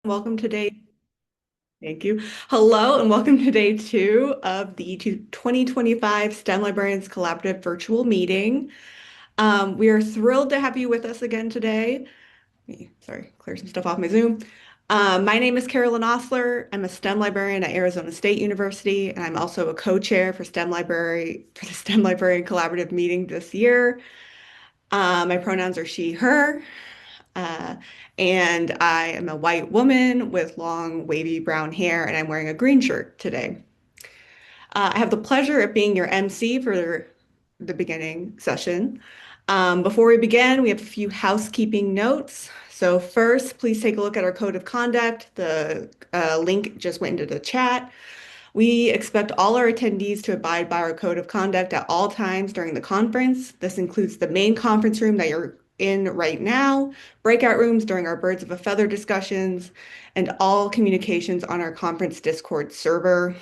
Welcome to day. Thank you. Hello, and welcome to day two of the 2025 STEM Librarians Collaborative Virtual Meeting. We are thrilled to have you with us again today. Sorry, clear some stuff off my Zoom. My name is Carolyn Osler. I'm a STEM librarian at Arizona State University, and I'm also a co-chair for the STEM Librarian Collaborative meeting this year. My pronouns are she, her. Uh, and I am a white woman with long, wavy brown hair, and I'm wearing a green shirt today. I have the pleasure of being your MC for the beginning session. Before we begin, we have a few housekeeping notes. So first, please take a look at our code of conduct. The link just went into the chat. We expect all our attendees to abide by our code of conduct at all times during the conference. This includes the main conference room that you're in right now, breakout rooms during our Birds of a Feather discussions, and all communications on our conference Discord server.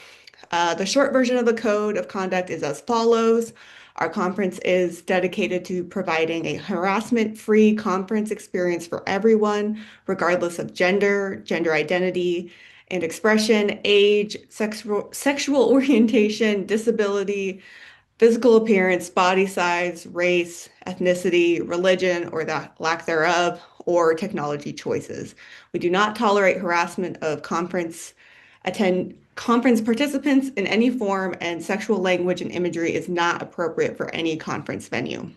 The short version of the code of conduct is as follows. Our conference is dedicated to providing a harassment-free conference experience for everyone, regardless of gender, gender identity, and expression, age, sexual orientation, disability, physical appearance, body size, race, ethnicity, religion, or the lack thereof, or technology choices. We do not tolerate harassment of conference participants in any form, and sexual language and imagery is not appropriate for any conference venue.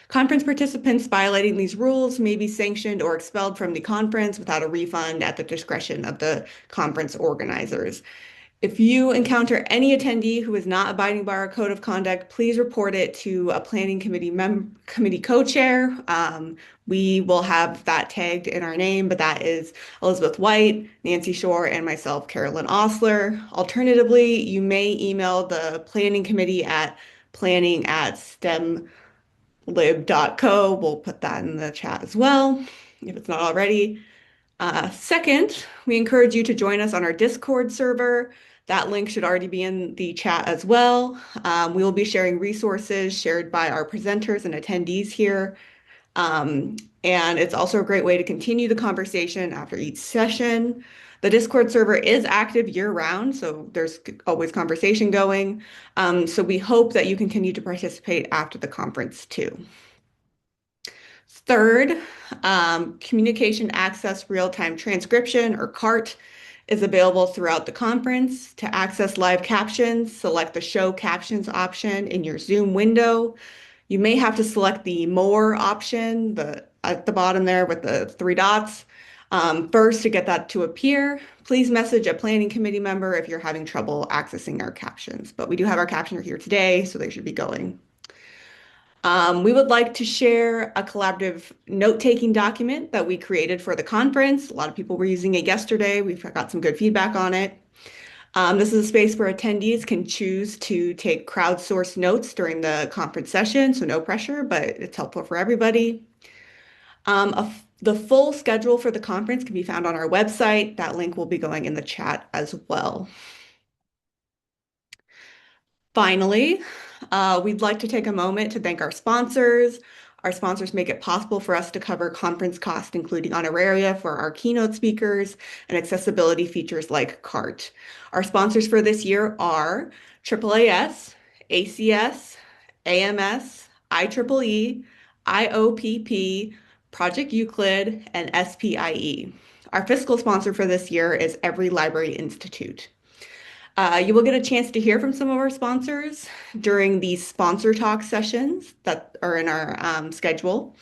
Conference participants violating these rules may be sanctioned or expelled from the conference without a refund at the discretion of the conference organizers. If you encounter any attendee who is not abiding by our code of conduct, please report it to a planning committee co-chair. We will have that tagged in our name, but that is Elizabeth White, Nancy Shore, and myself, Carolyn Osler. Alternatively, you may email the planning committee at planning@stemlib.co. We'll put that in the chat as well, if it's not already. Second, we encourage you to join us on our Discord server. That link should already be in the chat as well. We will be sharing resources shared by our presenters and attendees here. And it's also a great way to continue the conversation after each session. The Discord server is active year-round, so there's always conversation going. So we hope that you continue to participate after the conference too. Third, communication access real-time transcription, or CART, is available throughout the conference. To access live captions, select the Show Captions option in your Zoom window. You may have to select the More option at the bottom there with the three dots first to get that to appear. Please message a planning committee member if you're having trouble accessing our captions. But we do have our captioner here today, so they should be going. We would like to share a collaborative note-taking document that we created for the conference. A lot of people were using it yesterday. We've got some good feedback on it. This is a space where attendees can choose to take crowdsourced notes during the conference session, so no pressure, but it's helpful for everybody. The full schedule for the conference can be found on our website. That link will be going in the chat as well. Finally, we'd like to take a moment to thank our sponsors. Our sponsors make it possible for us to cover conference costs, including honoraria for our keynote speakers and accessibility features like CART. Our sponsors for this year are AAAS, ACS, AMS, IEEE, IOPP, Project Euclid, and SPIE. Our fiscal sponsor for this year is Every Library Institute. You will get a chance to hear from some of our sponsors during the sponsor talk sessions that are in our schedule.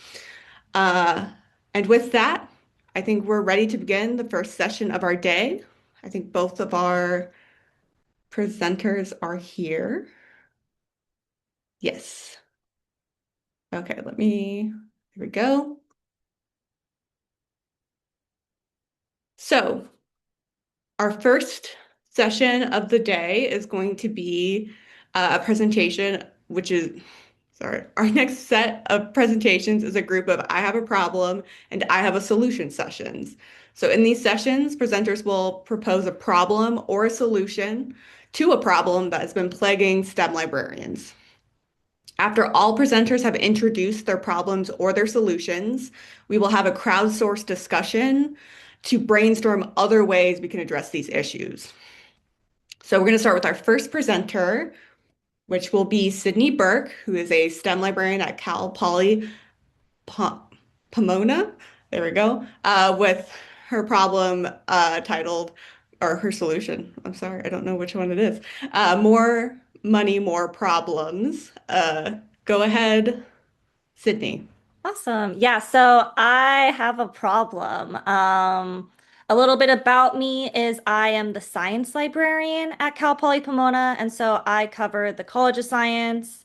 And with that, I think we're ready to begin the first session of our day. I think both of our presenters are here. Yes. Okay, here we go. So our first session of the day is going to be a presentation, our next set of presentations is a group of I have a problem and I have a solution sessions. So in these sessions, presenters will propose a problem or a solution to a problem that has been plaguing STEM librarians. After all presenters have introduced their problems or their solutions, we will have a crowdsourced discussion to brainstorm other ways we can address these issues. So we're going to start with our first presenter, which will be Sydney Burke, who is a STEM librarian at Cal Poly Pomona. There we go. With her problem titled, or her solution. I'm sorry, I don't know which one it is. More money, more problems. Go ahead, Sydney. Awesome. Yeah, so I have a problem. A little bit about me is I am the science librarian at Cal Poly Pomona, and so I cover the College of Science,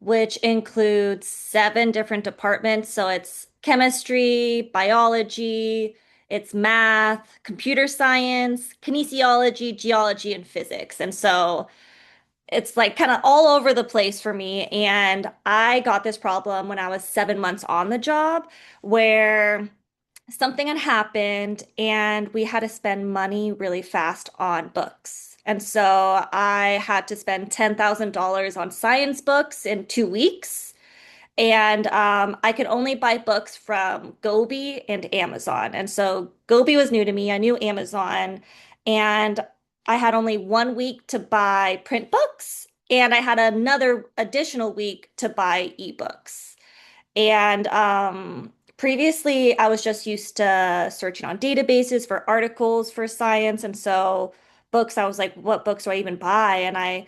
which includes 7 different departments. So it's chemistry, biology, it's math, computer science, kinesiology, geology, and physics. And so it's like kind of all over the place for me. And I got this problem when I was 7 months on the job where something had happened and we had to spend money really fast on books. And so I had to spend $10,000 on science books in 2 weeks. And I could only buy books from Gobi and Amazon. And so Gobi was new to me. I knew Amazon. And I had only 1 week to buy print books. And I had another additional week to buy ebooks. And previously, I was just used to searching on databases for articles for science. And so books, I was like, what books do I even buy? And I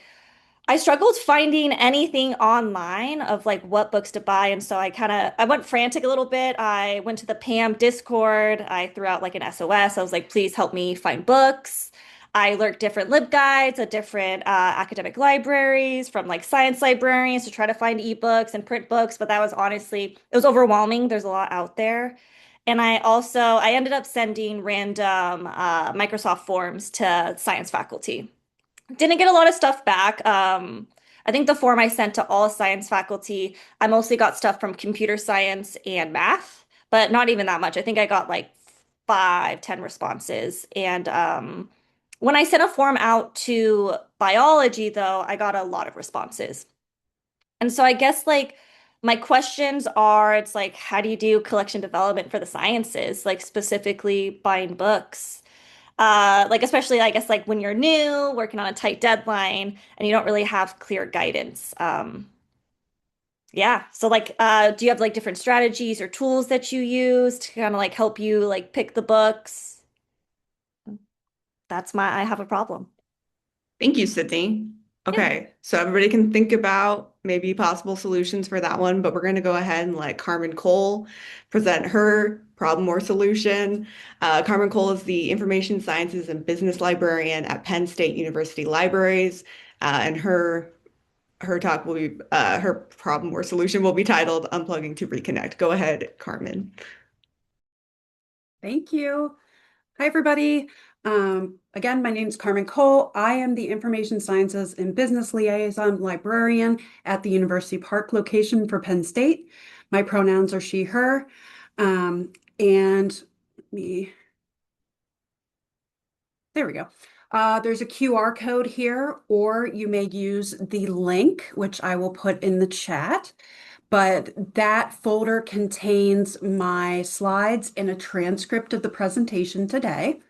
struggled finding anything online of like what books to buy. And so I went frantic a little bit. I went to the PAM Discord. I threw out like an SOS. I was like, please help me find books. I lurked different LibGuides at different academic libraries from like science librarians to try to find ebooks and print books. But that was honestly, it was overwhelming. There's a lot out there. And I ended up sending random Microsoft forms to science faculty. Didn't get a lot of stuff back. I think the form I sent to all science faculty, I mostly got stuff from computer science and math, but not even that much. I think I got like 5, 10 responses. And when I sent a form out to biology, though, I got a lot of responses. And so I guess like my questions are, it's like, how do you do collection development for the sciences, like specifically buying books? Like especially I guess like when you're new, working on a tight deadline and you don't really have clear guidance. Yeah. So like do you have like different strategies or tools that you use to kind of like help you like pick the books? I have a problem. Thank you, Sydney. Yeah. Okay, so everybody can think about maybe possible solutions for that one, but we're going to go ahead and let Carmen Cole present her problem or solution. Carmen Cole is the Information Sciences and Business Librarian at Penn State University Libraries, and her talk will be her problem or solution will be titled "Unplugging to Reconnect." Go ahead, Carmen. Thank you. Hi, everybody. Again, my name is Carmen Cole. I am the Information Sciences and Business Liaison Librarian at the University Park location for Penn State. My pronouns are she, her. And there we go. There's a QR code here, or you may use the link, which I will put in the chat. But that folder contains my slides and a transcript of the presentation today.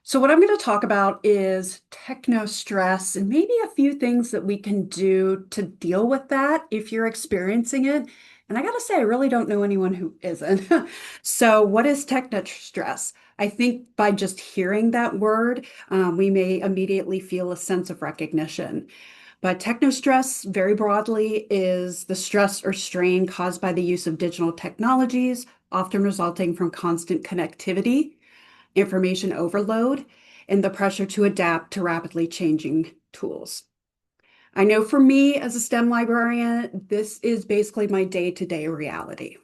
So what I'm going to talk about is technostress and maybe a few things that we can do to deal with that if you're experiencing it. And I got to say, I really don't know anyone who isn't. So what is technostress? I think by just hearing that word, we may immediately feel a sense of recognition. But technostress, very broadly, is the stress or strain caused by the use of digital technologies, often resulting from constant connectivity, information overload, and the pressure to adapt to rapidly changing tools. I know for me as a STEM librarian, this is basically my day-to-day reality.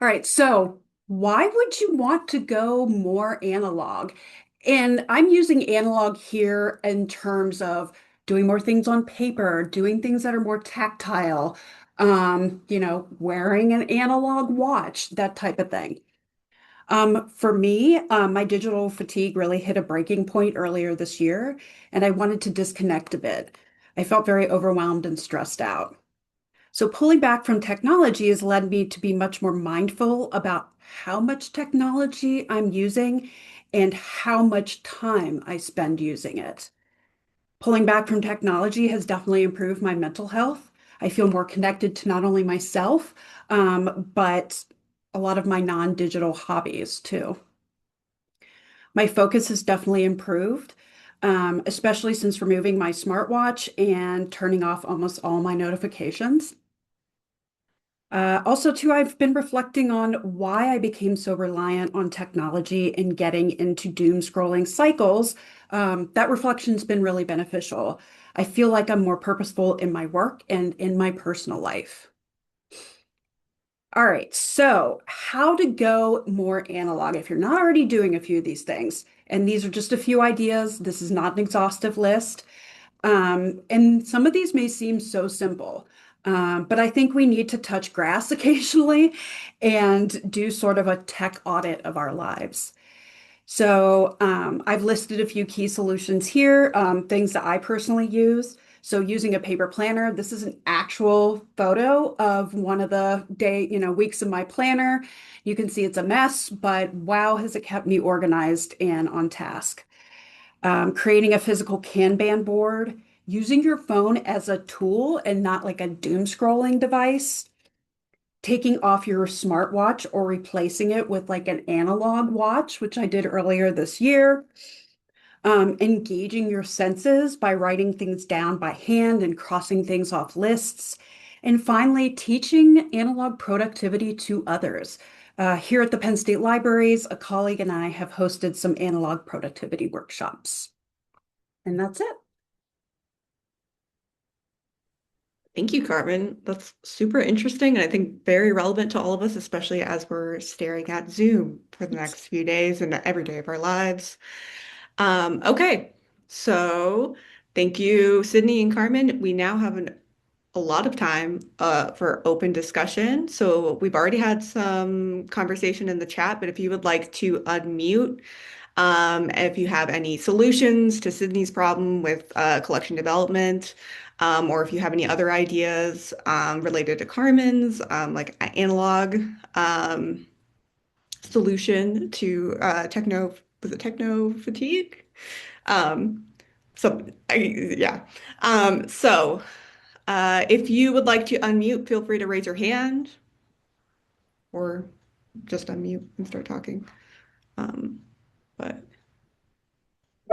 All right, so why would you want to go more analog? And I'm using analog here in terms of doing more things on paper, doing things that are more tactile, wearing an analog watch, that type of thing. For me, my digital fatigue really hit a breaking point earlier this year, and I wanted to disconnect a bit. I felt very overwhelmed and stressed out. So pulling back from technology has led me to be much more mindful about how much technology I'm using and how much time I spend using it. Pulling back from technology has definitely improved my mental health. I feel more connected to not only myself, but a lot of my non-digital hobbies too. My focus has definitely improved, especially since removing my smartwatch and turning off almost all my notifications. Also, too, I've been reflecting on why I became so reliant on technology and getting into doom scrolling cycles. That reflection's been really beneficial. I feel like I'm more purposeful in my work and in my personal life. All right, so how to go more analog if you're not already doing a few of these things. And these are just a few ideas. This is not an exhaustive list. And some of these may seem so simple, but I think we need to touch grass occasionally and do sort of a tech audit of our lives. So I've listed a few key solutions here, things that I personally use. So using a paper planner, this is an actual photo of one of the weeks of my planner. You can see it's a mess, but wow, has it kept me organized and on task. Creating a physical Kanban board, using your phone as a tool and not like a doom scrolling device, taking off your smartwatch or replacing it with like an analog watch, which I did earlier this year. Engaging your senses by writing things down by hand and crossing things off lists. And finally, teaching analog productivity to others. Here at the Penn State Libraries, a colleague and I have hosted some analog productivity workshops. And that's it. Thank you, Carmen. That's super interesting and I think very relevant to all of us, especially as we're staring at Zoom for the next few days and every day of our lives. Okay, so thank you, Sydney and Carmen. We now have a lot of time for open discussion. So we've already had some conversation in the chat, but if you would like to unmute, if you have any solutions to Sydney's problem with collection development, or if you have any other ideas related to Carmen's, like analog solution to was it techno fatigue? Um, yeah. So if you would like to unmute, feel free to raise your hand or just unmute and start talking. Um, but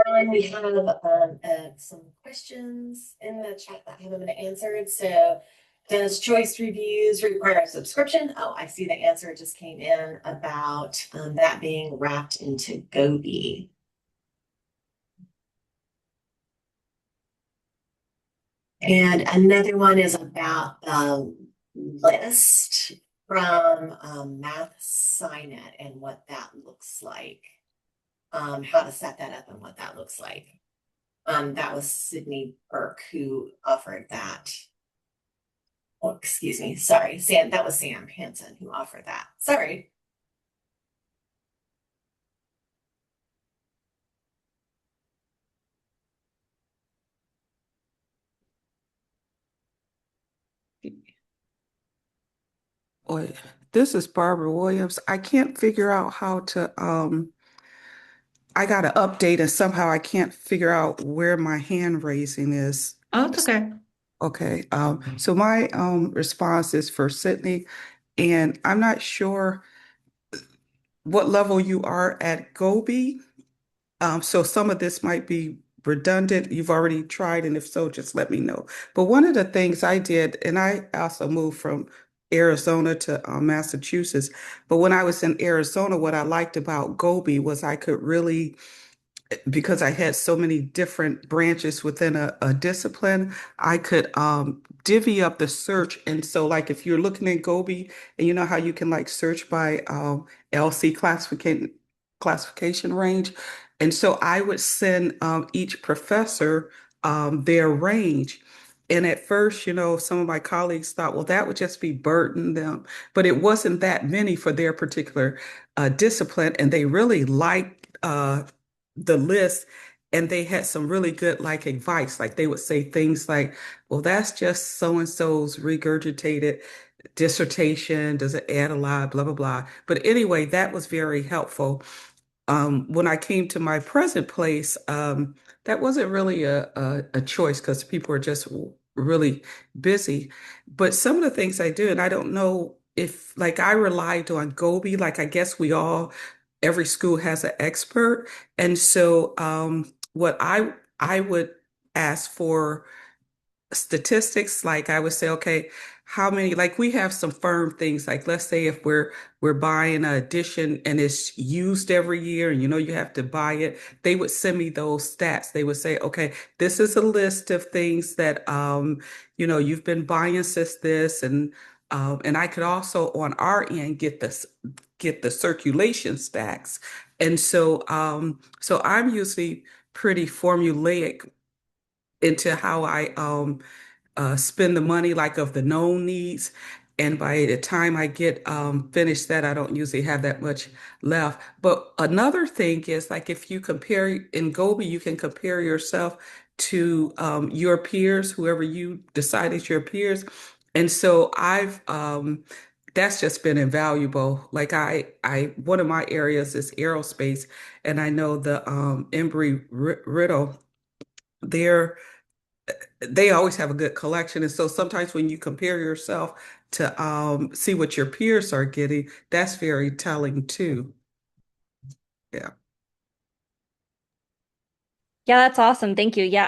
Ron, we have some questions in the chat that haven't been answered. So, does choice reviews require a subscription? Oh, I see the answer just came in about that being wrapped into Gobi. And another one is about the list from Math SciNet and what that looks like. How to set that up and what that looks like. That was Sydney Burke who offered that. Oh, excuse me. Sorry, Sam. That was Sam Hansen who offered that. Sorry. Boy, this is Barbara Williams. I can't figure out how to I got to update and somehow I can't figure out where my hand raising is. oh, it's okay. Okay. So my response is for Sydney, and I'm not sure what level you are at Gobi. So some of this might be redundant. You've already tried, and if so, just let me know. But one of the things I did, and I also moved from Arizona to Massachusetts, but when I was in Arizona, what I liked about Gobi was I could really because I had so many different branches within a discipline, I could divvy up the search. And so, like, if you're looking in Gobi, and you know how you can like search by LC classification range, and so I would send each professor their range. And at first, some of my colleagues thought, well, that would just be burden them, but it wasn't that many for their particular discipline, and they really liked the list. and they had some really good like advice. Like they would say things like, well, that's just so and so's regurgitated dissertation. Does it add a lot? Blah, blah, blah. But anyway, that was very helpful. When I came to my present place, that wasn't really a choice because people are just really busy. But some of the things I do, and I don't know if, like, I relied on Gobi, like, I guess every school has an expert. And so, what I would ask for statistics, like I would say, okay, how many, like we have some firm things, like let's say if we're buying an edition and it's used every year and you know you have to buy it, they would send me those stats. They would say, okay, this is a list of things that you've been buying since this, and I could also on our end get the circulation stacks. And so I'm usually pretty formulaic into how I spend the money, like of the known needs. And by the time I get finished that, I don't usually have that much left. But another thing is like if you compare in Gobi, you can compare yourself to your peers, whoever you decide is your peers. And so that's just been invaluable. Like one of my areas is aerospace, and I know the Embry they're they always have a good collection. And so sometimes when you compare yourself to see what your peers are getting, that's very telling too. Yeah. Yeah, that's awesome. Thank you. Yeah,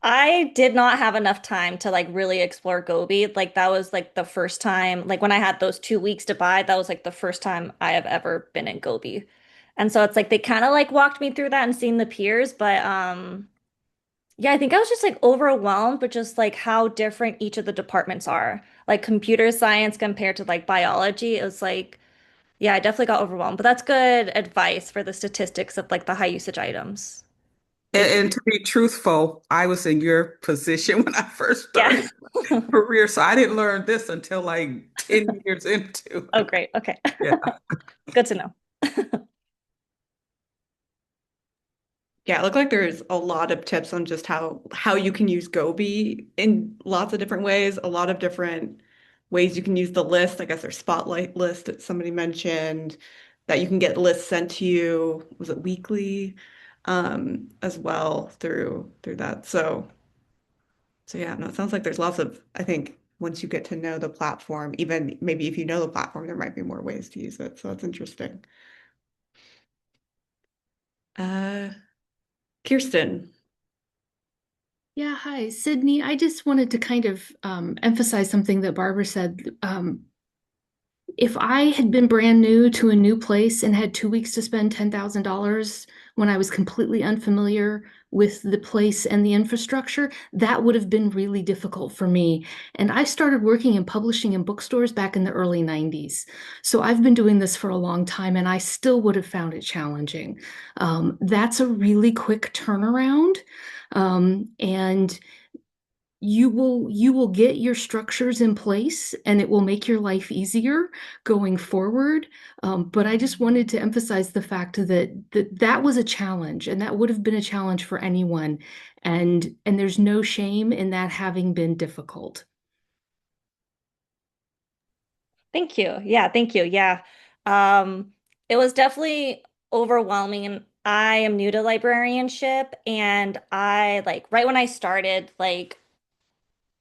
I did not have enough time to like really explore Gobi. Like that was like the first time, like when I had those 2 weeks to buy, that was like the first time I have ever been in Gobi. And so it's like they kind of like walked me through that and seeing the peers, but yeah, I think I was just like overwhelmed with just like how different each of the departments are. Like computer science compared to like biology, it was like yeah, I definitely got overwhelmed. But that's good advice for the statistics of like the high usage items. And, Thank you. and to be truthful, I was in your position when I first Yeah. started my career. So I didn't learn this until like 10 years into Oh, it. great. Okay. Yeah. Good to know. Yeah, it looked like there's a lot of tips on just how you can use Gobi in lots of different ways, a lot of different ways you can use the list. I guess there's spotlight list that somebody mentioned that you can get lists sent to you, was it weekly? As well through that. So yeah, no, it sounds like there's lots of, I think once you get to know the platform, even maybe if you know the platform, there might be more ways to use it. So that's interesting. Uh, Kirsten. Yeah, hi, Sydney. I just wanted to kind of emphasize something that Barbara said. If I had been brand new to a new place and had 2 weeks to spend $10,000 when I was completely unfamiliar with the place and the infrastructure, that would have been really difficult for me. And I started working in publishing in bookstores back in the early 90s. So I've been doing this for a long time and I still would have found it challenging. That's a really quick turnaround. And you will get your structures in place and it will make your life easier going forward. But I just wanted to emphasize the fact that was a challenge and that would have been a challenge for anyone. And there's no shame in that having been difficult. Thank you. Yeah, thank you. Yeah. Um, it was definitely overwhelming. And I am new to librarianship and I like right when I started, like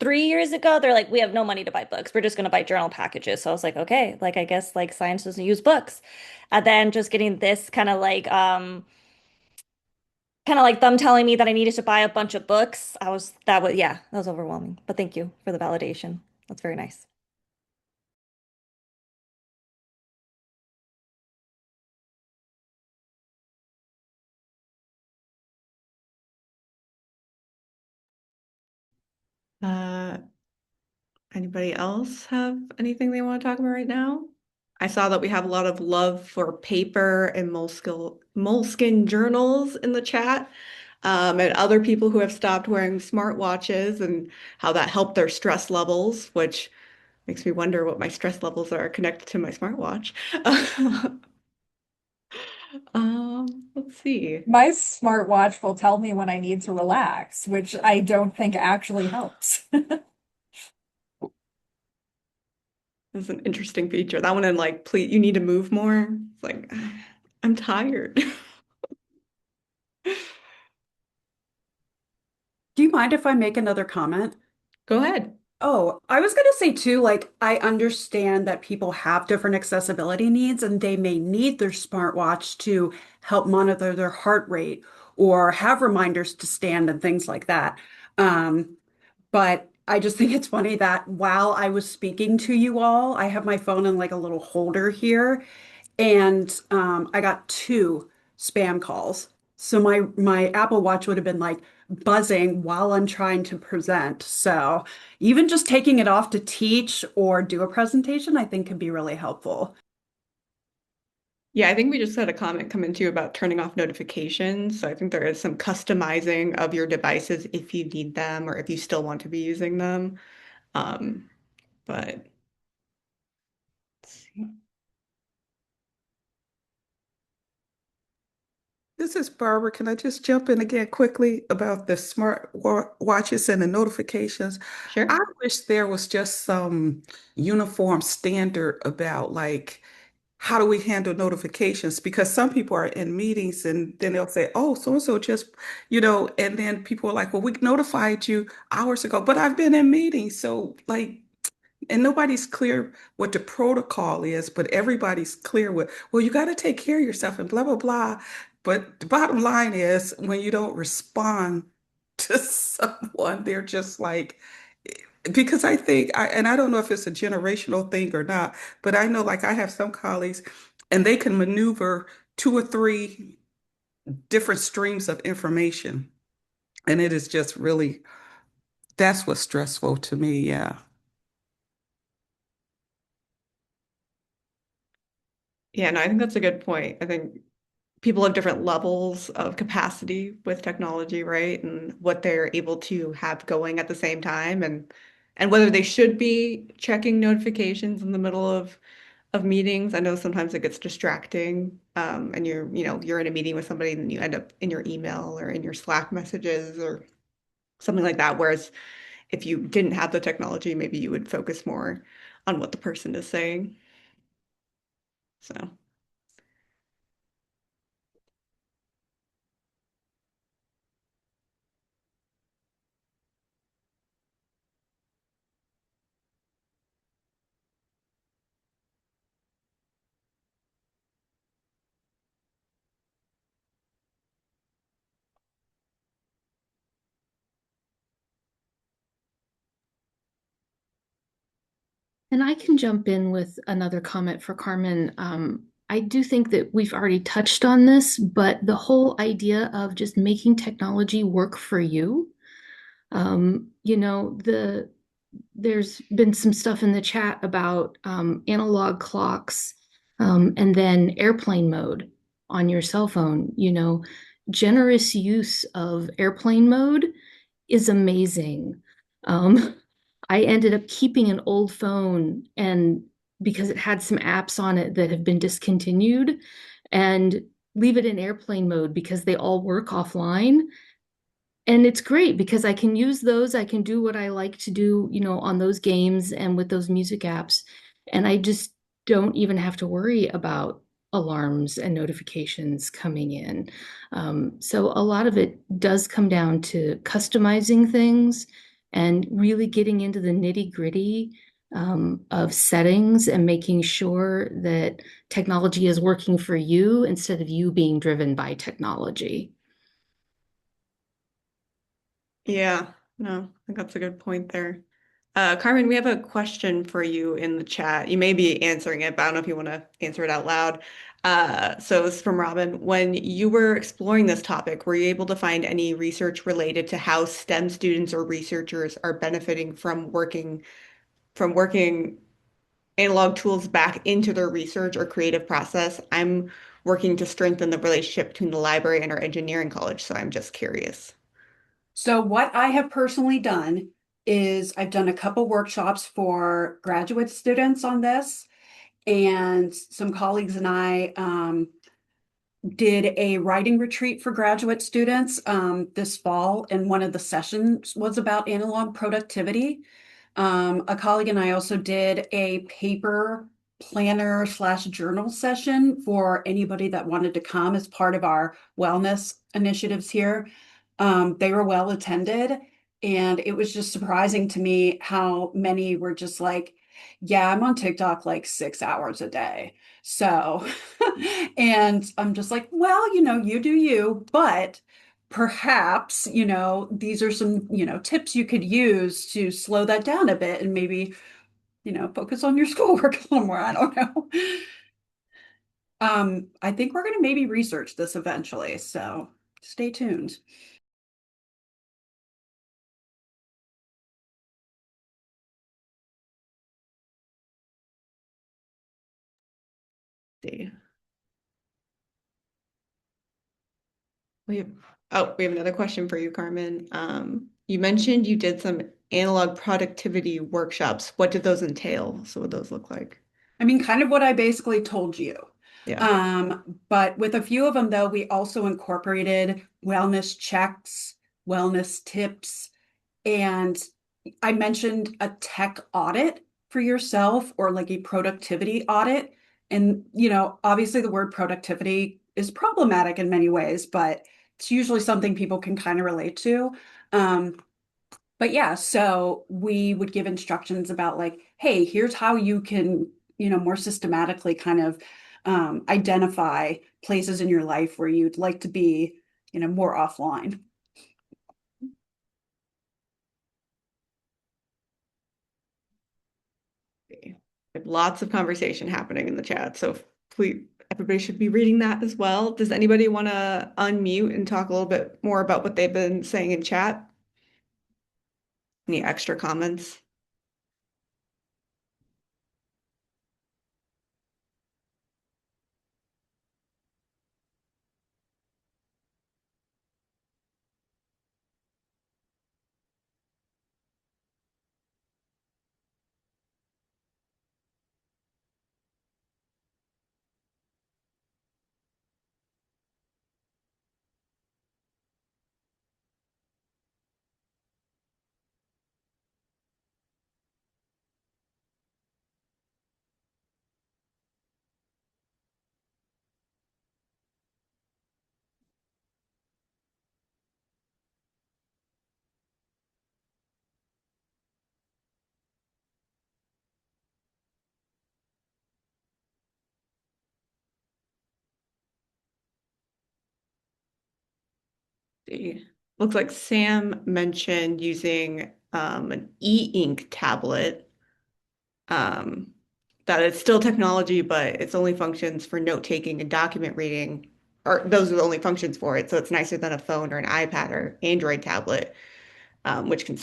3 years ago, they're like, we have no money to buy books. We're just gonna buy journal packages. So I was like, okay, like I guess like science doesn't use books. And then just getting this kind of like them telling me that I needed to buy a bunch of books. Yeah, that was overwhelming. But thank you for the validation. That's very nice. Uh, Anybody else have anything they want to talk about right now? I saw that we have a lot of love for paper and moleskin journals in the chat, and other people who have stopped wearing smartwatches and how that helped their stress levels, which makes me wonder what my stress levels are connected to my smartwatch. Let's Let's see. My smartwatch will tell me when I need to relax, which I don't think actually helps. That's an interesting feature. That one and like, please, you need to move more. It's like, I'm tired. Do you mind if I make another comment? Go ahead. Oh, I was going to say too, like, I understand that people have different accessibility needs and they may need their smartwatch to help monitor their heart rate or have reminders to stand and things like that. Um, but I just think it's funny that while I was speaking to you all, I have my phone in like a little holder here, and I got two spam calls. So my Apple Watch would have been like buzzing while I'm trying to present. So even just taking it off to teach or do a presentation, I think could be really helpful. Yeah, I think we just had a comment come into about turning off notifications. So I think there is some customizing of your devices if you need them or if you still want to be using them. Um, but let's see. This is Barbara. Can I just jump in again quickly about the smart watches and the notifications? I Sure. wish there was just some uniform standard about like how do we handle notifications? Because some people are in meetings and then they'll say, oh, so and so just, and then people are like, well, we notified you hours ago, but I've been in meetings. So like and nobody's clear what the protocol is, but everybody's clear with, well, you got to take care of yourself and blah, blah, blah. But the bottom line is when you don't respond to someone, they're just like, because and I don't know if it's a generational thing or not, but I know like I have some colleagues and they can maneuver two or three different streams of information. And it is just really, that's what's stressful to me. Yeah. Yeah, no, I think that's a good point. I think people have different levels of capacity with technology, right? And what they're able to have going at the same time and whether they should be checking notifications in the middle of meetings. I know sometimes it gets distracting. And you're in a meeting with somebody and you end up in your email or in your Slack messages or something like that. Whereas if you didn't have the technology, maybe you would focus more on what the person is saying. So. And I can jump in with another comment for Carmen. I do think that we've already touched on this, but the whole idea of just making technology work for you. There's been some stuff in the chat about analog clocks, and then airplane mode on your cell phone. Generous use of airplane mode is amazing. Um, I ended up keeping an old phone and because it had some apps on it that have been discontinued and leave it in airplane mode because they all work offline. And it's great because I can use those. I can do what I like to do, on those games and with those music apps. And I just don't even have to worry about alarms and notifications coming in. So a lot of it does come down to customizing things and really getting into the nitty-gritty of settings and making sure that technology is working for you instead of you being driven by technology. Yeah, no, I think that's a good point there. Carmen, we have a question for you in the chat. You may be answering it, but I don't know if you want to answer it out loud. So it's from Robin. When you were exploring this topic, were you able to find any research related to how STEM students or researchers are benefiting from working analog tools back into their research or creative process? I'm working to strengthen the relationship between the library and our engineering college, so I'm just curious. So what I have personally done is I've done a couple workshops for graduate students on this, and some colleagues and I did a writing retreat for graduate students this fall, and one of the sessions was about analog productivity. A colleague and I also did a paper planner slash journal session for anybody that wanted to come as part of our wellness initiatives here. They were well attended, and it was just surprising to me how many were just like, yeah, I'm on TikTok like 6 hours a day. So, and I'm just like, well, you do you, but perhaps, these are some, tips you could use to slow that down a bit and maybe, focus on your schoolwork a little more. I don't know. I think we're going to maybe research this eventually, so stay tuned. See. We have, oh, we have another question for you, Carmen. You mentioned you did some analog productivity workshops. What did those entail? So what those look like? I mean, kind of what I basically told you. Yeah. But with a few of them, though, we also incorporated wellness checks, wellness tips, and I mentioned a tech audit for yourself or like a productivity audit. And, obviously the word productivity is problematic in many ways, but it's usually something people can kind of relate to. Um, but yeah, so we would give instructions about like, hey, here's how you can, more systematically kind of identify places in your life where you'd like to be, more offline. We have lots of conversation happening in the chat, so please, everybody should be reading that as well. Does anybody want to unmute and talk a little bit more about what they've been saying in chat? Any extra comments? See. Looks like Sam mentioned using an e-ink tablet. Um, that it's still technology, but it's only functions for note taking and document reading, or those are the only functions for it. So it's nicer than a phone or an iPad or Android tablet, which can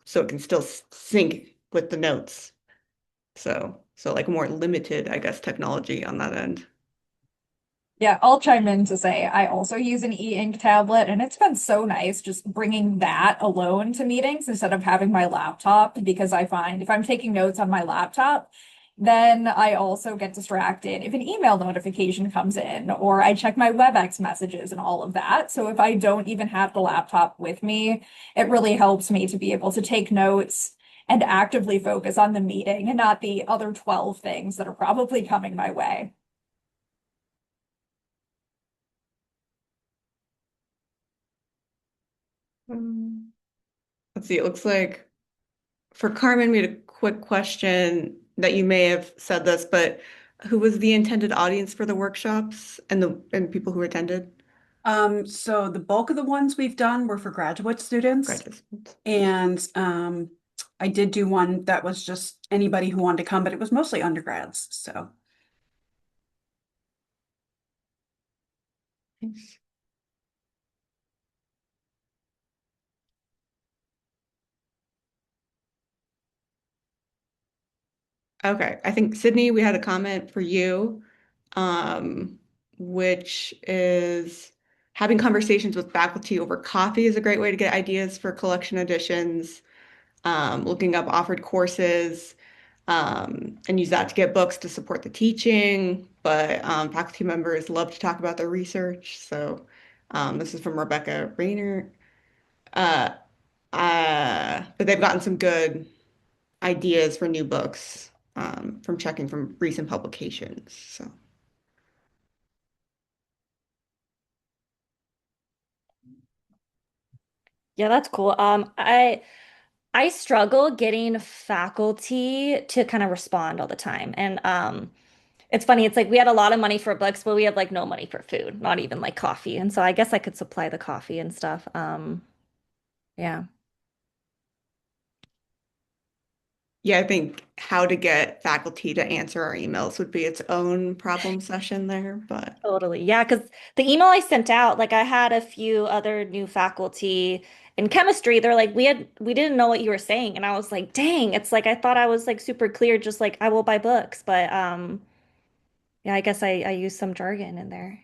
so it can still sync with the notes. So like more limited, I guess, technology on that end. Yeah, I'll chime in to say I also use an e-ink tablet, and it's been so nice just bringing that alone to meetings instead of having my laptop, because I find if I'm taking notes on my laptop, then I also get distracted if an email notification comes in or I check my WebEx messages and all of that. So if I don't even have the laptop with me, it really helps me to be able to take notes and actively focus on the meeting and not the other 12 things that are probably coming my way. Let's see, it looks like for Carmen, we had a quick question that you may have said this, but who was the intended audience for the workshops and the people who attended? So the bulk of the ones we've done were for graduate students. Graduates. And I did do one that was just anybody who wanted to come, but it was mostly undergrads. So Nice. Okay, I think Sydney, we had a comment for you, which is having conversations with faculty over coffee is a great way to get ideas for collection editions, looking up offered courses, and use that to get books to support the teaching, but faculty members love to talk about their research. So this is from Rebecca Rayner. Uh, but they've gotten some good ideas for new books from checking from recent publications. So Yeah, that's cool. I struggle getting faculty to kind of respond all the time. And it's funny, it's like we had a lot of money for books, but we had like no money for food, not even like coffee. And so I guess I could supply the coffee and stuff. Yeah. yeah, I think how to get faculty to answer our emails would be its own problem session there. But Totally. Yeah, because the email I sent out, like I had a few other new faculty in chemistry. They're like, we didn't know what you were saying. And I was like, dang, it's like I thought I was like super clear, just like I will buy books. But yeah, I guess I used some jargon in there.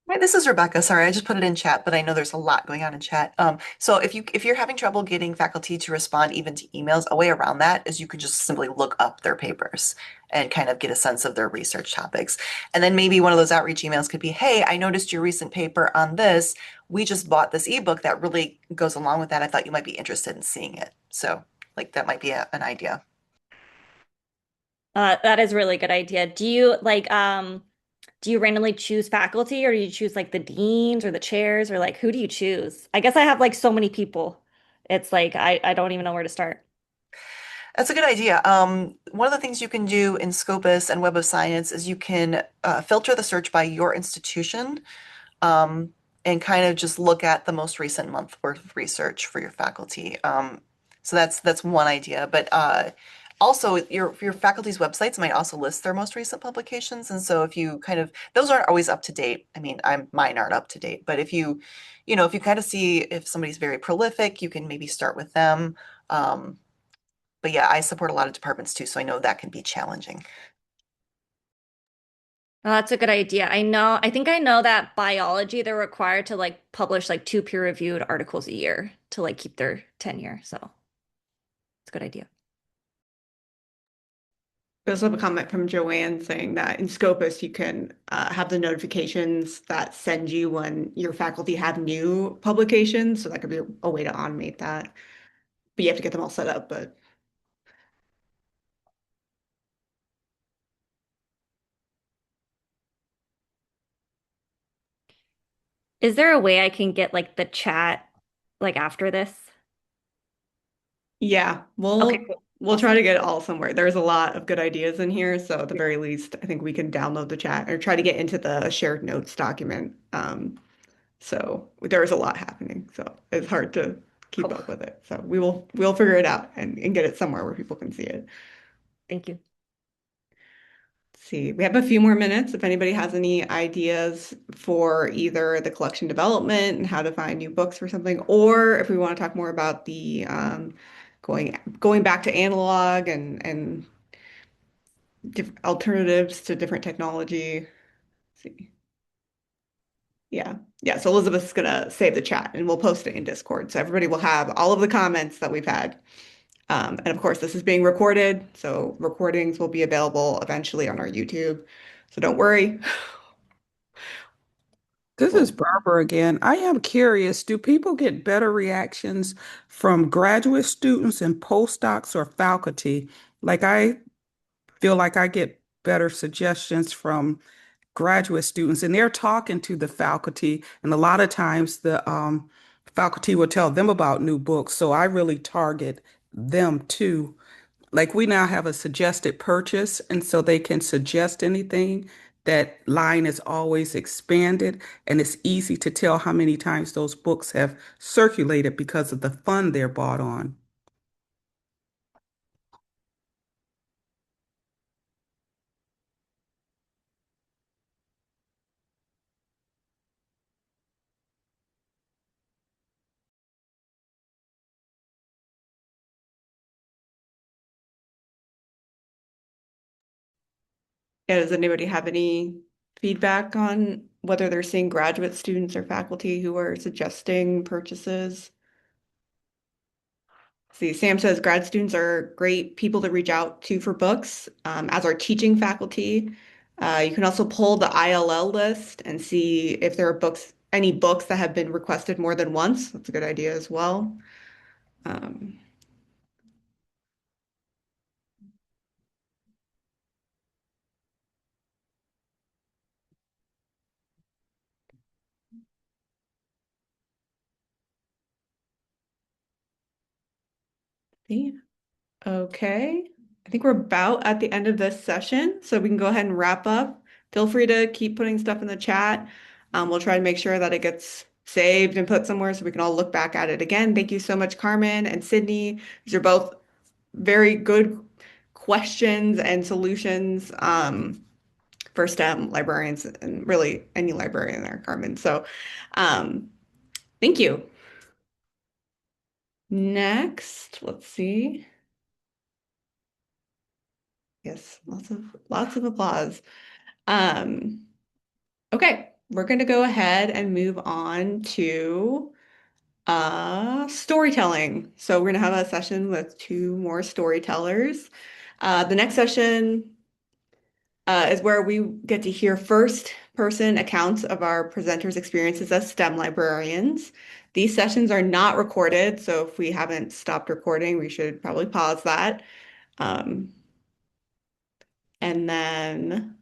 Hi, this is Rebecca. Sorry, I just put it in chat, but I know there's a lot going on in chat. So if you're having trouble getting faculty to respond even to emails, a way around that is you can just simply look up their papers and kind of get a sense of their research topics. And then maybe one of those outreach emails could be, hey, I noticed your recent paper on this. We just bought this ebook that really goes along with that. I thought you might be interested in seeing it. So like that might be an idea. That is a really good idea. Do you like do you randomly choose faculty or do you choose like the deans or the chairs or like who do you choose? I guess I have like so many people. It's like I don't even know where to start. That's a good idea. One of the things you can do in Scopus and Web of Science is you can filter the search by your institution, and kind of just look at the most recent month worth of research for your faculty. So that's one idea. But also your faculty's websites might also list their most recent publications. And so if you kind of those aren't always up to date. I mean, mine aren't up to date, but if you kind of see if somebody's very prolific, you can maybe start with them. Um, but yeah, I support a lot of departments too, so I know that can be challenging. Oh, that's a good idea. I think I know that biology, they're required to like publish like two peer-reviewed articles a year to like keep their tenure. So it's a good idea. we also have a comment from Joanne saying that in Scopus you can have the notifications that send you when your faculty have new publications. So that could be a way to automate that. But you have to get them all set up. But Is there a way I can get like the chat like after this? yeah, Okay, we'll cool. we'll try Awesome. to get it all somewhere. There's a lot of good ideas in here, so at the very least, I think we can download the chat or try to get into the shared notes document. So there's a lot happening, so it's hard to keep Cool. up with it. So we'll figure it out and get it somewhere where people can see it. Thank you. See, we have a few more minutes. If anybody has any ideas for either the collection development and how to find new books for something, or if we want to talk more about the going back to analog and alternatives to different technology. Let's see. Yeah. Yeah. So Elizabeth's gonna save the chat and we'll post it in Discord. So everybody will have all of the comments that we've had. And of course, this is being recorded, so recordings will be available eventually on our YouTube. So don't worry. This is Well, Barbara again. I am curious, do people get better reactions from graduate students and postdocs or faculty? Like I feel like I get better suggestions from graduate students and they're talking to the faculty, and a lot of times the faculty will tell them about new books. So I really target them too. Like we now have a suggested purchase, and so they can suggest anything. That line is always expanded, and it's easy to tell how many times those books have circulated because of the fund they're bought on. yeah, does anybody have any feedback on whether they're seeing graduate students or faculty who are suggesting purchases? See, Sam says grad students are great people to reach out to for books, as are teaching faculty. You can also pull the ILL list and see if there are any books that have been requested more than once. That's a good idea as well. Um, yeah. Okay. I think we're about at the end of this session, so we can go ahead and wrap up. Feel free to keep putting stuff in the chat. We'll try to make sure that it gets saved and put somewhere so we can all look back at it again. Thank you so much, Carmen and Sydney. These are both very good questions and solutions for STEM librarians and really any librarian there, Carmen. So thank you. Next, let's see. Yes, lots of applause. Okay, we're going to go ahead and move on to storytelling. So we're going to have a session with two more storytellers. The next session is where we get to hear first-person accounts of our presenters' experiences as STEM librarians. These sessions are not recorded, so if we haven't stopped recording, we should probably pause that. And then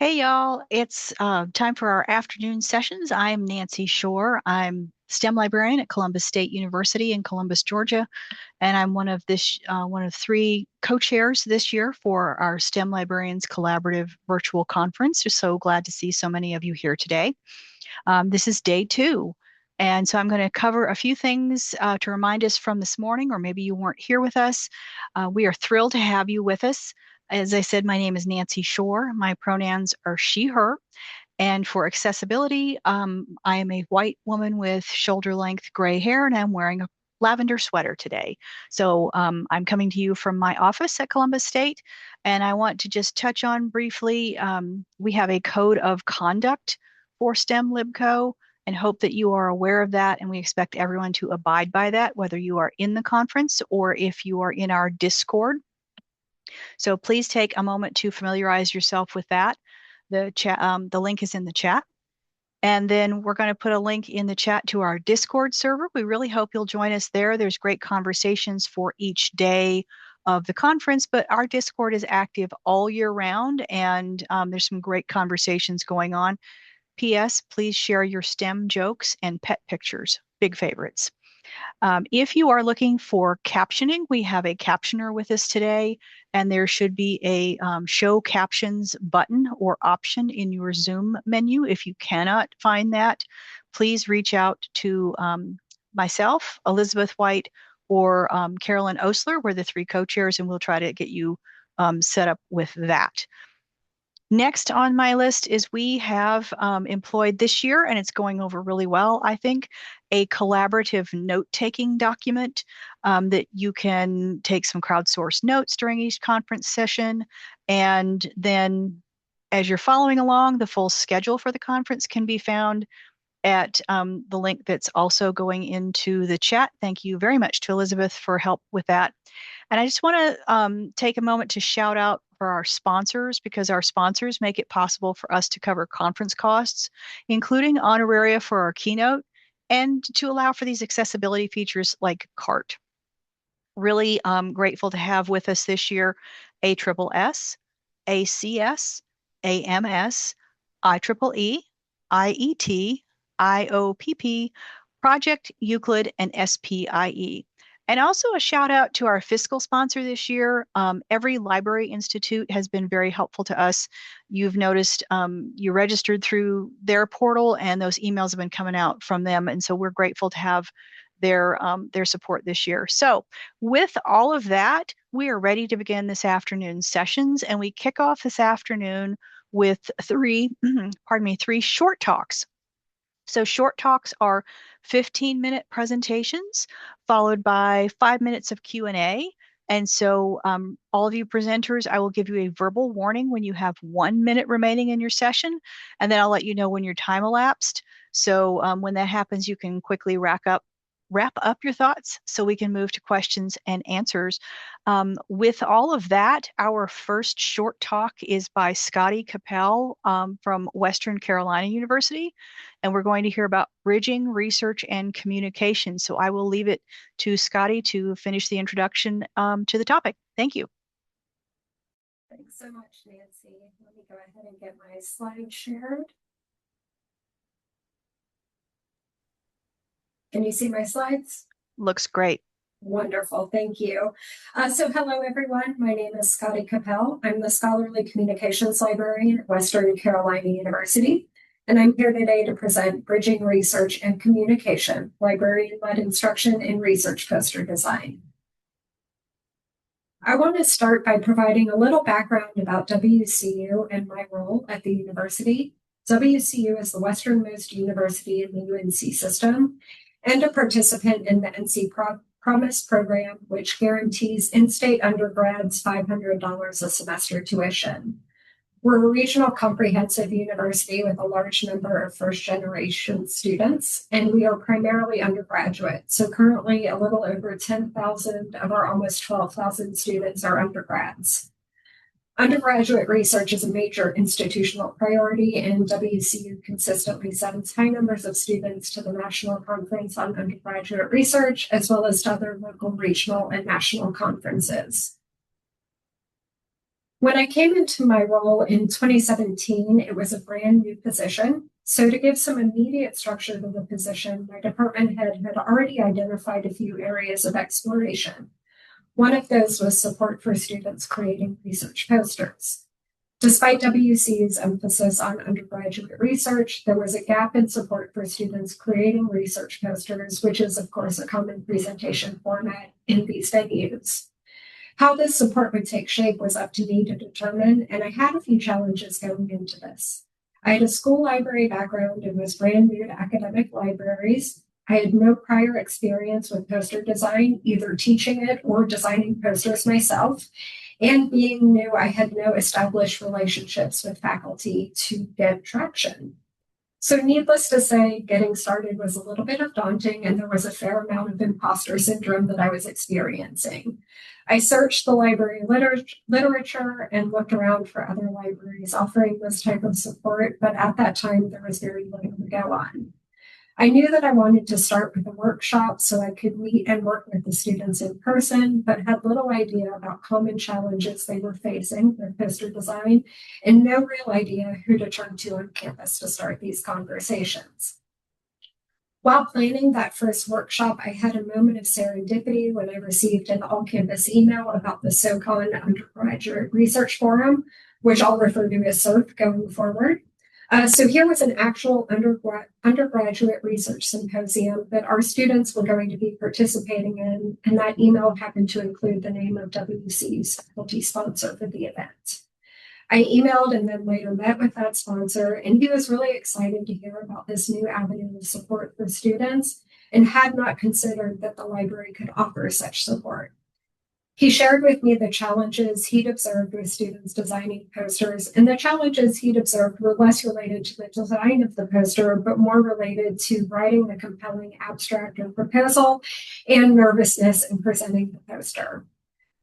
Hey y'all, it's time for our afternoon sessions. I'm Nancy Shore. I'm STEM librarian at Columbus State University in Columbus, Georgia, and I'm one of three co-chairs this year for our STEM Librarians Collaborative Virtual Conference. Just so glad to see so many of you here today. This is day 2. And so I'm going to cover a few things to remind us from this morning, or maybe you weren't here with us. We are thrilled to have you with us. As I said, my name is Nancy Shore. My pronouns are she, her. And for accessibility, I am a white woman with shoulder-length gray hair, and I'm wearing a lavender sweater today. So I'm coming to you from my office at Columbus State, and I want to just touch on briefly, we have a code of conduct for STEM LibCo, and hope that you are aware of that, and we expect everyone to abide by that, whether you are in the conference or if you are in our Discord. So please take a moment to familiarize yourself with that. The link is in the chat. And then we're going to put a link in the chat to our Discord server. We really hope you'll join us there. There's great conversations for each day of the conference, but our Discord is active all year round, and there's some great conversations going on. P.S. Please share your STEM jokes and pet pictures, big favorites. If you are looking for captioning, we have a captioner with us today, and there should be a show captions button or option in your Zoom menu. If you cannot find that, please reach out to myself, Elizabeth White, or Carolyn Osler. We're the three co-chairs, and we'll try to get you set up with that. Next on my list is we have employed this year, and it's going over really well, I think, a collaborative note-taking document that you can take some crowdsourced notes during each conference session. And then as you're following along, the full schedule for the conference can be found at the link that's also going into the chat. Thank you very much to Elizabeth for help with that. And I just want to take a moment to shout out for our sponsors, because our sponsors make it possible for us to cover conference costs, including honoraria for our keynote, and to allow for these accessibility features like CART. Really grateful to have with us this year ASSS, ACS, AMS, IEEE, IET, IOPP, Project Euclid, and SPIE. And also a shout out to our fiscal sponsor this year. Every Library Institute has been very helpful to us. You've noticed you registered through their portal, and those emails have been coming out from them. And so we're grateful to have their support this year. So with all of that, we are ready to begin this afternoon's sessions, and we kick off this afternoon with three short talks. So short talks are 15-minute presentations followed by 5 minutes of Q&A. And so all of you presenters, I will give you a verbal warning when you have 1 minute remaining in your session, and then I'll let you know when your time elapsed. So when that happens, you can quickly wrap up your thoughts so we can move to questions and answers. With all of that, our first short talk is by Scotty Capel from Western Carolina University, and we're going to hear about bridging research and communication. So I will leave it to Scotty to finish the introduction to the topic. Thank you. Thanks so much, Nancy. Let me go ahead and get my slide shared. Can you see my slides? Looks great. Wonderful, thank you. So hello everyone, my name is Scotty Capel. I'm the Scholarly Communications Librarian at Western Carolina University, and I'm here today to present Bridging Research and Communication, Librarian-Led Instruction in Research Poster Design. I want to start by providing a little background about WCU and my role at the university. WCU is the westernmost university in the UNC system and a participant in the NC Promise program, which guarantees in-state undergrads $500 a semester tuition. We're a regional comprehensive university with a large number of first-generation students, and we are primarily undergraduate. So currently, a little over 10,000 of our almost 12,000 students are undergrads. Undergraduate research is a major institutional priority, and WCU consistently sends high numbers of students to the National Conference on Undergraduate Research, as well as to other local, regional, and national conferences. When I came into my role in 2017, it was a brand new position. So to give some immediate structure to the position, my department head had already identified a few areas of exploration. One of those was support for students creating research posters. Despite WCU's emphasis on undergraduate research, there was a gap in support for students creating research posters, which is, of course, a common presentation format in these venues. How this support would take shape was up to me to determine, and I had a few challenges going into this. I had a school library background and was brand new to academic libraries. I had no prior experience with poster design, either teaching it or designing posters myself. And being new, I had no established relationships with faculty to get traction. So needless to say, getting started was a little bit of daunting, and there was a fair amount of imposter syndrome that I was experiencing. I searched the library literature and looked around for other libraries offering this type of support, but at that time, there was very little to go on. I knew that I wanted to start with a workshop so I could meet and work with the students in person, but had little idea about common challenges they were facing with poster design and no real idea who to turn to on campus to start these conversations. While planning that first workshop, I had a moment of serendipity when I received an all-campus email about the SoCon Undergraduate Research Forum, which I'll refer to as SURF going forward. So here was an actual undergraduate research symposium that our students were going to be participating in, and that email happened to include the name of WCU's faculty sponsor for the event. I emailed and then later met with that sponsor, and he was really excited to hear about this new avenue of support for students and had not considered that the library could offer such support. He shared with me the challenges he'd observed with students designing posters, and the challenges he'd observed were less related to the design of the poster, but more related to writing the compelling abstract or proposal and nervousness in presenting the poster.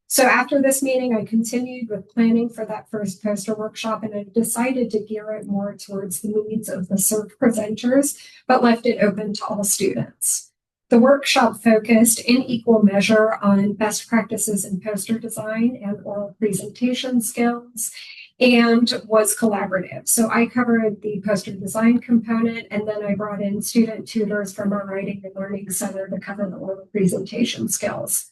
So after this meeting, I continued with planning for that first poster workshop, and I decided to gear it more towards the needs of the SURF presenters, but left it open to all students. The workshop focused in equal measure on best practices in poster design and oral presentation skills and was collaborative. So I covered the poster design component, and then I brought in student tutors from our Writing and Learning Center to cover the oral presentation skills.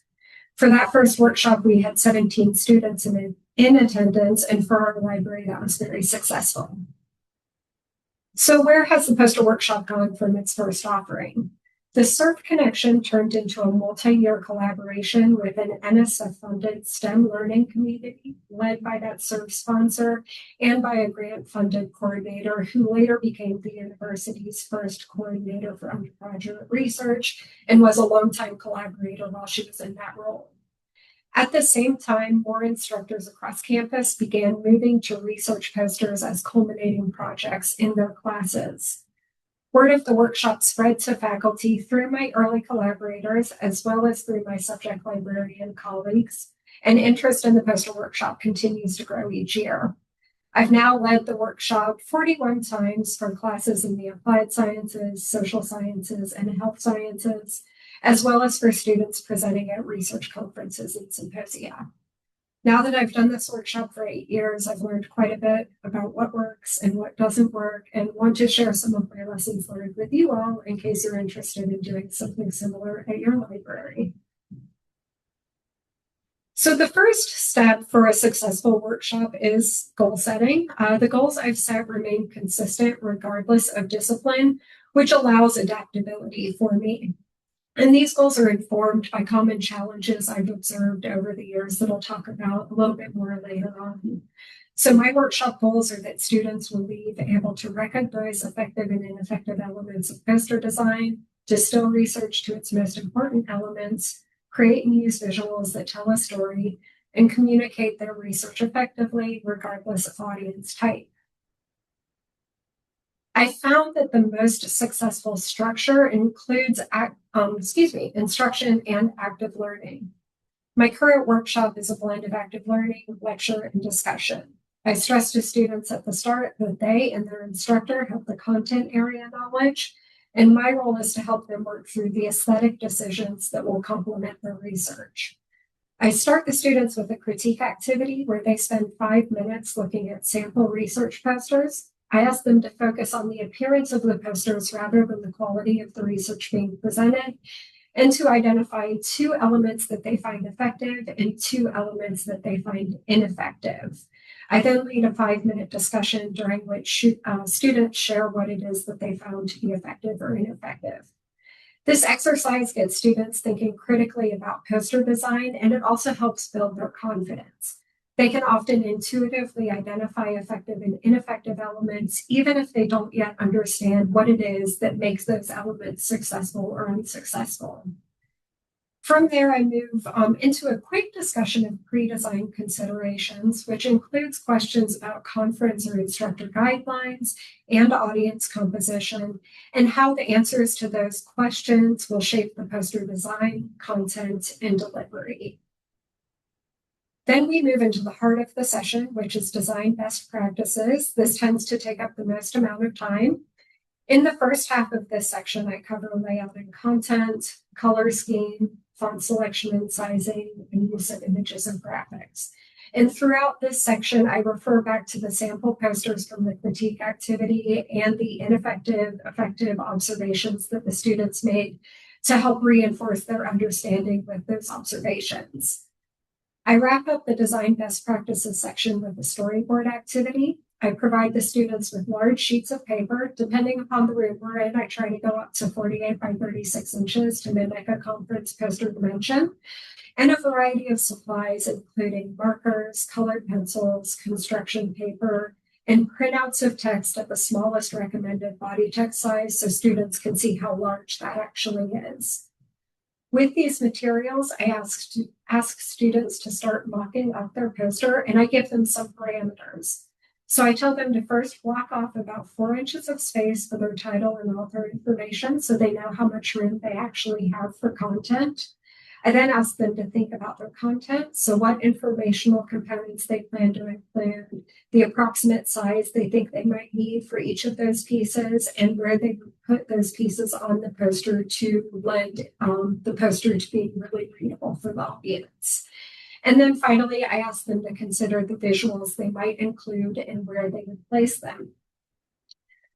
For that first workshop, we had 17 students in attendance, and for our library, that was very successful. So where has the poster workshop gone from its first offering? The SURF connection turned into a multi-year collaboration with an NSF-funded STEM learning community led by that SURF sponsor and by a grant-funded coordinator who later became the university's first coordinator for undergraduate research and was a longtime collaborator while she was in that role. At the same time, more instructors across campus began moving to research posters as culminating projects in their classes. Word of the workshop spread to faculty through my early collaborators, as well as through my subject librarian colleagues, and interest in the poster workshop continues to grow each year. I've now led the workshop 41 times for classes in the applied sciences, social sciences, and health sciences, as well as for students presenting at research conferences and symposia. Now that I've done this workshop for 8 years, I've learned quite a bit about what works and what doesn't work, and want to share some of my lessons learned with you all in case you're interested in doing something similar at your library. So the first step for a successful workshop is goal setting. The goals I've set remain consistent regardless of discipline, which allows adaptability for me. And these goals are informed by common challenges I've observed over the years that I'll talk about a little bit more later on. So my workshop goals are that students will leave able to recognize effective and ineffective elements of poster design, distill research to its most important elements, create and use visuals that tell a story, and communicate their research effectively regardless of audience type. I found that the most successful structure includes instruction and active learning. My current workshop is a blend of active learning, lecture, and discussion. I stress to students at the start that they and their instructor have the content area knowledge, and my role is to help them work through the aesthetic decisions that will complement their research. I start the students with a critique activity where they spend 5 minutes looking at sample research posters. I ask them to focus on the appearance of the posters rather than the quality of the research being presented, and to identify 2 elements that they find effective and 2 elements that they find ineffective. I then lead a 5-minute discussion during which students share what it is that they found to be effective or ineffective. This exercise gets students thinking critically about poster design, and it also helps build their confidence. They can often intuitively identify effective and ineffective elements, even if they don't yet understand what it is that makes those elements successful or unsuccessful. From there, I move into a quick discussion of pre-design considerations, which includes questions about conference or instructor guidelines and audience composition, and how the answers to those questions will shape the poster design, content, and delivery. Then we move into the heart of the session, which is design best practices. This tends to take up the most amount of time. In the first half of this section, I cover layout and content, color scheme, font selection and sizing, and use of images and graphics. And throughout this section, I refer back to the sample posters from the critique activity and the ineffective, effective observations that the students made to help reinforce their understanding with those observations. I wrap up the design best practices section with a storyboard activity. I provide the students with large sheets of paper. Depending upon the room we're in, I try to go up to 48 by 36 inches to mimic a conference poster dimension, and a variety of supplies, including markers, colored pencils, construction paper, and printouts of text at the smallest recommended body text size so students can see how large that actually is. With these materials, I ask students to start mocking up their poster, and I give them some parameters. So I tell them to first block off about 4 inches of space for their title and author information so they know how much room they actually have for content. I then ask them to think about their content, so what informational components they plan to include, the approximate size they think they might need for each of those pieces, and where they would put those pieces on the poster to lend the poster to being really readable for the audience. And then finally, I ask them to consider the visuals they might include and where they would place them.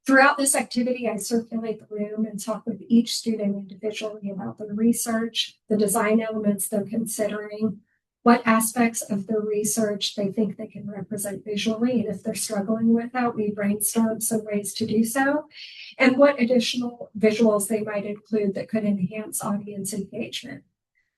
Throughout this activity, I circulate the room and talk with each student individually about their research, the design elements they're considering, what aspects of their research they think they can represent visually, and if they're struggling with that, we brainstorm some ways to do so, and what additional visuals they might include that could enhance audience engagement.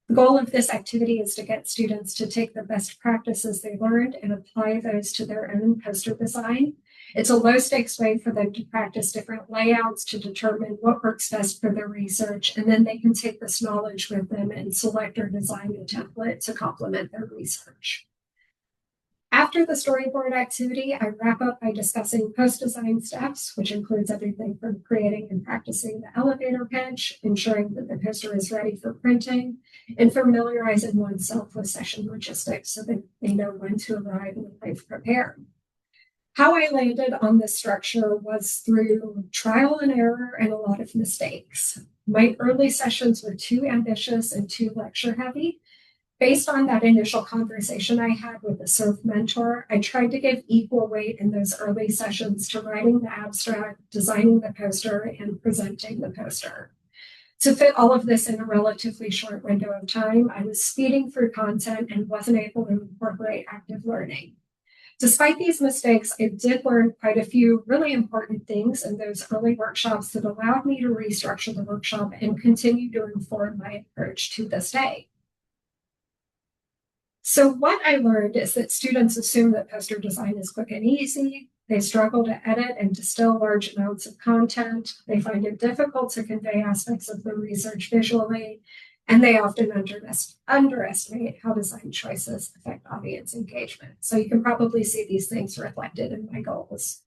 The goal of this activity is to get students to take the best practices they learned and apply those to their own poster design. It's a low stakes way for them to practice different layouts to determine what works best for their research. And then they can take this knowledge with them and select or design a template to complement their research. After the storyboard activity, I wrap up by discussing post-design steps, which includes everything from creating and practicing the elevator pitch, ensuring that the poster is ready for printing, and familiarizing oneself with session logistics so that they know when to arrive and they've prepared. How I landed on this structure was through trial and error and a lot of mistakes. My early sessions were too ambitious and too lecture heavy. Based on that initial conversation I had with the SURF mentor, I tried to give equal weight in those early sessions to writing the abstract, designing the poster, and presenting the poster. To fit all of this in a relatively short window of time, I was speeding through content and wasn't able to incorporate active learning. Despite these mistakes, I did learn quite a few really important things in those early workshops that allowed me to restructure the workshop and continue to inform my approach to this day. So what I learned is that students assume that poster design is quick and easy. They struggle to edit and distill large amounts of content. They find it difficult to convey aspects of their research visually, and they often underestimate how design choices affect audience engagement. So you can probably see these things reflected in my goals.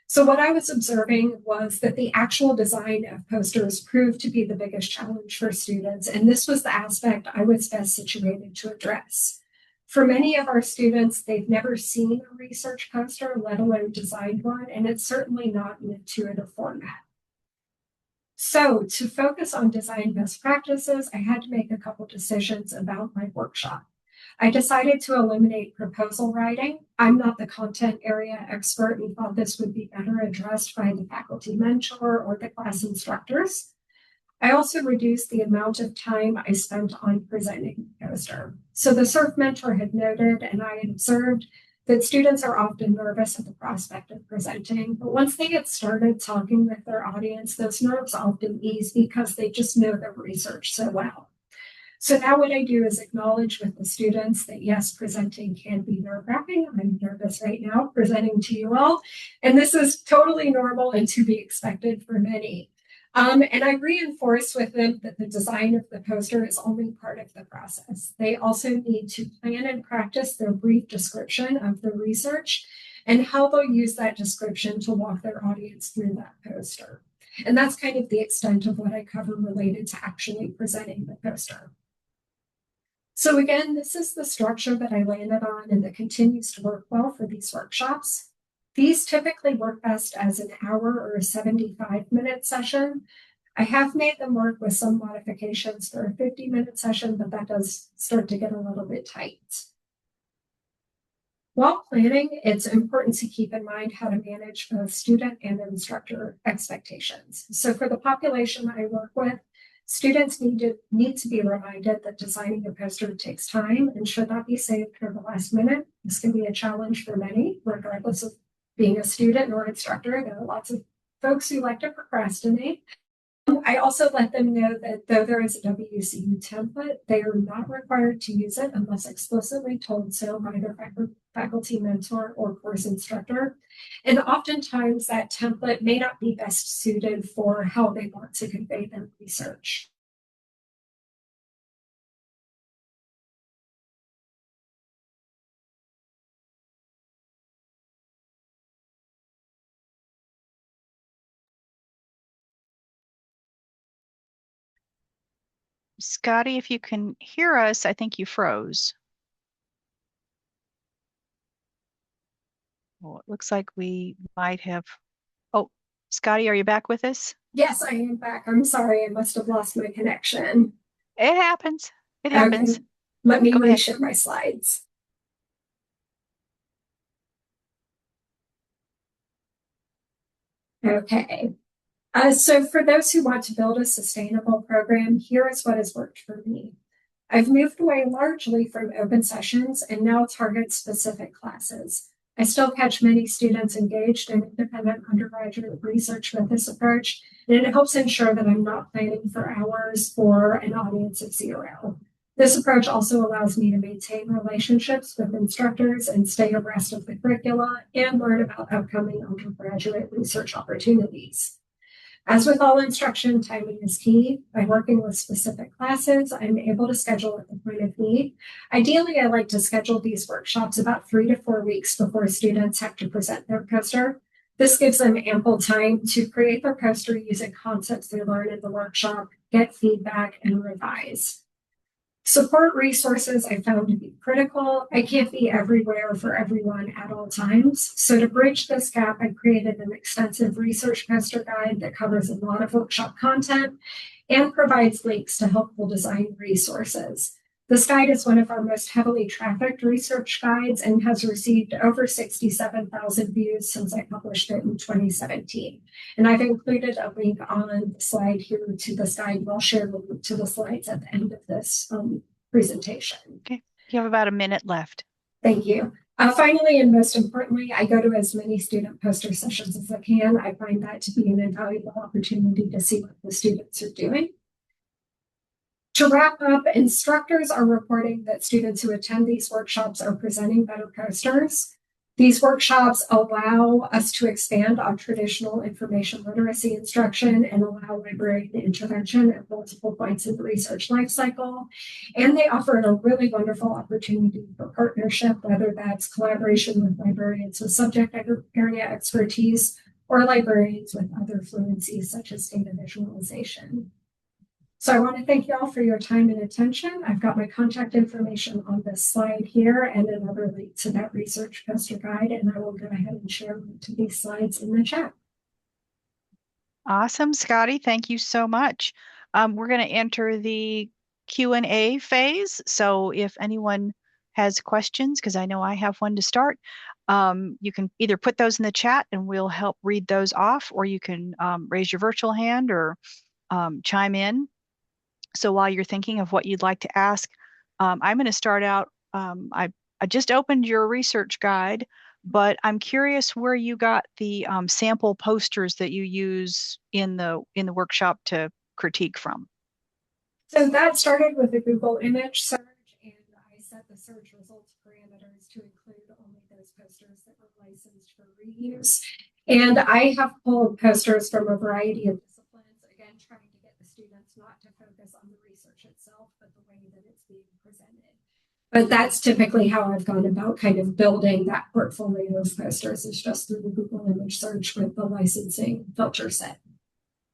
So what I was observing was that the actual design of posters proved to be the biggest challenge for students, and this was the aspect I was best situated to address. For many of our students, they've never seen a research poster, let alone designed one, and it's certainly not an intuitive format. So to focus on design best practices, I had to make a couple decisions about my workshop. I decided to eliminate proposal writing. I'm not the content area expert and thought this would be better addressed by the faculty mentor or the class instructors. I also reduced the amount of time I spent on presenting the poster. So the SURF mentor had noted, and I had observed, that students are often nervous at the prospect of presenting, but once they get started talking with their audience, those nerves often ease because they just know their research so well. So now what I do is acknowledge with the students that yes, presenting can be nerve-wracking. I'm nervous right now presenting to you all, and this is totally normal and to be expected for many. And I reinforce with them that the design of the poster is only part of the process. They also need to plan and practice their brief description of the research and how they'll use that description to walk their audience through that poster. And that's kind of the extent of what I cover related to actually presenting the poster. So again, this is the structure that I landed on and that continues to work well for these workshops. These typically work best as an hour or a 75-minute session. I have made them work with some modifications for a 50-minute session, but that does start to get a little bit tight. While planning, it's important to keep in mind how to manage both student and instructor expectations. So for the population I work with, students need to be reminded that designing a poster takes time and should not be saved for the last minute. This can be a challenge for many, regardless of being a student or instructor. There are lots of folks who like to procrastinate. I also let them know that though there is a WCU template, they are not required to use it unless explicitly told so by their faculty mentor or course instructor. And oftentimes that template may not be best suited for how they want to convey their research. Scotty, if you can hear us, I think you froze. Well, it looks like we might have. Oh, Scotty, are you back with us? Yes, I am back. I'm sorry, I must have lost my connection. It happens. It happens. Okay. Let me Go ahead. reshare my slides. Okay. So for those who want to build a sustainable program, here is what has worked for me. I've moved away largely from open sessions and now target specific classes. I still catch many students engaged in independent undergraduate research with this approach, and it helps ensure that I'm not planning for hours for an audience of 0. This approach also allows me to maintain relationships with instructors and stay abreast of the curricula and learn about upcoming undergraduate research opportunities. As with all instruction, timing is key. By working with specific classes, I'm able to schedule at the point of need. Ideally, I like to schedule these workshops about 3 to 4 weeks before students have to present their poster. This gives them ample time to create their poster using concepts they learn in the workshop, get feedback, and revise. Support resources I found to be critical. I can't be everywhere for everyone at all times. So to bridge this gap, I created an extensive research poster guide that covers a lot of workshop content and provides links to helpful design resources. This guide is one of our most heavily trafficked research guides and has received over 67,000 views since I published it in 2017. And I've included a link on the slide here to this guide. I'll share the link to the slides at the end of this presentation. Okay, you have about a minute left. Thank you. Finally, and most importantly, I go to as many student poster sessions as I can. I find that to be an invaluable opportunity to see what the students are doing. To wrap up, instructors are reporting that students who attend these workshops are presenting better posters. These workshops allow us to expand on traditional information literacy instruction and allow librarian intervention at multiple points in the research lifecycle. And they offer a really wonderful opportunity for partnership, whether that's collaboration with librarians with subject area expertise or librarians with other fluencies such as data visualization. So I want to thank you all for your time and attention. I've got my contact information on this slide here and another link to that research poster guide, and I will go ahead and share to these slides in the chat. Awesome, Scotty. Thank you so much. We're going to enter the Q&A phase. So if anyone has questions, because I know I have one to start, you can either put those in the chat and we'll help read those off, or you can raise your virtual hand or chime in. So while you're thinking of what you'd like to ask, I'm going to start out. I just opened your research guide, but I'm curious where you got the sample posters that you use in the workshop to critique from. So that started with a Google image search, and I set the search results parameters to include only those posters that were licensed for reuse. And I have pulled posters from a variety of disciplines, again, trying to get the students not to focus on the research itself, but the way that it's being presented. But that's typically how I've gone about kind of building that portfolio of posters, is just through the Google image search with the licensing filter set.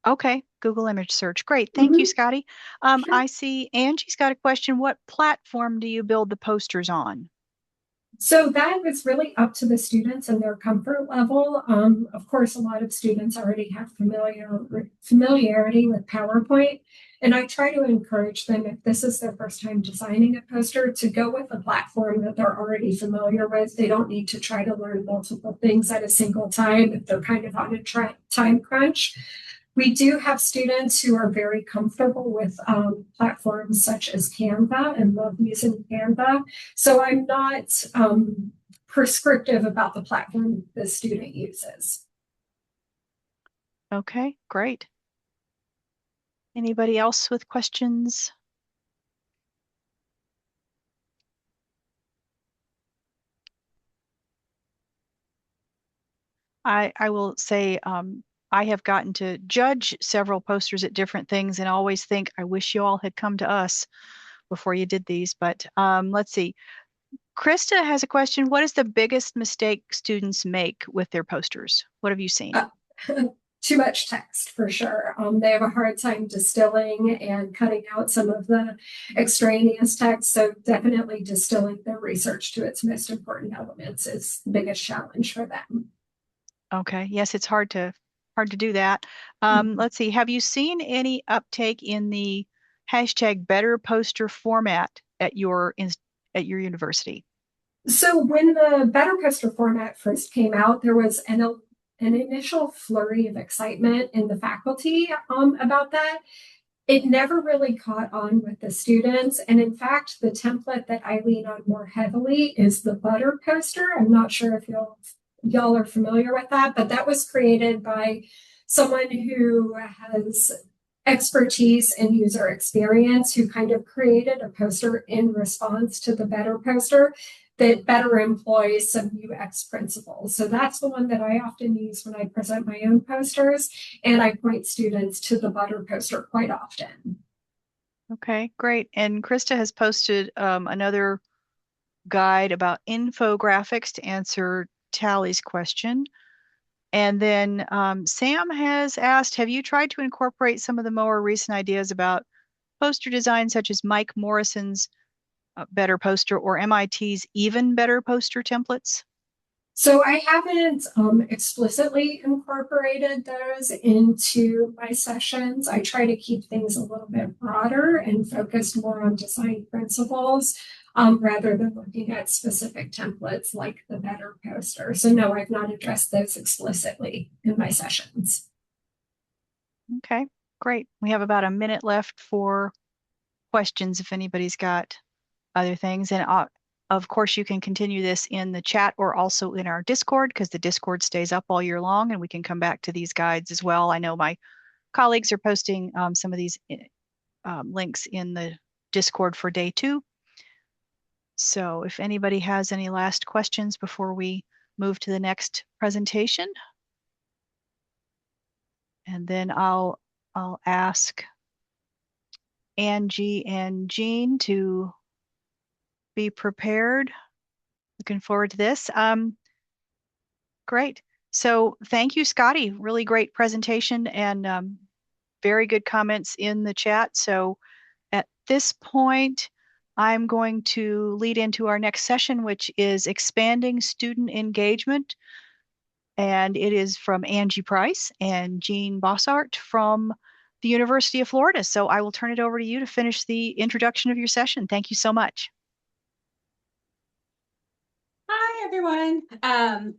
Okay, Google image search. Great. Thank you, Scotty. Sure. I see Angie's got a question. What platform do you build the posters on? So that was really up to the students and their comfort level. Of course, a lot of students already have familiarity with PowerPoint, and I try to encourage them, if this is their first time designing a poster, to go with a platform that they're already familiar with. They don't need to try to learn multiple things at a single time if they're kind of on a time crunch. We do have students who are very comfortable with platforms such as Canva and love using Canva. So I'm not prescriptive about the platform the student uses. Okay, great. Anybody else with questions? I will say, I have gotten to judge several posters at different things and always think, I wish you all had come to us before you did these. But let's see. Krista has a question. What is the biggest mistake students make with their posters? What have you seen? Too much text, for sure. They have a hard time distilling and cutting out some of the extraneous text. So definitely distilling their research to its most important elements is the biggest challenge for them. Okay. Yes, it's hard to do that. Let's see. Have you seen any uptake in the hashtag better poster format at your university? So when the better poster format first came out, there was an initial flurry of excitement in the faculty about that. It never really caught on with the students. And in fact, the template that I lean on more heavily is the butter poster. I'm not sure if y'all are familiar with that, but that was created by someone who has expertise in user experience who kind of created a poster in response to the Better poster that better employs some UX principles. So that's the one that I often use when I present my own posters, and I point students to the Better poster quite often. Okay, great. And Krista has posted another guide about infographics to answer Tally's question. And then Sam has asked, have you tried to incorporate some of the more recent ideas about poster design, such as Mike Morrison's Better Poster or MIT's Even Better Poster templates? So I haven't explicitly incorporated those into my sessions. I try to keep things a little bit broader and focus more on design principles rather than looking at specific templates like the Better poster. So no, I've not addressed those explicitly in my sessions. Okay, great. We have about a minute left for questions if anybody's got other things. And of course, you can continue this in the chat or also in our Discord, because the Discord stays up all year long and we can come back to these guides as well. I know my colleagues are posting some of these links in the Discord for day 2. So if anybody has any last questions before we move to the next presentation. And then I'll ask Angie and Jean to be prepared. Looking forward to this. Great. So thank you, Scotty. Really great presentation and very good comments in the chat. So at this point, I'm going to lead into our next session, which is expanding student engagement. And it is from Angie Price and Jean Bossart from the University of Florida. So I will turn it over to you to finish the introduction of your session. Thank you so much. Hi, everyone.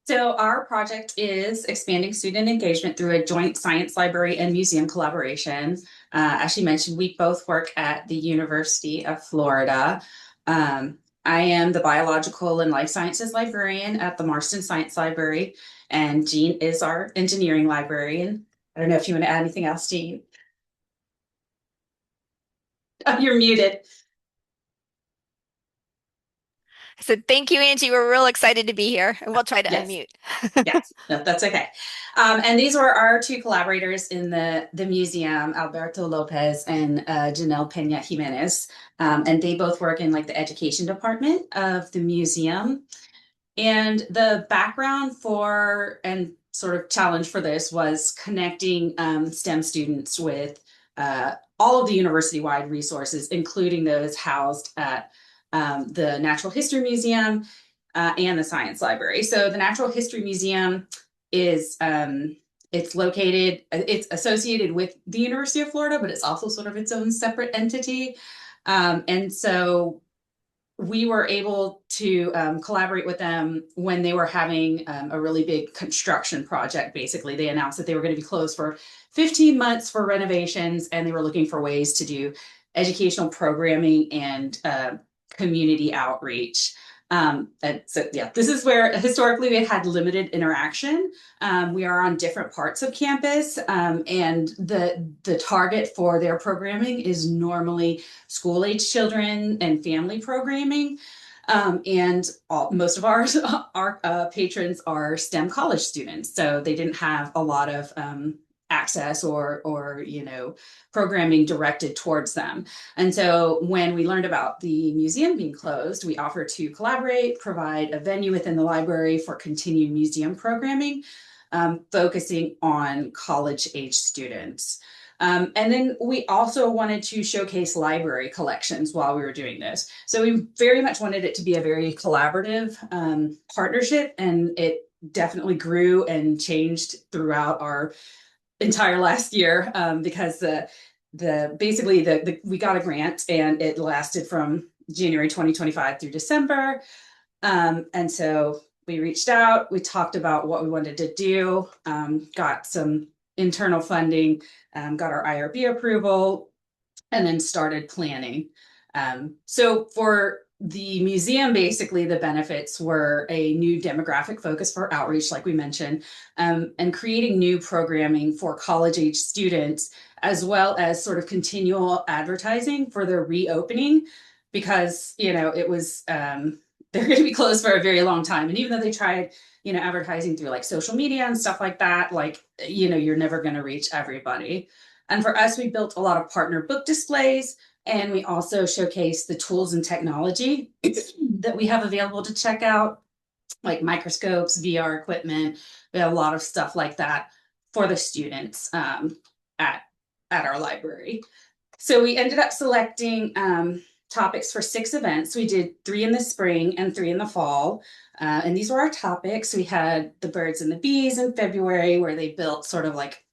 So our project is expanding student engagement through a joint science library and museum collaboration. As she mentioned, we both work at the University of Florida. I am the biological and life sciences librarian at the Marston Science Library, and Jean is our engineering librarian. I don't know if you want to add anything else, Jean. Oh, you're muted. So thank you, Angie. We're real excited to be here, and we'll try to Yes. unmute. Yes, no, that's okay. And these were our 2 collaborators in the museum, Alberto Lopez and Janelle Pena Jimenez. And they both work in like the education department of the museum. And the background for and sort of challenge for this was connecting STEM students with all of the university-wide resources, including those housed at the Natural History Museum and the Science Library. So the Natural History Museum is it's associated with the University of Florida, but it's also sort of its own separate entity. And so we were able to collaborate with them when they were having a really big construction project. Basically, they announced that they were going to be closed for 15 months for renovations, and they were looking for ways to do educational programming and community outreach. And so, yeah, this is where historically we had limited interaction. We are on different parts of campus, and the target for their programming is normally school-age children and family programming. And most of our patrons are STEM college students, so they didn't have a lot of access or programming directed towards them. And so when we learned about the museum being closed, we offered to collaborate, provide a venue within the library for continued museum programming, focusing on college-age students. And then we also wanted to showcase library collections while we were doing this. So we very much wanted it to be a very collaborative partnership, and it definitely grew and changed throughout our entire last year because we got a grant and it lasted from January 2025 through December. And so we reached out, we talked about what we wanted to do, got some internal funding, got our IRB approval, and then started planning. So for the museum, basically, the benefits were a new demographic focus for outreach, like we mentioned, and creating new programming for college-age students, as well as sort of continual advertising for their reopening, because, you know, it was, they're going to be closed for a very long time. And even though they tried, you know, advertising through like social media and stuff like that, like, you know, you're never going to reach everybody. And for us, we built a lot of partner book displays, and we also showcase the tools and technology that we have available to check out, like microscopes, VR equipment. We have a lot of stuff like that for the students at our library. So we ended up selecting topics for 6 events. We did 3 in the spring and 3 in the fall. And these were our topics. We had the birds and the bees in February, where they built sort of like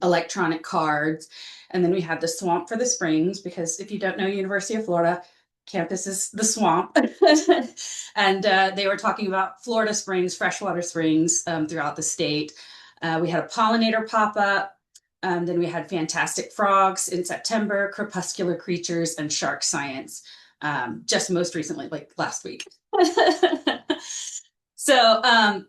electronic cards. And then we had the swamp for the springs, because if you don't know, University of Florida campus is the swamp. And they were talking about Florida springs, freshwater springs throughout the state. We had a pollinator pop-up. Then we had fantastic frogs in September, crepuscular creatures, and shark science, just most recently, like last week. So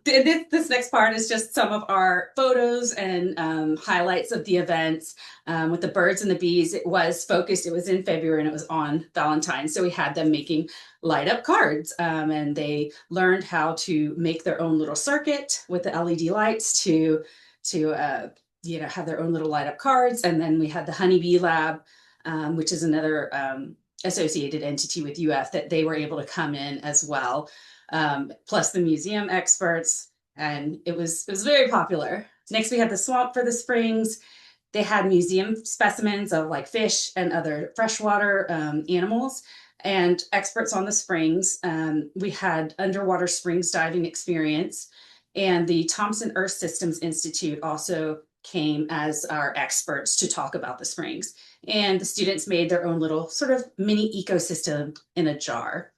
this next part is just some of our photos and highlights of the events. With the birds and the bees, it was focused, it was in February and it was on Valentine's. So we had them making light up cards, and they learned how to make their own little circuit with the LED lights to you know, have their own little light up cards. And then we had the Honeybee Lab, which is another associated entity with UF, that they were able to come in as well. Plus the museum experts, and it was very popular. Next, we had the swamp for the springs. They had museum specimens of like fish and other freshwater animals, and experts on the springs. We had underwater springs diving experience, and the Thomson Earth Systems Institute also came as our experts to talk about the springs. And the students made their own little sort of mini ecosystem in a jar.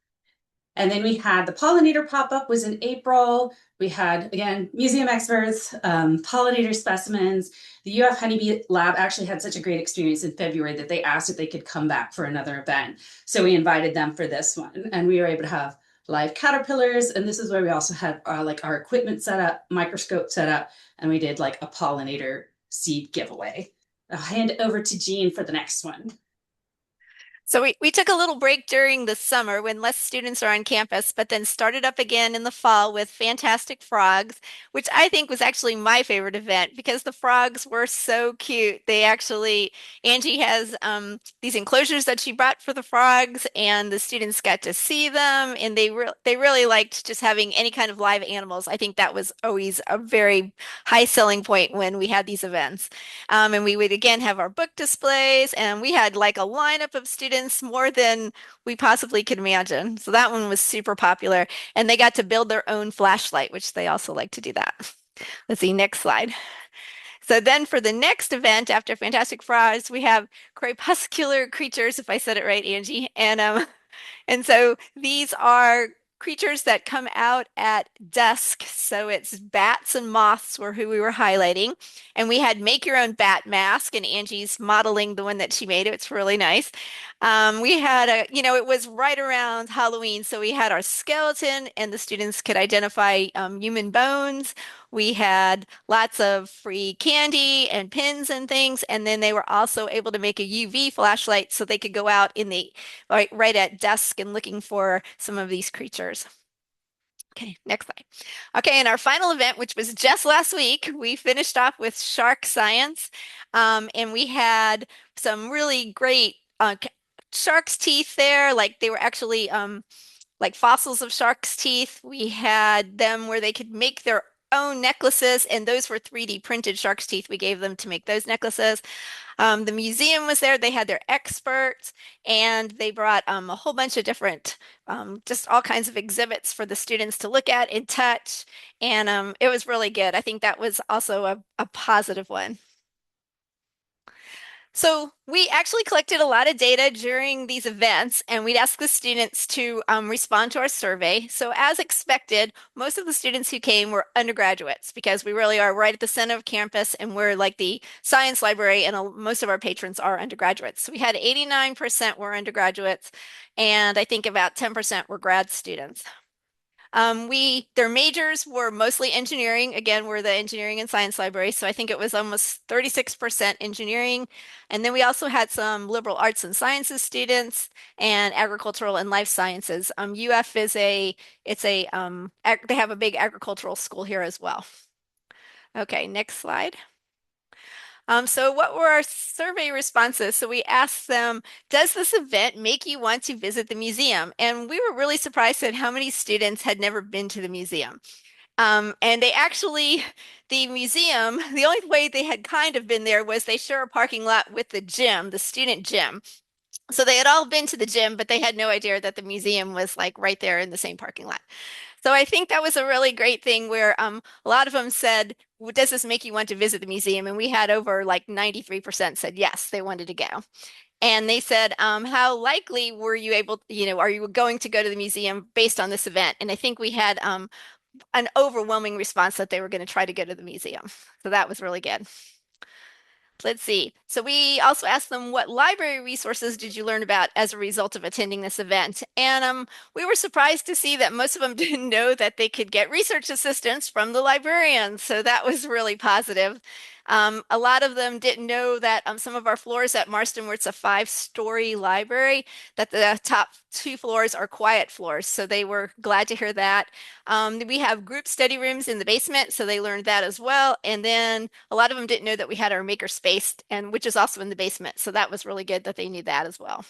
And then we had the pollinator pop-up was in April. We had, again, museum experts, pollinator specimens. The UF Honeybee Lab actually had such a great experience in February that they asked if they could come back for another event. So we invited them for this one. And we were able to have live caterpillars. And this is where we also had like our equipment set up, microscope set up, and we did like a pollinator seed giveaway. I'll hand it over to Jean for the next one. So we took a little break during the summer when less students are on campus, but then started up again in the fall with Fantastic Frogs, which I think was actually my favorite event because the frogs were so cute. They actually, Angie has these enclosures that she brought for the frogs, and the students got to see them, and they really liked just having any kind of live animals. I think that was always a very high selling point when we had these events. And we would again have our book displays, and we had like a lineup of students more than we possibly could imagine. So that one was super popular. And they got to build their own flashlight, which they also like to do that. Let's see, next slide. So then for the next event after Fantastic Frogs, we have crepuscular creatures, if I said it right, Angie. And so these are creatures that come out at dusk. So it's bats and moths were who we were highlighting. And we had make your own bat mask, and Angie's modeling the one that she made. It's really nice. We had it was right around Halloween. So we had our skeleton, and the students could identify human bones. We had lots of free candy and pins and things. And then they were also able to make a UV flashlight so they could go out in the right at dusk and looking for some of these creatures. Okay, next slide. Okay, and our final event, which was just last week, we finished off with shark science, and we had some really great shark's teeth there. Like they were actually like fossils of shark's teeth. We had them where they could make their own necklaces, and those were 3D printed shark's teeth. We gave them to make those necklaces. The museum was there. They had their experts, and they brought a whole bunch of different, just all kinds of exhibits for the students to look at and touch. And it was really good. I think that was also a positive one. So we actually collected a lot of data during these events, and we'd ask the students to respond to our survey. So as expected, most of the students who came were undergraduates because we really are right at the center of campus, and we're like the science library, and most of our patrons are undergraduates. So we had 89% were undergraduates, and I think about 10% were grad students. Their majors were mostly engineering. Again, we're the engineering and science library, so I think it was almost 36% engineering. And then we also had some liberal arts and sciences students and agricultural and life sciences. UF is they have a big agricultural school here as well. Okay, next slide. So what were our survey responses? So we asked them, does this event make you want to visit the museum? And we were really surprised at how many students had never been to the museum. And the museum, the only way they had kind of been there was they share a parking lot with the gym, the student gym. So they had all been to the gym, but they had no idea that the museum was like right there in the same parking lot. So I think that was a really great thing where a lot of them said, does this make you want to visit the museum? And we had over like 93% said yes, they wanted to go. And they said, how likely were you are you going to go to the museum based on this event? And I think we had an overwhelming response that they were going to try to go to the museum. So that was really good. Let's see. So we also asked them, what library resources did you learn about as a result of attending this event? And we were surprised to see that most of them didn't know that they could get research assistance from the librarians. So that was really positive. A lot of them didn't know that some of our floors at Marston, where it's a 5-story library, that the top 2 floors are quiet floors. So they were glad to hear that. We have group study rooms in the basement, so they learned that as well. And then a lot of them didn't know that we had our maker space, and which is also in the basement. So that was really good that they knew that as well.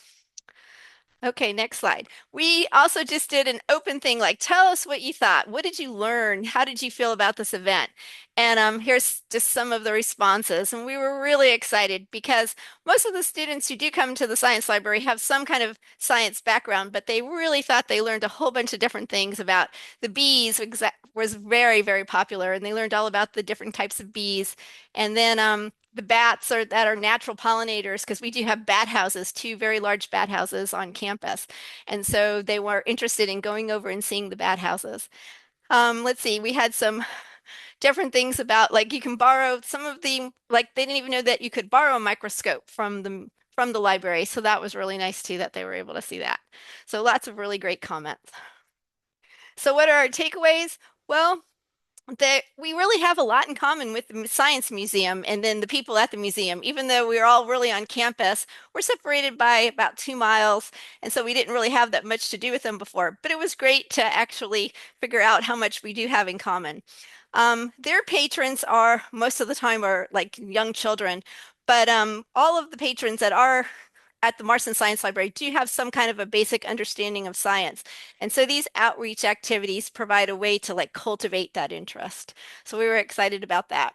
Okay, next slide. We also just did an open thing like, tell us what you thought. What did you learn? How did you feel about this event? And here's just some of the responses. And we were really excited because most of the students who do come to the science library have some kind of science background, but they really thought they learned a whole bunch of different things about the bees was very, very popular. And they learned all about the different types of bees. And then the bats that are natural pollinators, because we do have bat houses, 2 very large bat houses on campus. And so they were interested in going over and seeing the bat houses. Let's see, we had some different things about like you can borrow some of like they didn't even know that you could borrow a microscope from the library. So that was really nice too that they were able to see that. So lots of really great comments. So what are our takeaways? Well, that we really have a lot in common with the Science Museum and then the people at the museum. Even though we're all really on campus, we're separated by about 2 miles. And so we didn't really have that much to do with them before. But it was great to actually figure out how much we do have in common. Their patrons are most of the time are like young children, but all of the patrons that are at the Marston Science Library do have some kind of a basic understanding of science. And so these outreach activities provide a way to like cultivate that interest. So we were excited about that.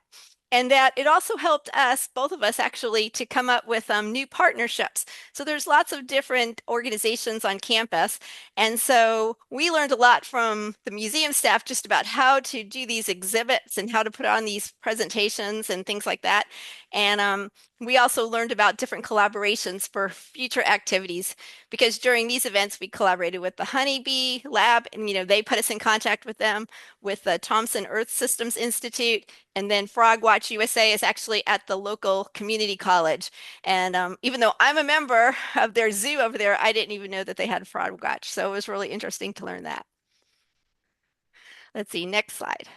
And that it also helped us, both of us actually, to come up with new partnerships. So there's lots of different organizations on campus. And so we learned a lot from the museum staff just about how to do these exhibits and how to put on these presentations and things like that. And we also learned about different collaborations for future activities because during these events, we collaborated with the Honeybee Lab and, they put us in contact with them, with the Thomson Earth Systems Institute, and then Frog Watch USA is actually at the local community college. And even though I'm a member of their zoo over there, I didn't even know that they had Frog Watch. So it was really interesting to learn that. Let's see, next slide.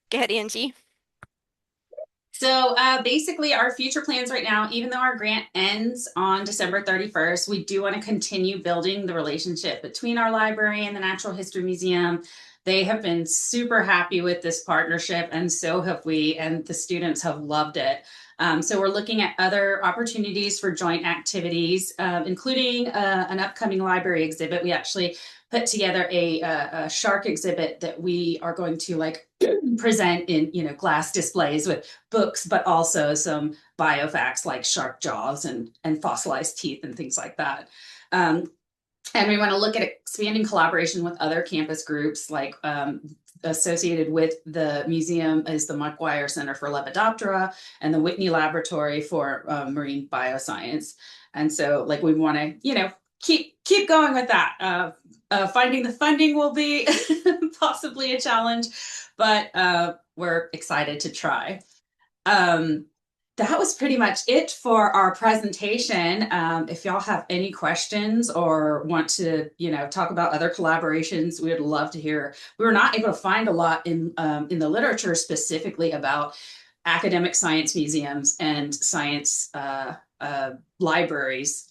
Go ahead, Angie. So basically our future plans right now, even though our grant ends on December 31st, we do want to continue building the relationship between our library and the Natural History Museum. They have been super happy with this partnership, and so have we, and the students have loved it. So we're looking at other opportunities for joint activities, including an upcoming library exhibit. We actually put together a shark exhibit that we are going to present in glass displays with books, but also some biofacts like shark jaws and fossilized teeth and things like that. And we want to look at expanding collaboration with other campus groups like associated with the museum is the McGuire Center for Lepidoptera and the Whitney Laboratory for Marine Bioscience. And so like we want to, you know, keep going with that. Finding the funding will be possibly a challenge, but we're excited to try. That was pretty much it for our presentation. If y'all have any questions or want to, you know, talk about other collaborations, we would love to hear. We were not able to find a lot in the literature specifically about academic science museums and science libraries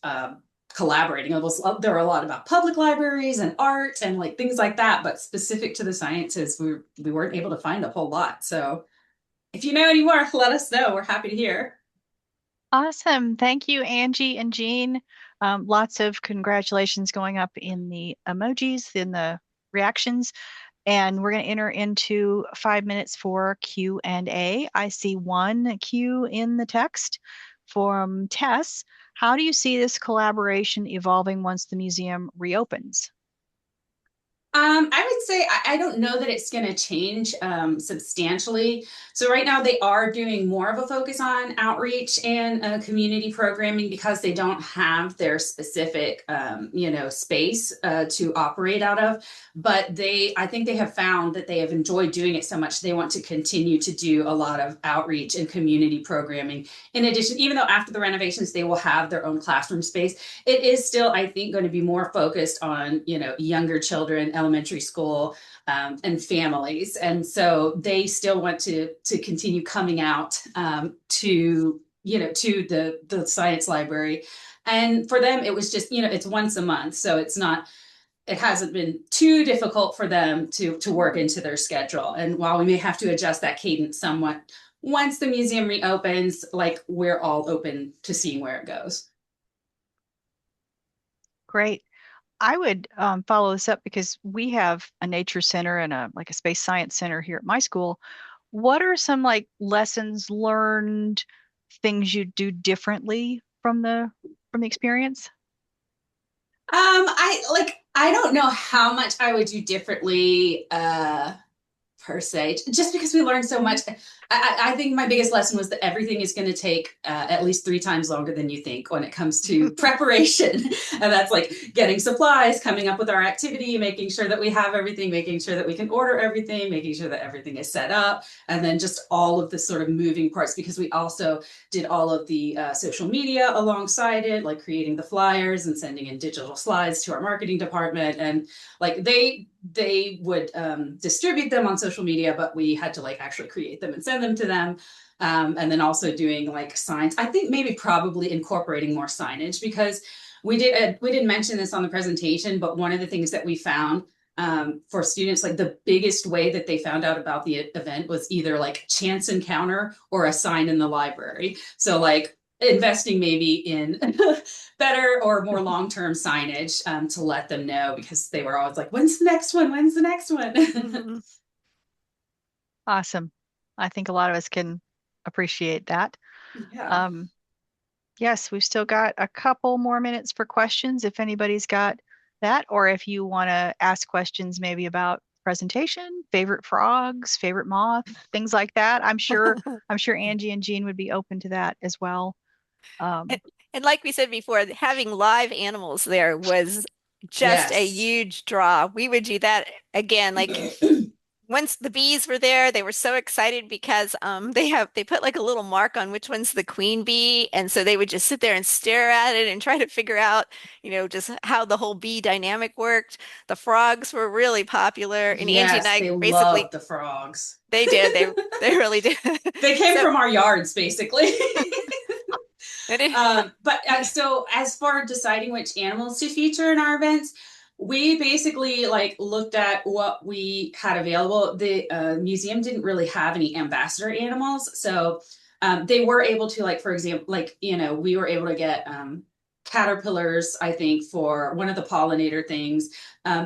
collaborating. There were a lot about public libraries and art and like things like that, but specific to the sciences, we weren't able to find a whole lot. So if you know any more, let us know. We're happy to hear. Awesome. Thank you, Angie and Jean. Lots of congratulations going up in the emojis, in the reactions. And we're going to enter into 5 minutes for Q&A. I see one Q in the text from Tess. How do you see this collaboration evolving once the museum reopens? I would say I don't know that it's going to change substantially. So right now they are doing more of a focus on outreach and community programming because they don't have their specific, you know, space to operate out of. But I think they have found that they have enjoyed doing it so much they want to continue to do a lot of outreach and community programming. In addition, even though after the renovations they will have their own classroom space, it is still, I think, going to be more focused on, you know, younger children, elementary school, and families. And so they still want to continue coming out to, you know, to the science library. And for them, it was just, you know, it's once a month. So it hasn't been too difficult for them to work into their schedule. And while we may have to adjust that cadence somewhat, once the museum reopens, like we're all open to seeing where it goes. Great. I would follow this up because we have a nature center and a space science center here at my school. What are some like lessons learned, things you do differently from the experience? I don't know how much I would do differently per se, just because we learned so much. I think my biggest lesson was that everything is going to take at least 3 times longer than you think when it comes to preparation. And that's like getting supplies, coming up with our activity, making sure that we have everything, making sure that we can order everything, making sure that everything is set up, and then just all of the sort of moving parts, because we also did all of the social media alongside it, like creating the flyers and sending in digital slides to our marketing department. And like they would distribute them on social media, but we had to like actually create them and send them to them. And then also doing like signs. I think maybe probably incorporating more signage, because we didn't mention this on the presentation, but one of the things that we found for students, like the biggest way that they found out about the event was either like chance encounter or a sign in the library. So like investing maybe in better or more long-term signage to let them know, because they were always like, when's the next one? When's the next one? Awesome. I think a lot of us can appreciate that. Yeah. Yes, we've still got a couple more minutes for questions if anybody's got that, or if you want to ask questions maybe about presentation, favorite frogs, favorite moth, things like that. I'm sure Angie and Jean would be open to that as well. And like we said before, having live animals there was just a Yes. huge draw. We would do that again. Like once the bees were there, they were so excited because they put like a little mark on which one's the queen bee. And so they would just sit there and stare at it and try to figure out, you know, just how the whole bee dynamic worked. The frogs were really popular. And Angie and Yes, I they basically loved the frogs. they did. They really did. They came So- from our yards, basically. It is- So as for deciding which animals to feature in our events, we basically like looked at what we had available. The museum didn't really have any ambassador animals, so they were able to, like, for example, like, you know, we were able to get caterpillars, I think, for one of the pollinator things,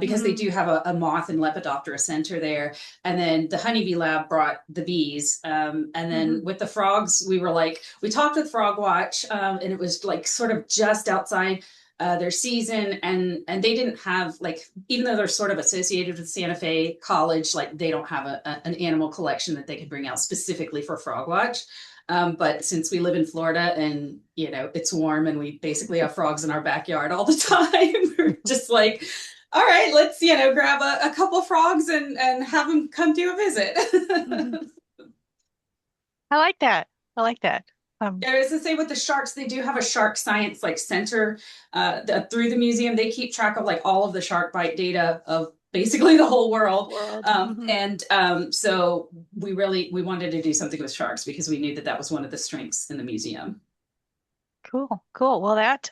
because they do have a moth and lepidoptera center there. And then the honeybee lab brought the bees. And then with the frogs, we talked with Frog Watch, and it was like sort of just outside their season, and they didn't have, like, even though they're sort of associated with Santa Fe College, like they don't have an animal collection that they could bring out specifically for Frog Watch. But since we live in Florida and, you know, it's warm and we basically have frogs in our backyard all the time, we're just like, all right, let's, you know, grab a couple of frogs and have them come do a visit. I like that. I like that. I was to say with the sharks, they do have a shark science like center through the museum. They keep track of like all of the shark bite data of basically the whole world. So we wanted to do something with sharks because we knew that that was one of the strengths in the museum. Cool, cool. Well, that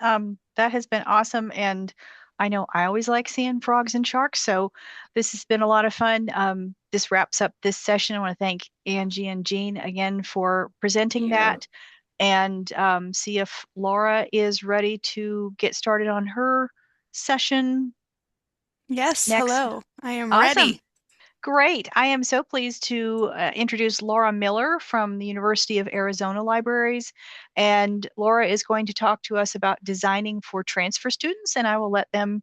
has been awesome, and I know I always like seeing frogs and sharks, so this has been a lot of fun. This wraps up this session. I want to thank Angie and Jean again for presenting that, and see if Laura is ready to get started on her session. Yes, next. hello. I am Awesome. ready. Great. I am so pleased to introduce Laura Miller from the University of Arizona Libraries. And Laura is going to talk to us about designing for transfer students, and I will let them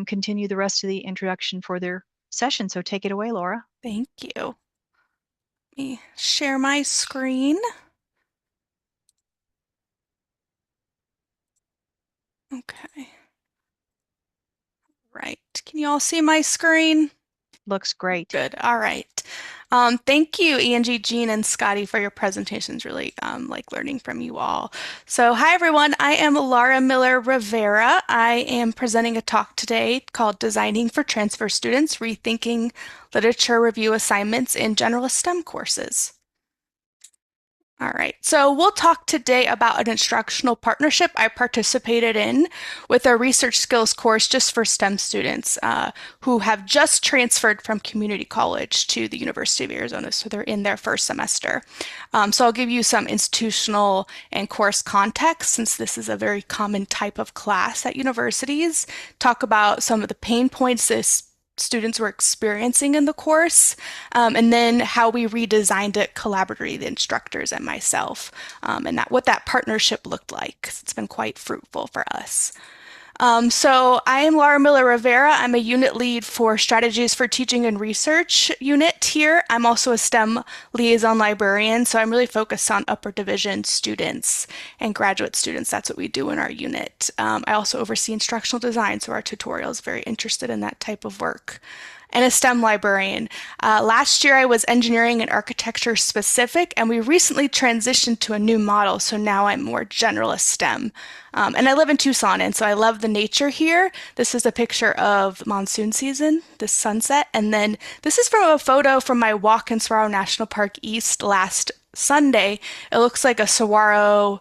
continue the rest of the introduction for their session. So take it away, Laura. Thank you. Let me share my screen. Okay. Right. Can you all see my screen? Looks great. Good. All right. Thank you, Angie, Jean, and Scotty for your presentations. Really like learning from you all. So hi, everyone. I am Laura Miller Rivera. I am presenting a talk today called Designing for Transfer Students, Rethinking Literature Review Assignments in Generalist STEM Courses. All right, so we'll talk today about an instructional partnership I participated in with a research skills course just for STEM students who have just transferred from community college to the University of Arizona, so they're in their first semester. So I'll give you some institutional and course context, since this is a very common type of class at universities, talk about some of the pain points this students were experiencing in the course, and then how we redesigned it collaboratively, the instructors and myself, and what that partnership looked like, 'cause it's been quite fruitful for us. So I am Laura Miller Rivera. I'm a unit lead for Strategies for Teaching and Research unit here. I'm also a STEM liaison librarian, so I'm really focused on upper division students and graduate students. That's what we do in our unit. I also oversee instructional design, so our tutorial is very interested in that type of work. And a STEM librarian. Last year I was engineering and architecture specific, and we recently transitioned to a new model, so now I'm more generalist STEM. And I live in Tucson, and so I love the nature here. This is a picture of monsoon season, the sunset, and then this is from a photo from my walk in Saguaro National Park East last Sunday. It looks like a saguaro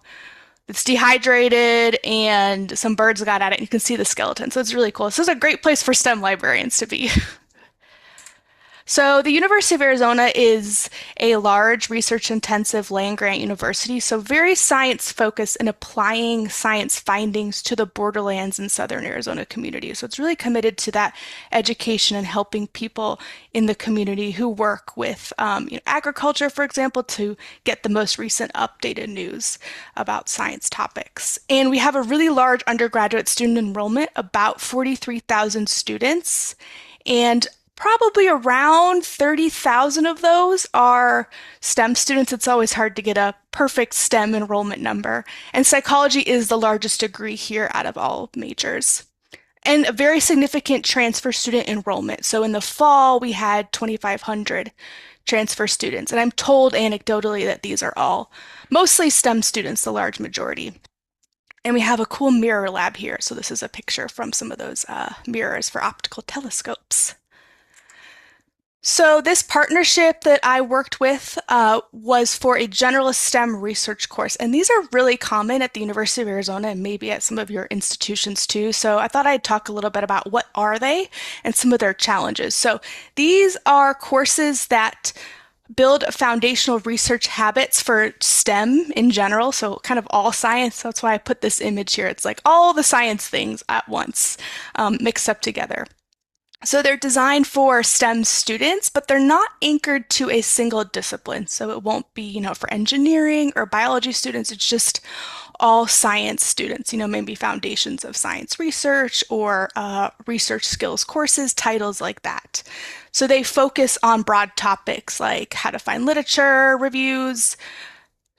it's dehydrated and some birds got at it. You can see the skeleton, so it's really cool. This is a great place for STEM librarians to be. So the University of Arizona is a large research-intensive land-grant university, so very science-focused in applying science findings to the borderlands in southern Arizona communities. So it's really committed to that education and helping people in the community who work with agriculture, for example, to get the most recent updated news about science topics. And we have a really large undergraduate student enrollment, about 43,000 students, and probably around 30,000 of those are STEM students. It's always hard to get a perfect STEM enrollment number. And psychology is the largest degree here out of all majors. And a very significant transfer student enrollment. So in the fall, we had 2,500 transfer students. And I'm told anecdotally that these are all mostly STEM students, the large majority. And we have a cool mirror lab here. So this is a picture from some of those mirrors for optical telescopes. So this partnership that I worked with was for a generalist STEM research course. And these are really common at the University of Arizona and maybe at some of your institutions too. So I thought I'd talk a little bit about what are they and some of their challenges. So these are courses that build foundational research habits for STEM in general, so kind of all science. That's why I put this image here. It's like all the science things at once, mixed up together. So they're designed for STEM students, but they're not anchored to a single discipline. So it won't be, for engineering or biology students. It's just all science students, maybe foundations of science research or research skills courses, titles like that. So they focus on broad topics like how to find literature reviews,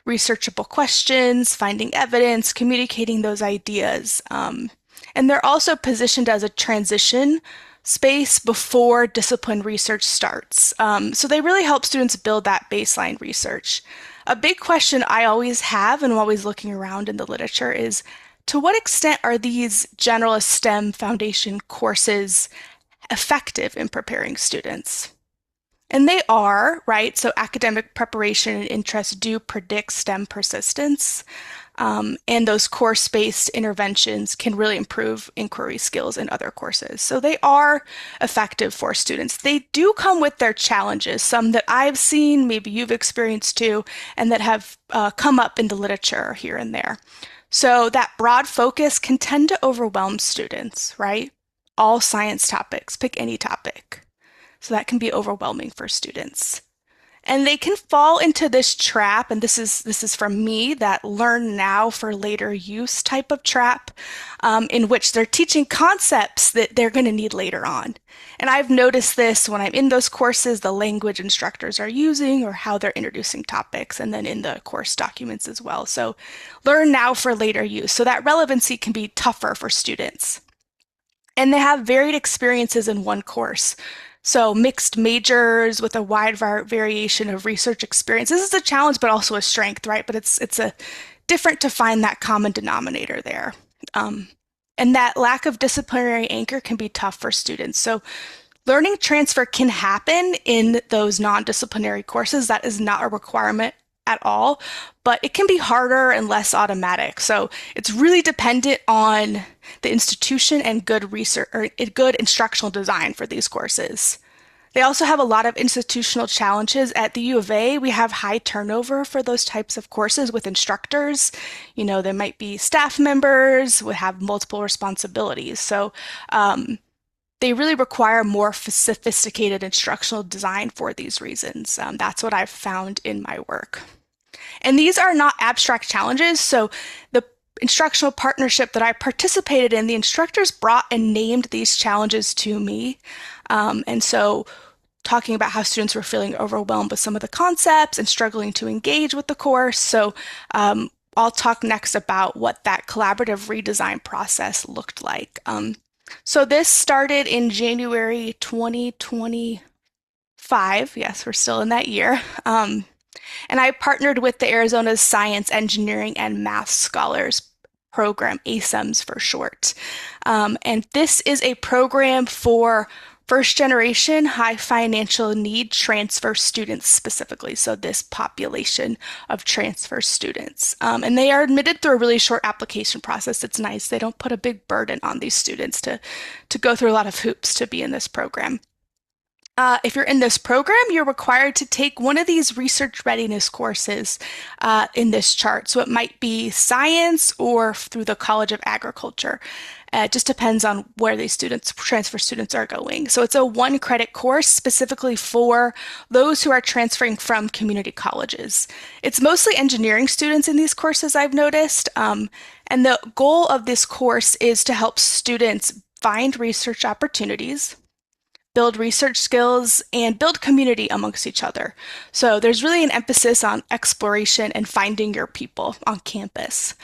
researchable questions, finding evidence, communicating those ideas. And they're also positioned as a transition space before discipline research starts. So they really help students build that baseline research. A big question I always have and I'm always looking around in the literature is, to what extent are these generalist STEM foundation courses effective in preparing students? And they are, right? So academic preparation and interest do predict STEM persistence. And those course-based interventions can really improve inquiry skills in other courses. So they are effective for students. They do come with their challenges, some that I've seen, maybe you've experienced too, and that have come up in the literature here and there. So that broad focus can tend to overwhelm students, right? All science topics, pick any topic. So that can be overwhelming for students. And they can fall into this trap, and this is from me, that learn now for later use type of trap, in which they're teaching concepts that they're going to need later on. And I've noticed this when I'm in those courses, the language instructors are using or how they're introducing topics, and then in the course documents as well. So learn now for later use. So that relevancy can be tougher for students. And they have varied experiences in one course. So mixed majors with a wide variation of research experience. This is a challenge, but also a strength, right? But it's a different to find that common denominator there. And that lack of disciplinary anchor can be tough for students. So learning transfer can happen in those non-disciplinary courses. That is not a requirement at all, but it can be harder and less automatic. So it's really dependent on the institution and good research or good instructional design for these courses. They also have a lot of institutional challenges. At the U of A, we have high turnover for those types of courses with instructors. There might be staff members who have multiple responsibilities. So they really require more sophisticated instructional design for these reasons. That's what I've found in my work. And these are not abstract challenges. So the instructional partnership that I participated in, the instructors brought and named these challenges to me. And so talking about how students were feeling overwhelmed with some of the concepts and struggling to engage with the course. So I'll talk next about what that collaborative redesign process looked like. So this started in January 2025. Yes, we're still in that year. And I partnered with the Arizona Science, Engineering, and Math Scholars Program, ASEMS for short. And this is a program for first-generation high financial need transfer students specifically, so this population of transfer students. And they are admitted through a really short application process. It's nice. They don't put a big burden on these students to go through a lot of hoops to be in this program. If you're in this program, you're required to take one of these research readiness courses in this chart. So it might be science or through the College of Agriculture. It just depends on where these transfer students are going. So it's a 1-credit course specifically for those who are transferring from community colleges. It's mostly engineering students in these courses, I've noticed. And the goal of this course is to help students find research opportunities, build research skills, and build community amongst each other. So there's really an emphasis on exploration and finding your people on campus.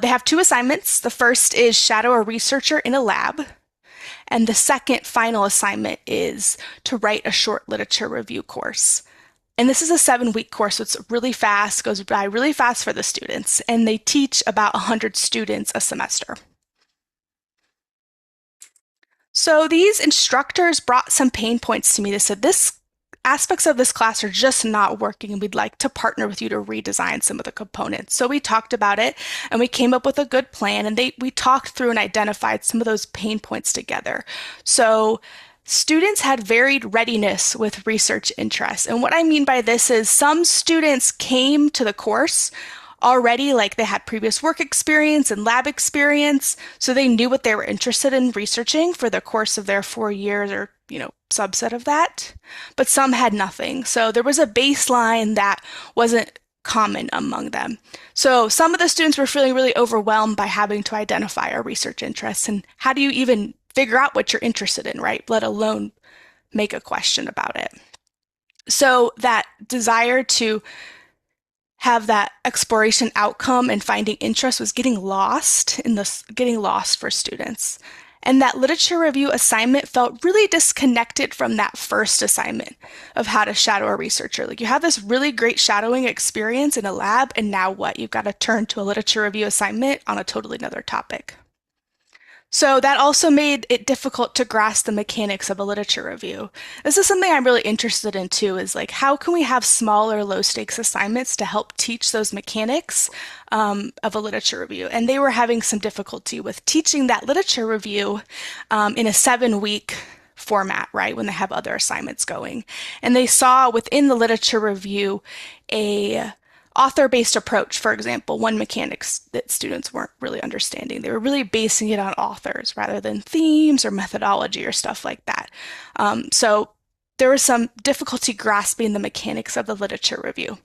They have 2 assignments. The first is shadow a researcher in a lab. And the second final assignment is to write a short literature review course. And this is a 7-week course, so it's really fast, goes by really fast for the students. And they teach about 100 students a semester. So these instructors brought some pain points to me. They said, aspects of this class are just not working, and we'd like to partner with you to redesign some of the components. So we talked about it, and we came up with a good plan, and we talked through and identified some of those pain points together. So students had varied readiness with research interests. And what I mean by this is some students came to the course already, like they had previous work experience and lab experience, so they knew what they were interested in researching for the course of their 4 years or, subset of that. But some had nothing. So there was a baseline that wasn't common among them. So some of the students were feeling really overwhelmed by having to identify a research interest. And how do you even figure out what you're interested in, right? Let alone make a question about it. So that desire to have that exploration outcome and finding interest was getting lost for students. And that literature review assignment felt really disconnected from that first assignment of how to shadow a researcher. Like, you have this really great shadowing experience in a lab, and now what? You've got to turn to a literature review assignment on a totally another topic. So that also made it difficult to grasp the mechanics of a literature review. This is something I'm really interested in too, is like, how can we have smaller, low stakes assignments to help teach those mechanics of a literature review? And they were having some difficulty with teaching that literature review in a 7-week format, right, when they have other assignments going. And they saw within the literature review a author-based approach, for example, one mechanics that students weren't really understanding. They were really basing it on authors rather than themes or methodology or stuff like that. So there was some difficulty grasping the mechanics of the literature review.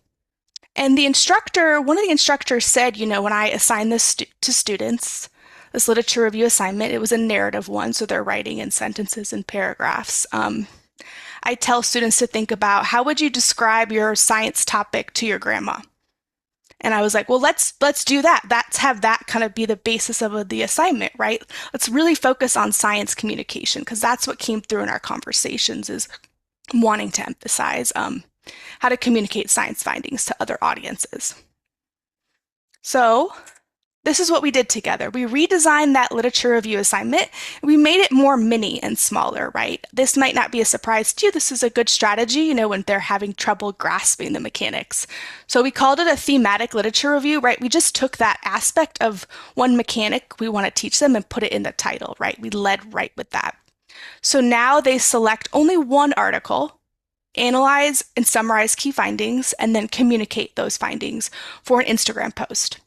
And one of the instructors said, when I assigned this to students, this literature review assignment, it was a narrative one, so they're writing in sentences and paragraphs. I tell students to think about, how would you describe your science topic to your grandma? And I was like, well, let's do that. Let's have that kind of be the basis of the assignment, right? Let's really focus on science communication, because that's what came through in our conversations, is wanting to emphasize how to communicate science findings to other audiences. So this is what we did together. We redesigned that literature review assignment. We made it more mini and smaller, right? This might not be a surprise to you. This is a good strategy, when they're having trouble grasping the mechanics. So we called it a thematic literature review, right? We just took that aspect of one mechanic we want to teach them and put it in the title, right? We led right with that. So now they select only one article, analyze and summarize key findings, and then communicate those findings for an Instagram post.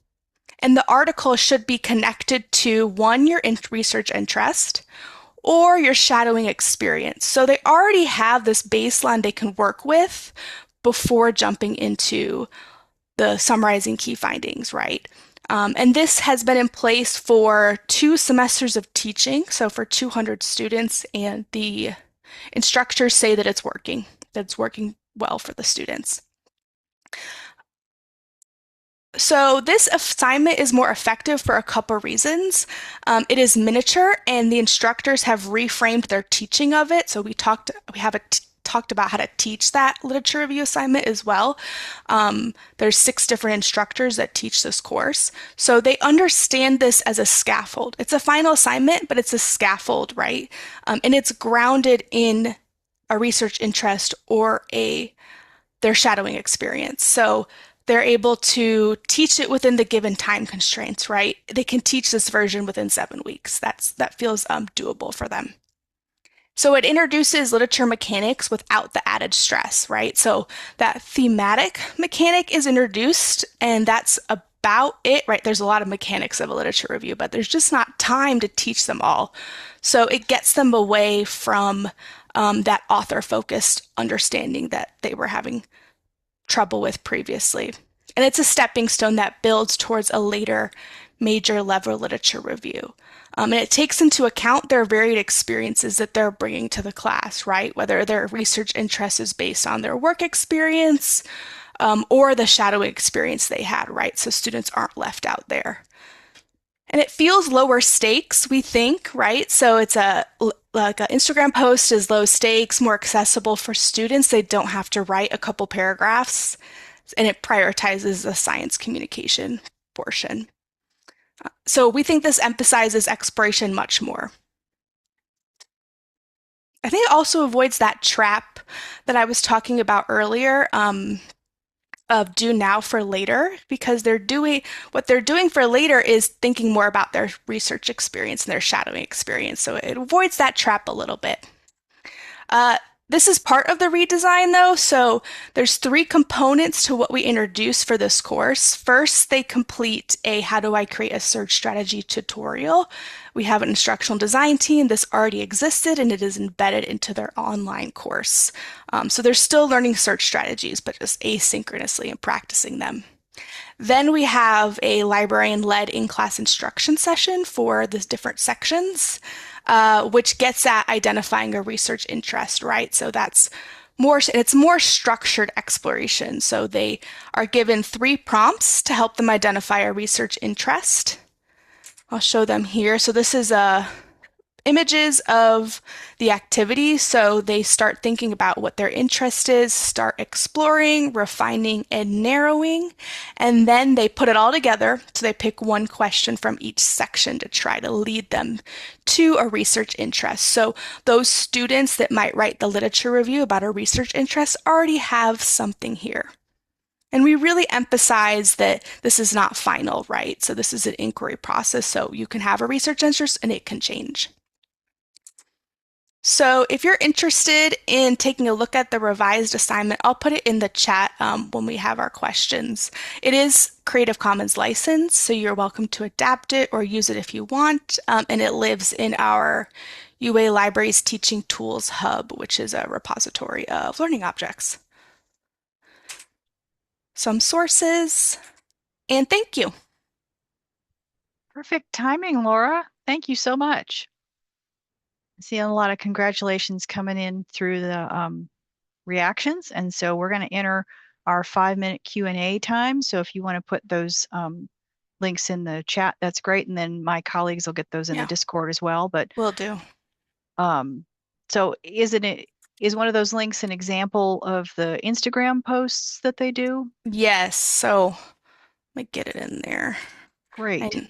And the article should be connected to, one, your research interest or your shadowing experience. So they already have this baseline they can work with before jumping into the summarizing key findings, right? And this has been in place for 2 semesters of teaching, so for 200 students, and the instructors say that it's working well for the students. So this assignment is more effective for a couple reasons. It is miniature, and the instructors have reframed their teaching of it. So we talked about how to teach that literature review assignment as well. There's 6 different instructors that teach this course. So they understand this as a scaffold. It's a final assignment, but it's a scaffold, right? And it's grounded in a research interest or their shadowing experience. So they're able to teach it within the given time constraints, right? They can teach this version within 7 weeks. That feels doable for them. So it introduces literature mechanics without the added stress, right? So that thematic mechanic is introduced, and that's about it, right? There's a lot of mechanics of a literature review, but there's just not time to teach them all. So it gets them away from that author-focused understanding that they were having trouble with previously. And it's a stepping stone that builds towards a later major level literature review. And it takes into account their varied experiences that they're bringing to the class, right? Whether their research interest is based on their work experience or the shadowing experience they had, right? So students aren't left out there. And it feels lower stakes, we think, right? So it's like an Instagram post is low stakes, more accessible for students. They don't have to write a couple paragraphs, and it prioritizes the science communication portion. So we think this emphasizes exploration much more. I think it also avoids that trap that I was talking about earlier, of do now for later, because what they're doing for later is thinking more about their research experience and their shadowing experience. So it avoids that trap a little bit. This is part of the redesign though, so there's 3 components to what we introduced for this course. First, they complete a how do I create a search strategy tutorial. We have an instructional design team. This already existed and it is embedded into their online course. So they're still learning search strategies, but just asynchronously and practicing them. Then we have a librarian-led in-class instruction session for the different sections, which gets at identifying a research interest, right? So it's more structured exploration. So they are given 3 prompts to help them identify a research interest. I'll show them here. So this is images of the activity. So they start thinking about what their interest is, start exploring, refining, and narrowing, and then they put it all together. So they pick one question from each section to try to lead them to a research interest. So those students that might write the literature review about a research interest already have something here. And we really emphasize that this is not final, right? So this is an inquiry process. So you can have a research interest and it can change. So if you're interested in taking a look at the revised assignment, I'll put it in the chat when we have our questions. It is Creative Commons licensed, so you're welcome to adapt it or use it if you want, and it lives in our UA Libraries Teaching Tools Hub, which is a repository of learning objects. Some sources, and thank you. Perfect timing, Laura. Thank you so much. I see a lot of congratulations coming in through the reactions, and so we're going to enter our 5-minute Q&A time. So if you want to put those links in the chat, that's great, and then my colleagues will get those in the Discord as well. But will do. So is one of those links an example of the Instagram posts that they do? Yes. So let me get it in there. Great.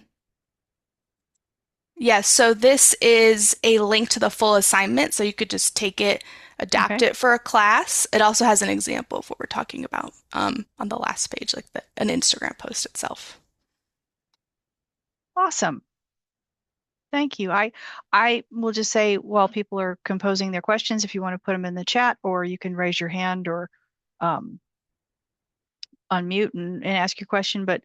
Yes, so this is a link to the full assignment, so you could just take it, adapt it for a class. It also has an example of what we're talking about on the last page, like an Instagram post itself. Awesome. Thank you. I will just say while people are composing their questions, if you want to put them in the chat, or you can raise your hand or unmute and ask your question. But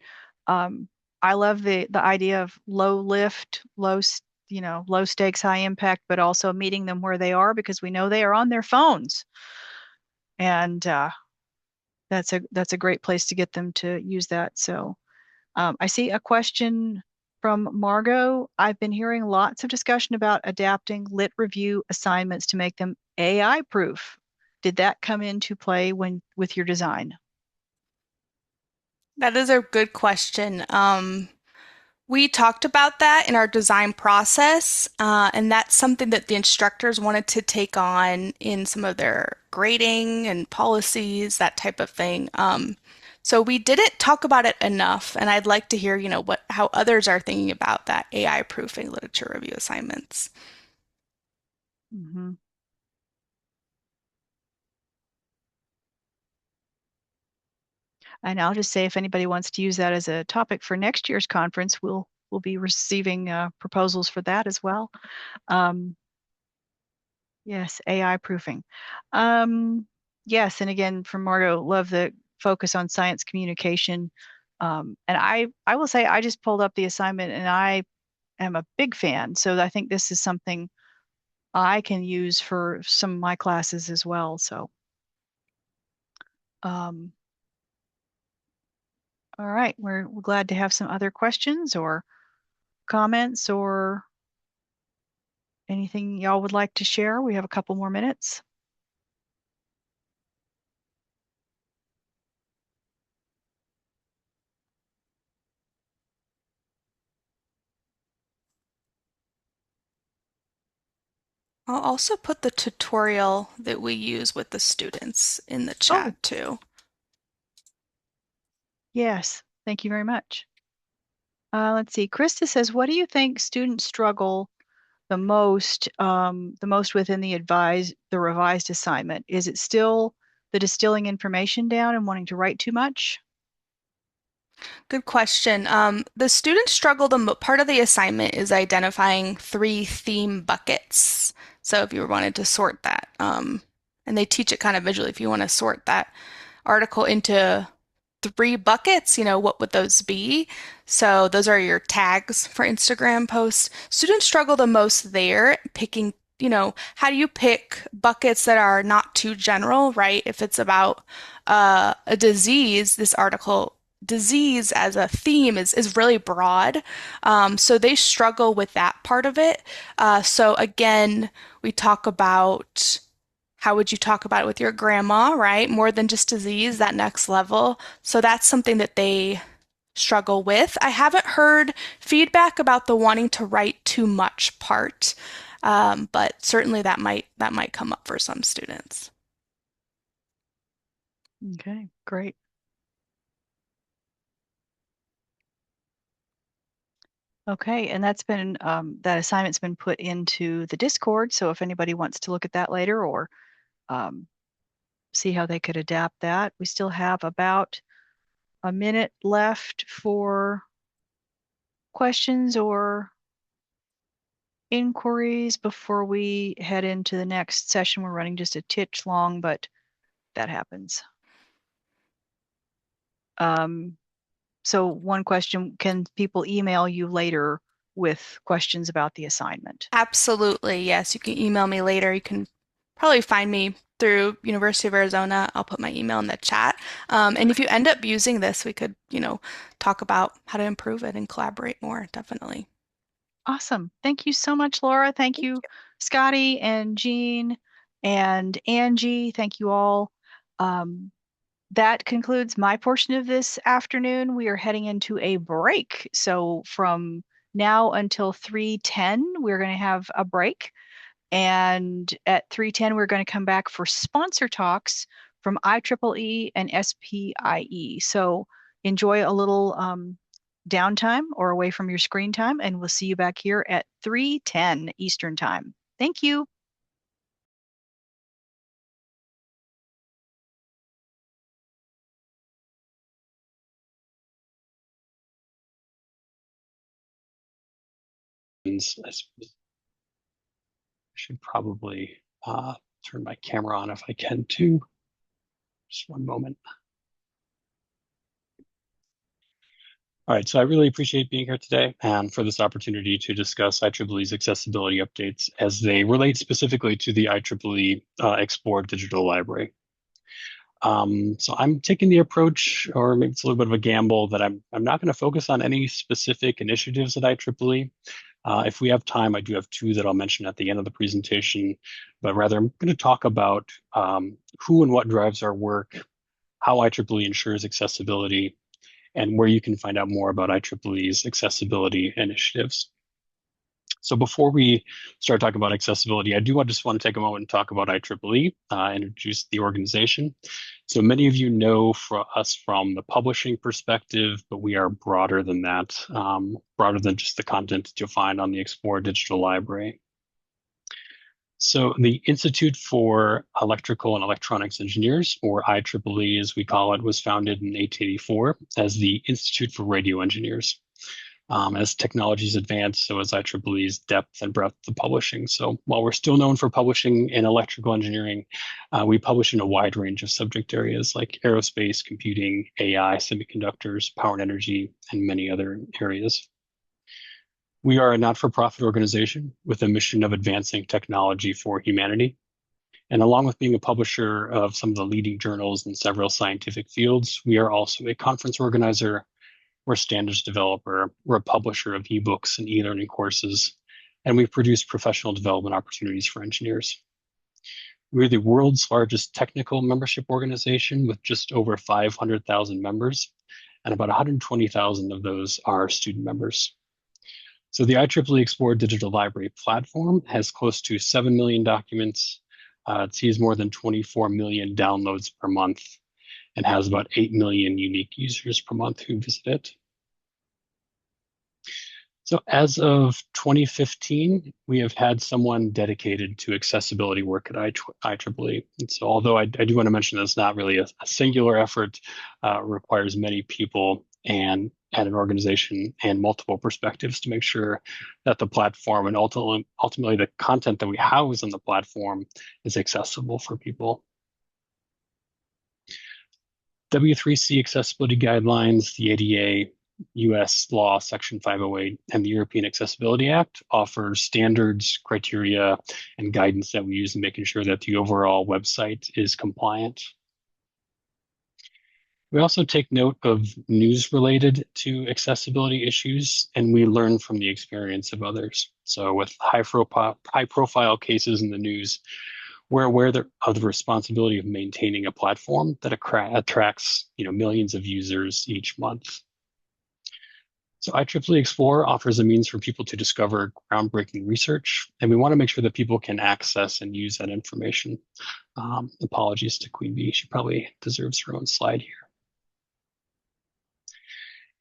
I love the idea of low lift, low stakes, high impact, but also meeting them where they are, because we know they are on their phones. And that's a great place to get them to use that. So I see a question from Margot. I've been hearing lots of discussion about adapting lit review assignments to make them AI proof. Did that come into play with your design? That is a good question. We talked about that in our design process, and that's something that the instructors wanted to take on in some of their grading and policies, that type of thing. So we didn't talk about it enough, and I'd like to hear, how others are thinking about that AI proofing literature review assignments. Mm-hmm. And I'll just say, if anybody wants to use that as a topic for next year's conference, we'll be receiving proposals for that as well. Yes, AI proofing. Yes, and again, from Margot, love the focus on science communication. And I will say, I just pulled up the assignment and I am a big fan. So I think this is something I can use for some of my classes as well. So, all right, we're glad to have some other questions or comments or anything y'all would like to share. We have a couple more minutes. I'll also put the tutorial that we use with the students in the chat too. Yes, thank you very much. Let's see. Krista says, what do you think students struggle the most within the revised assignment? Is it still the distilling information down and wanting to write too much? Good question. The students struggle part of the assignment is identifying 3 theme buckets. So if you wanted to sort that, and and they teach it kind of visually. If you want to sort that article into 3 buckets, what would those be? So those are your tags for Instagram posts. Students struggle the most there picking, how do you pick buckets that are not too general, right? If it's about a disease, this article, disease as a theme is really broad. So they struggle with that part of it. So again, we talk about how would you talk about it with your grandma, right? More than just disease, that next level. So that's something that they struggle with. I haven't heard feedback about the wanting to write too much part, but certainly that might come up for some students. Okay, great. Okay, and that's been that assignment's been put into the Discord. So if anybody wants to look at that later or see how they could adapt that, we still have about a minute left for questions or inquiries before we head into the next session. We're running just a titch long, but that happens. So one question, can people email you later with questions about the assignment? Absolutely, yes. You can email me later. You can probably find me through University of Arizona. I'll put my email in the chat. And if you end up using this, we could, talk about how to improve it and collaborate more, definitely. Awesome. Thank you so much, Laura. Thank you, Scotty and Jean and Angie. Thank you all. That concludes my portion of this afternoon. We are heading into a break. So from now until 3:10, we're going to have a break. And at 3:10, we're going to come back for sponsor talks from IEEE and SPIE. So enjoy a little downtime or away from your screen time, and we'll see you back here at 3:10 Eastern Time. Thank you. I should probably turn my camera on if I can too. Just one moment. All right, so I really appreciate being here today and for this opportunity to discuss IEEE's accessibility updates as they relate specifically to the IEEE Explore Digital Library. So I'm taking the approach, or maybe it's a little bit of a gamble, that I'm not going to focus on any specific initiatives at IEEE. If we have time, I do have 2 that I'll mention at the end of the presentation, but rather I'm going to talk about who and what drives our work, how IEEE ensures accessibility, and where you can find out more about IEEE's accessibility initiatives. So before we start talking about accessibility, I do just want to take a moment and talk about IEEE, introduce the organization. So many of you know us from the publishing perspective, but we are broader than that, broader than just the content that you'll find on the Explore Digital Library. So the Institute for Electrical and Electronics Engineers, or IEEE as we call it, was founded in 1884 as the Institute for Radio Engineers. As technologies advance, so as IEEE's depth and breadth of publishing. So while we're still known for publishing in electrical engineering, we publish in a wide range of subject areas like aerospace, computing, AI, semiconductors, power and energy, and many other areas. We are a not-for-profit organization with a mission of advancing technology for humanity. And along with being a publisher of some of the leading journals in several scientific fields, we are also a conference organizer, we're a standards developer, we're a publisher of ebooks and e-learning courses, and we produce professional development opportunities for engineers. We're the world's largest technical membership organization with just over 500,000 members, and about 120,000 of those are student members. So the IEEE Explore Digital Library platform has close to 7 million documents. It sees more than 24 million downloads per month and has about 8 million unique users per month who visit it. So as of 2015, we have had someone dedicated to accessibility work at IEEE. And so although I do want to mention that it's not really a singular effort, requires many people and at an organization and multiple perspectives to make sure that the platform and ultimately the content that we house on the platform is accessible for people. W3C accessibility guidelines, the ADA, US law section 508, and the European Accessibility Act offer standards, criteria, and guidance that we use in making sure that the overall website is compliant. We also take note of news related to accessibility issues, and we learn from the experience of others. So with high profile cases in the news, we're aware of the responsibility of maintaining a platform that attracts millions of users each month. So IEEE Explore offers a means for people to discover groundbreaking research, and we want to make sure that people can access and use that information. Apologies to Queen Bee, she probably deserves her own slide here.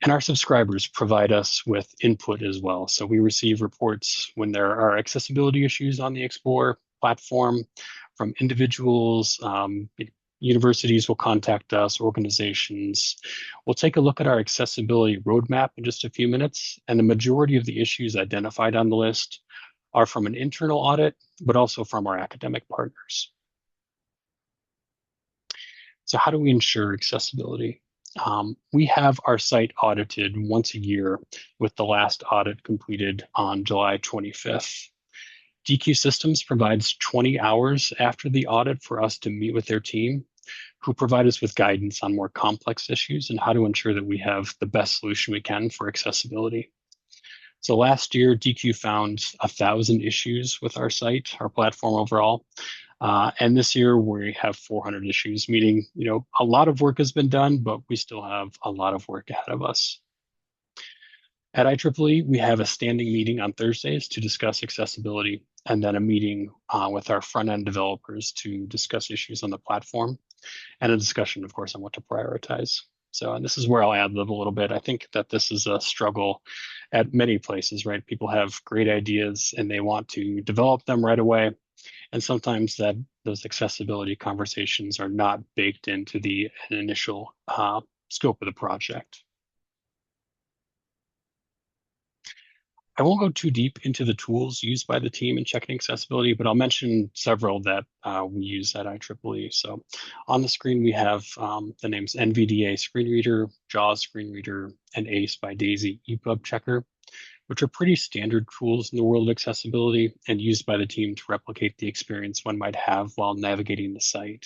And our subscribers provide us with input as well. So we receive reports when there are accessibility issues on the Explore platform from individuals. Universities will contact us, organizations. We'll take a look at our accessibility roadmap in just a few minutes. And the majority of the issues identified on the list are from an internal audit, but also from our academic partners. So how do we ensure accessibility? We have our site audited once a year, with the last audit completed on July 25th. DQ Systems provides 20 hours after the audit for us to meet with their team, who provide us with guidance on more complex issues and how to ensure that we have the best solution we can for accessibility. So last year, DQ found 1,000 issues with our site, our platform overall. And this year we have 400 issues, meaning, a lot of work has been done, but we still have a lot of work ahead of us. At IEEE, we have a standing meeting on Thursdays to discuss accessibility, and then a meeting with our front-end developers to discuss issues on the platform, and a discussion, of course, on what to prioritize. So, and this is where I'll ad-lib a little bit. I think that this is a struggle at many places, right? People have great ideas and they want to develop them right away. And sometimes those accessibility conversations are not baked into the initial scope of the project. I won't go too deep into the tools used by the team in checking accessibility, but I'll mention several that we use at IEEE. So on the screen, we have the names NVDA Screen Reader, JAWS Screen Reader, and ACE by Daisy EPUB Checker, which are pretty standard tools in the world of accessibility and used by the team to replicate the experience one might have while navigating the site.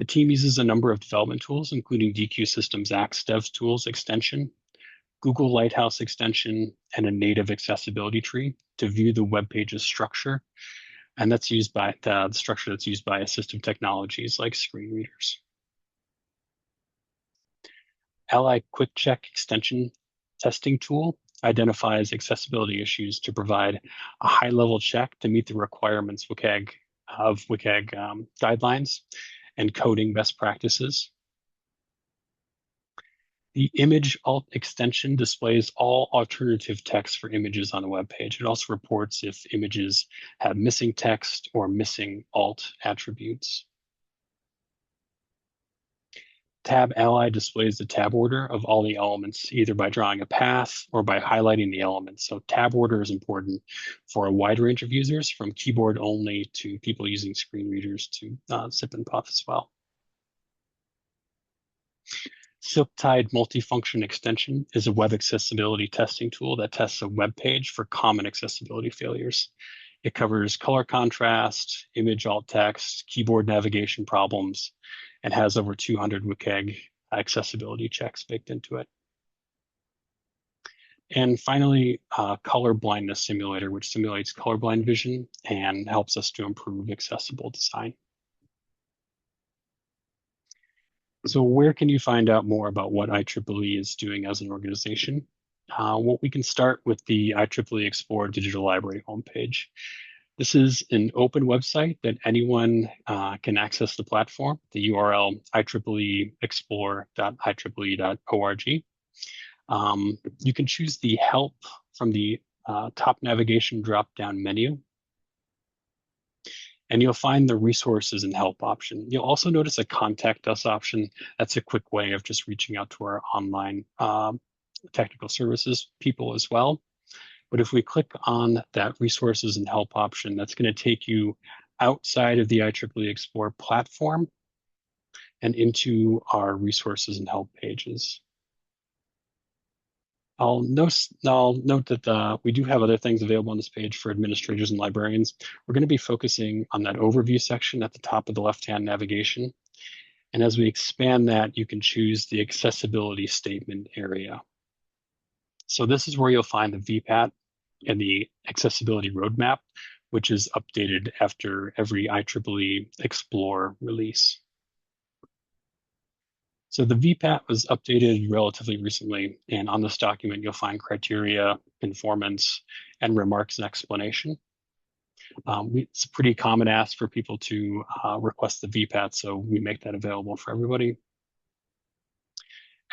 The team uses a number of development tools, including DQ Systems Axe DevTools extension, Google Lighthouse extension, and a native accessibility tree to view the web page's structure. And that's used by the structure that's used by assistive technologies like screen readers. Ally Quick Check extension testing tool identifies accessibility issues to provide a high-level check to meet the requirements of WCAG guidelines and coding best practices. The image alt extension displays all alternative text for images on a web page. It also reports if images have missing text or missing alt attributes. Tab Ally displays the tab order of all the elements, either by drawing a path or by highlighting the elements. So tab order is important for a wide range of users, from keyboard only to people using screen readers to zip and puff as well. Silktide Multifunction Extension is a web accessibility testing tool that tests a web page for common accessibility failures. It covers color contrast, image alt text, keyboard navigation problems, and has over 200 WCAG accessibility checks baked into it. And finally, Color Blindness Simulator, which simulates colorblind vision and helps us to improve accessible design. So where can you find out more about what IEEE is doing as an organization? Well, we can start with the IEEE Explore Digital Library homepage. This is an open website that anyone can access the platform, the URL IEEE-explore.ieee.org. You can choose the help from the top navigation drop-down menu. and you'll find the resources and help option. You'll also notice a contact us option. That's a quick way of just reaching out to our online technical services people as well. But if we click on that resources and help option, that's going to take you outside of the IEEE Explore platform and into our resources and help pages. I'll note that we do have other things available on this page for administrators and librarians. We're going to be focusing on that overview section at the top of the left-hand navigation. And as we expand that, you can choose the accessibility statement area. So this is where you'll find the VPAT and the accessibility roadmap, which is updated after every IEEE Explore release. So the VPAT was updated relatively recently, and on this document, you'll find criteria, informants, and remarks and explanation. It's a pretty common ask for people to request the VPAT, so we make that available for everybody.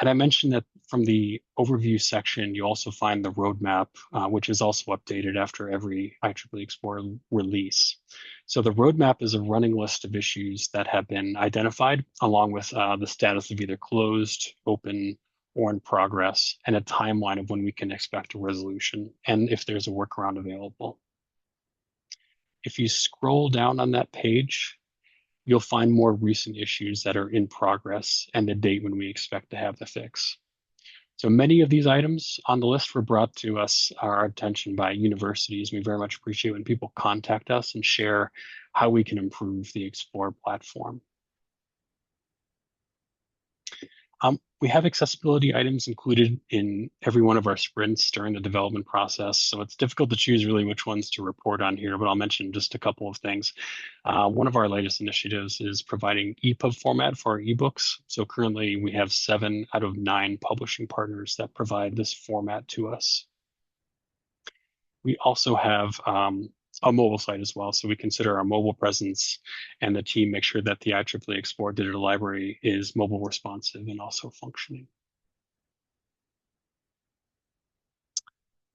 And I mentioned that from the overview section, you also find the roadmap, which is also updated after every IEEE Explorer release. So the roadmap is a running list of issues that have been identified, along with the status of either closed, open, or in progress, and a timeline of when we can expect a resolution, and if there's a workaround available. If you scroll down on that page, you'll find more recent issues that are in progress and the date when we expect to have the fix. So many of these items on the list were brought to us, our attention by universities. We very much appreciate when people contact us and share how we can improve the Explore platform. We have accessibility items included in every one of our sprints during the development process, so it's difficult to choose really which ones to report on here, but I'll mention just a couple of things. One of our latest initiatives is providing EPUB format for our ebooks. So currently we have 7 out of 9 publishing partners that provide this format to us. We also have a mobile site as well. So we consider our mobile presence and the team make sure that the IEEE Explore Digital Library is mobile responsive and also functioning.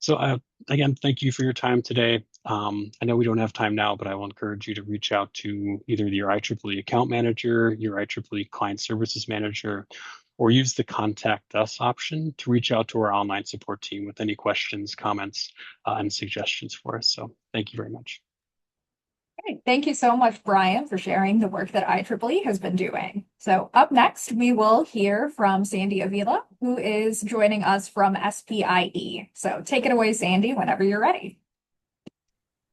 So again, thank you for your time today. I know we don't have time now, but I will encourage you to reach out to either your IEEE account manager, your IEEE client services manager, or use the contact us option to reach out to our online support team with any questions, comments, and suggestions for us. So thank you very much. Great. Thank you so much, Brian, for sharing the work that IEEE has been doing. So up next, we will hear from Sandy Avila, who is joining us from SPIE. So take it away, Sandy, whenever you're ready.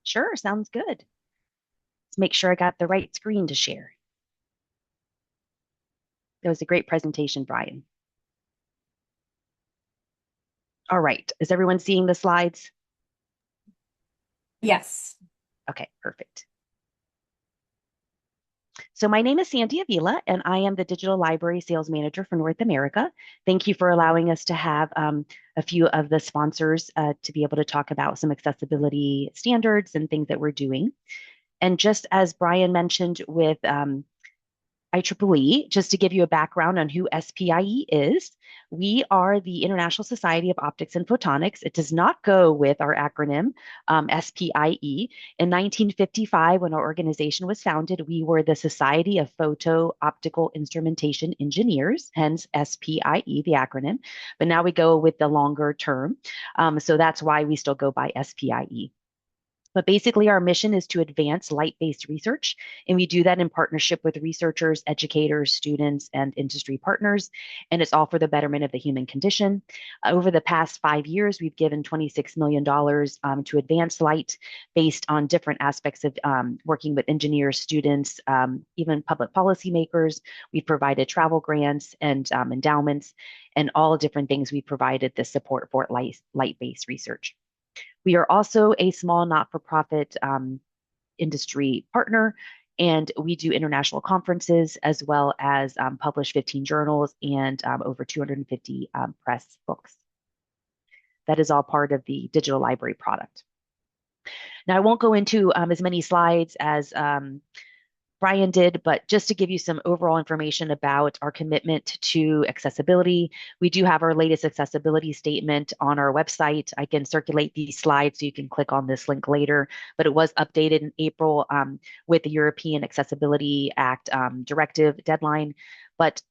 Sure, sounds good. Let's make sure I got the right screen to share. That was a great presentation, Brian. All right, is everyone seeing the slides? Yes. Okay, perfect. So my name is Sandy Avila, and I am the Digital Library Sales Manager for North America. Thank you for allowing us to have a few of the sponsors to be able to talk about some accessibility standards and things that we're doing. And just as Brian mentioned with IEEE, just to give you a background on who SPIE is, we are the International Society of Optics and Photonics. It does not go with our acronym, SPIE. In 1955, when our organization was founded, we were the Society of Photo-Optical Instrumentation Engineers, hence SPIE, the acronym. But now we go with the longer term. So that's why we still go by SPIE. But basically, our mission is to advance light-based research, and we do that in partnership with researchers, educators, students, and industry partners, and it's all for the betterment of the human condition. Over the past 5 years, we've given $26 million to advance light based on different aspects of working with engineers, students, even public policymakers. We've provided travel grants and endowments, and all different things we provided the support for light-based research. We are also a small not-for-profit industry partner, and we do international conferences as well as publish 15 journals and over 250 press books. That is all part of the digital library product. Now, I won't go into as many slides as Brian did, but just to give you some overall information about our commitment to accessibility, we do have our latest accessibility statement on our website. I can circulate these slides so you can click on this link later, but it was updated in April with the European Accessibility Act directive deadline. But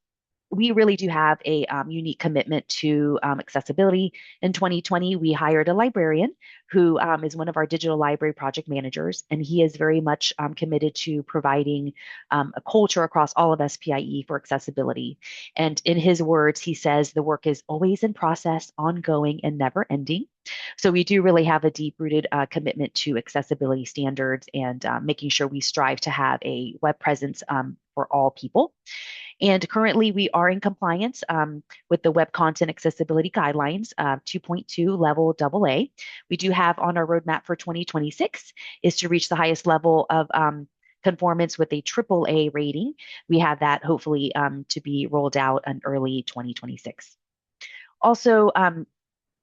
we really do have a unique commitment to accessibility. In 2020, we hired a librarian who is one of our digital library project managers, and he is very much committed to providing a culture across all of SPIE for accessibility. And in his words, he says the work is always in process, ongoing, and never ending. So we do really have a deep-rooted commitment to accessibility standards and making sure we strive to have a web presence for all people. And currently, we are in compliance with the Web Content Accessibility Guidelines 2.2 level AA. We do have on our roadmap for 2026 is to reach the highest level of conformance with a AAA rating. We have that hopefully to be rolled out in early 2026. Also,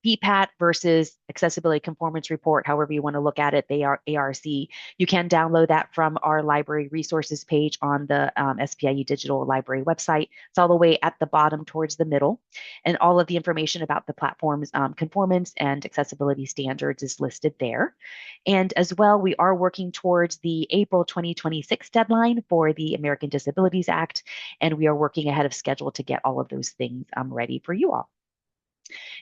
PPAT versus Accessibility Conformance Report, however you want to look at it, they are ARC. You can download that from our library resources page on the SPIE Digital Library website. It's all the way at the bottom towards the middle. And all of the information about the platform's conformance and accessibility standards is listed there. And as well, we are working towards the April 2026 deadline for the American Disabilities Act, and we are working ahead of schedule to get all of those things ready for you all.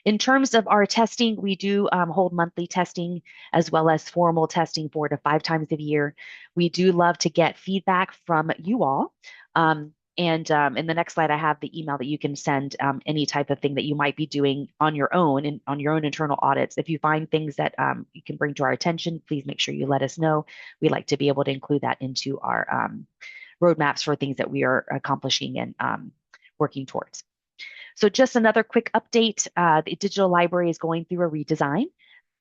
In terms of our testing, we do hold monthly testing as well as formal testing 4 to 5 times a year. We do love to get feedback from you all. And in the next slide, I have the email that you can send any type of thing that you might be doing on your own and on your own internal audits. If you find things that you can bring to our attention, please make sure you let us know. We like to be able to include that into our roadmaps for things that we are accomplishing and working towards. So just another quick update, the digital library is going through a redesign.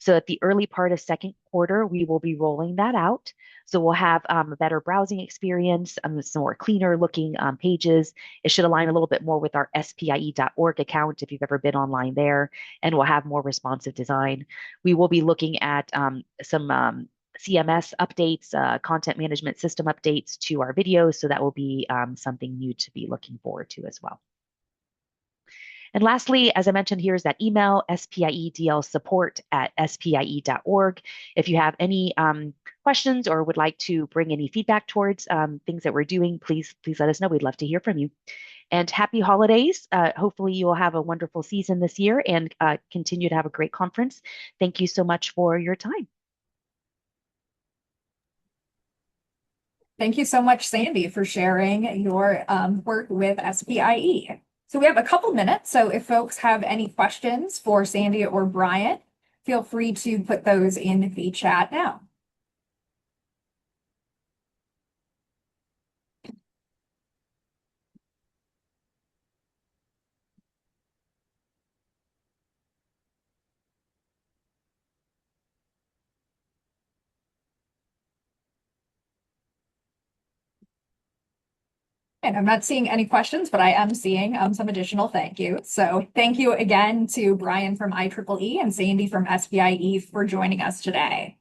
So at the early part of second quarter, we will be rolling that out. So we'll have a better browsing experience, some more cleaner looking pages. It should align a little bit more with our spie.org account if you've ever been online there, and we'll have more responsive design. We will be looking at some CMS updates, content management system updates to our videos. So that will be something new to be looking forward to as well. And lastly, as I mentioned, here's that email, spiedlsupport@spie.org. If you have any questions or would like to bring any feedback towards things that we're doing, please let us know. We'd love to hear from you. And happy holidays. Hopefully you will have a wonderful season this year and continue to have a great conference. Thank you so much for your time. Thank you so much, Sandy, for sharing your work with SPIE. So we have a couple minutes, so if folks have any questions for Sandy or Brian, feel free to put those in the chat now. And I'm not seeing any questions, but I am seeing some additional thank you. So thank you again to Brian from IEEE and Sandy from SPIE for joining us today.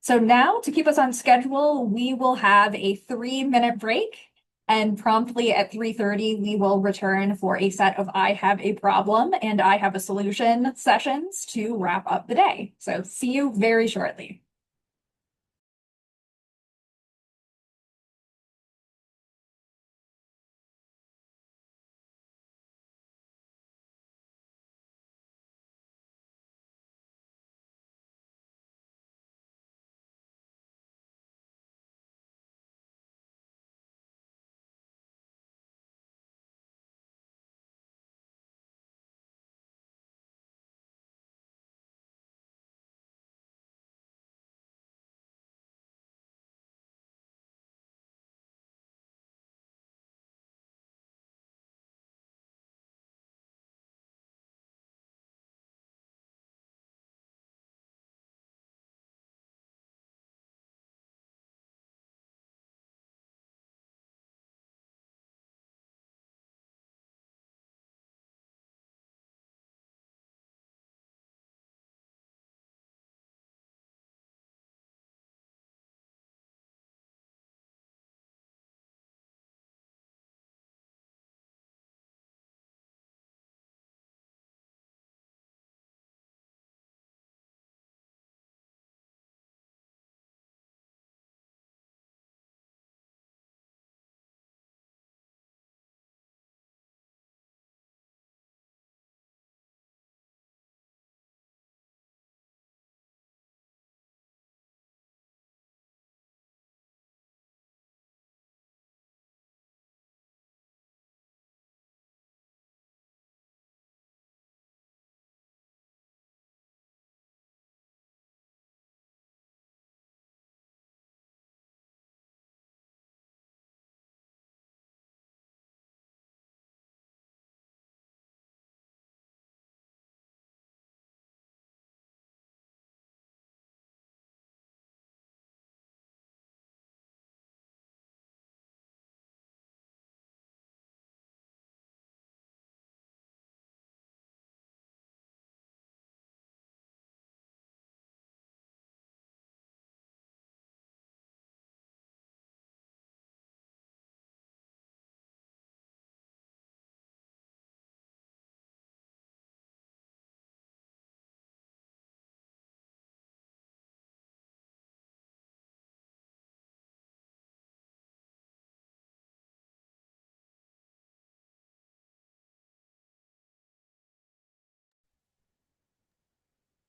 So now to keep us on schedule, we will have a 3-minute break, and promptly at 3:30, we will return for a set of I Have a Problem and I Have a Solution sessions to wrap up the day. So see you very shortly.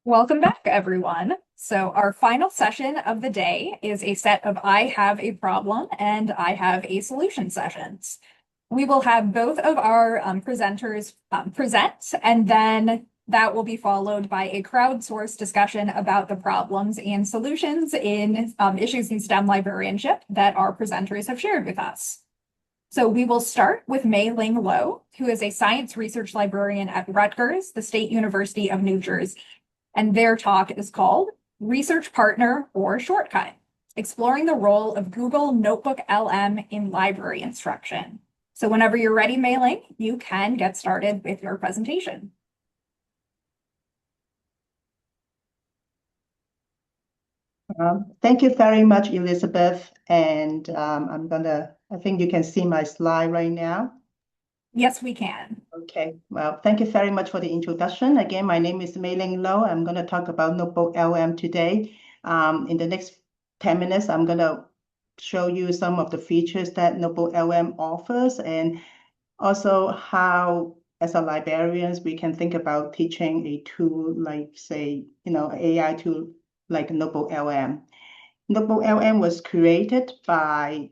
Welcome back, everyone. So our final session of the day is a set of I have a problem and I have a solution sessions. We will have both of our presenters present, and then that will be followed by a crowdsourced discussion about the problems and solutions in issues in STEM librarianship that our presenters have shared with us. So we will start with Mei Ling Lo, who is a science research librarian at Rutgers, the State University of New Jersey. And their talk is called Research Partner or Shortcut, exploring the role of Google NotebookLM in library instruction. So whenever you're ready, Mei Ling, you can get started with your presentation. Thank you very much, Elizabeth. And I think you can see my slide right now. Yes, we can. Okay, well, thank you very much for the introduction. Again, my name is Mei Ling Lo. I'm going to talk about NotebookLM today. In the next 10 minutes, I'm going to show you some of the features that NotebookLM offers, and also how, as a librarians, we can think about teaching a tool like, say, AI tool like NotebookLM. NotebookLM was created by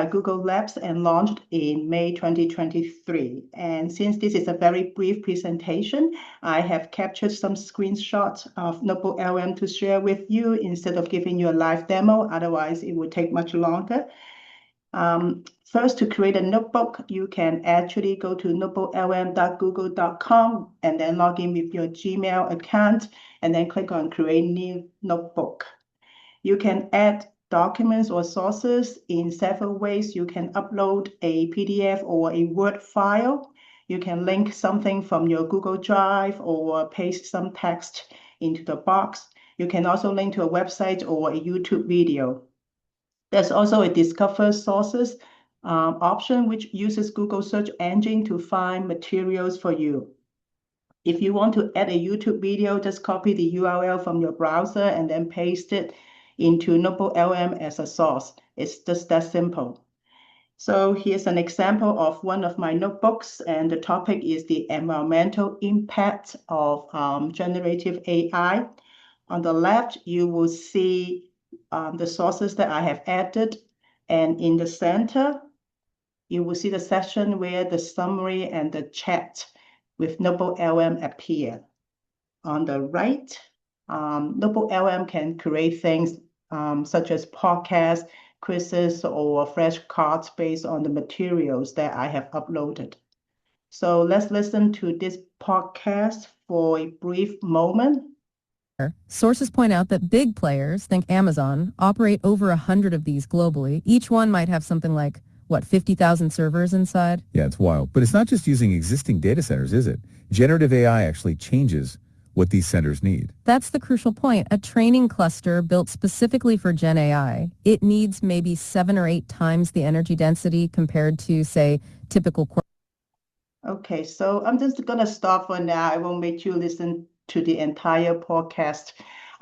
Google Labs and launched in May 2023. And since this is a very brief presentation, I have captured some screenshots of NotebookLM to share with you instead of giving you a live demo. Otherwise, it would take much longer. First, to create a notebook, you can actually go to notebooklm.google.com and then log in with your Gmail account and then click on Create New Notebook. You can add documents or sources in several ways. You can upload a PDF or a Word file. You can link something from your Google Drive or paste some text into the box. You can also link to a website or a YouTube video. There's also a Discover Sources option, which uses Google search engine to find materials for you. If you want to add a YouTube video, just copy the URL from your browser and then paste it into NotebookLM as a source. It's just that simple. So here's an example of one of my notebooks, and the topic is the environmental impact of generative AI. On the left, you will see the sources that I have added, and in the center, you will see the section where the summary and the chat with NotebookLM appear. On the right, NotebookLM can create things such as podcasts, quizzes, or flashcards based on the materials that I have uploaded. So let's listen to this podcast for a brief moment. Sources point out that big players, think Amazon, operate over 100 of these globally. Each one might have something like, 50,000 servers inside? Yeah, it's wild. But it's not just using existing data centers, is it? Generative AI actually changes what these centers need. That's the crucial point. A training cluster built specifically for Gen AI, it needs maybe 7 or 8 times the energy density compared to, say, typical. Okay, so I'm just going to stop for now. I won't make you listen to the entire podcast.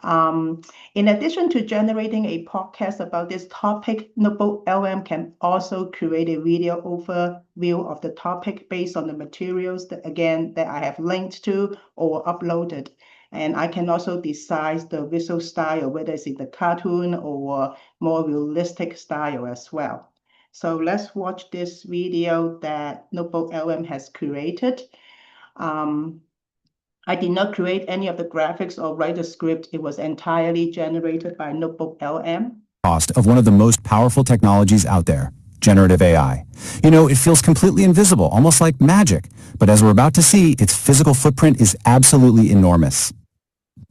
In addition to generating a podcast about this topic, NotebookLM can also create a video overview of the topic based on the materials that I have linked to or uploaded. And I can also decide the visual style, whether it's in the cartoon or more realistic style as well. So let's watch this video that NotebookLM has created. I did not create any of the graphics or write the script. It was entirely generated by NotebookLM. Cost of one of the most powerful technologies out there, generative AI. You know, it feels completely invisible, almost like magic. But as we're about to see, its physical footprint is absolutely enormous.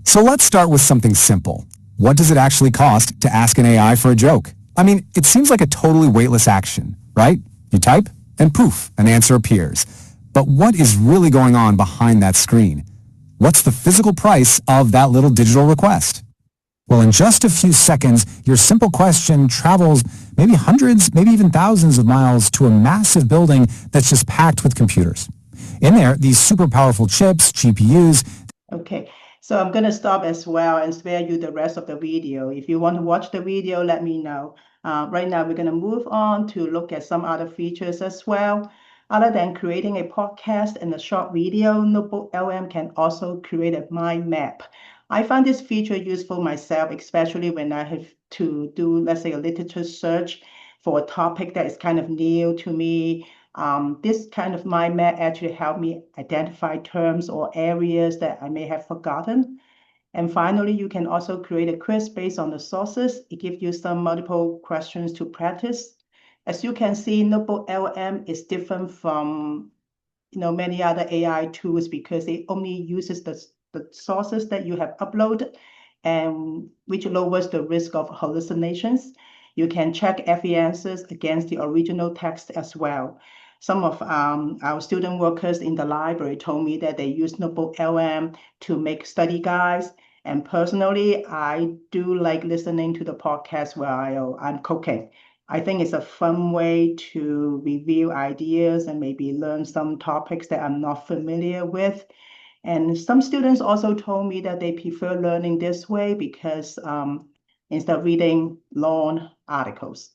So let's start with something simple. What does it actually cost to ask an AI for a joke? I mean, it seems like a totally weightless action, right? You type, and poof, an answer appears. But what is really going on behind that screen? What's the physical price of that little digital request? Well, in just a few seconds, your simple question travels maybe hundreds, maybe even thousands of miles to a massive building that's just packed with computers. In there, these super powerful chips, GPUs. Okay, so I'm going to stop as well and spare you the rest of the video. If you want to watch the video, let me know. Right now, we're going to move on to look at some other features as well. Other than creating a podcast and a short video, NotebookLM can also create a mind map. I find this feature useful myself, especially when I have to do, let's say, a literature search for a topic that is kind of new to me. This kind of mind map actually helped me identify terms or areas that I may have forgotten. And finally, you can also create a quiz based on the sources. It gives you some multiple questions to practice. As you can see, NotebookLM is different from many other AI tools because it only uses the sources that you have uploaded, and which lowers the risk of hallucinations. You can check every answers against the original text as well. Some of our student workers in the library told me that they use NotebookLM to make study guides. And personally, I do like listening to the podcast while I'm cooking. I think it's a fun way to review ideas and maybe learn some topics that I'm not familiar with. And some students also told me that they prefer learning this way because instead of reading long articles.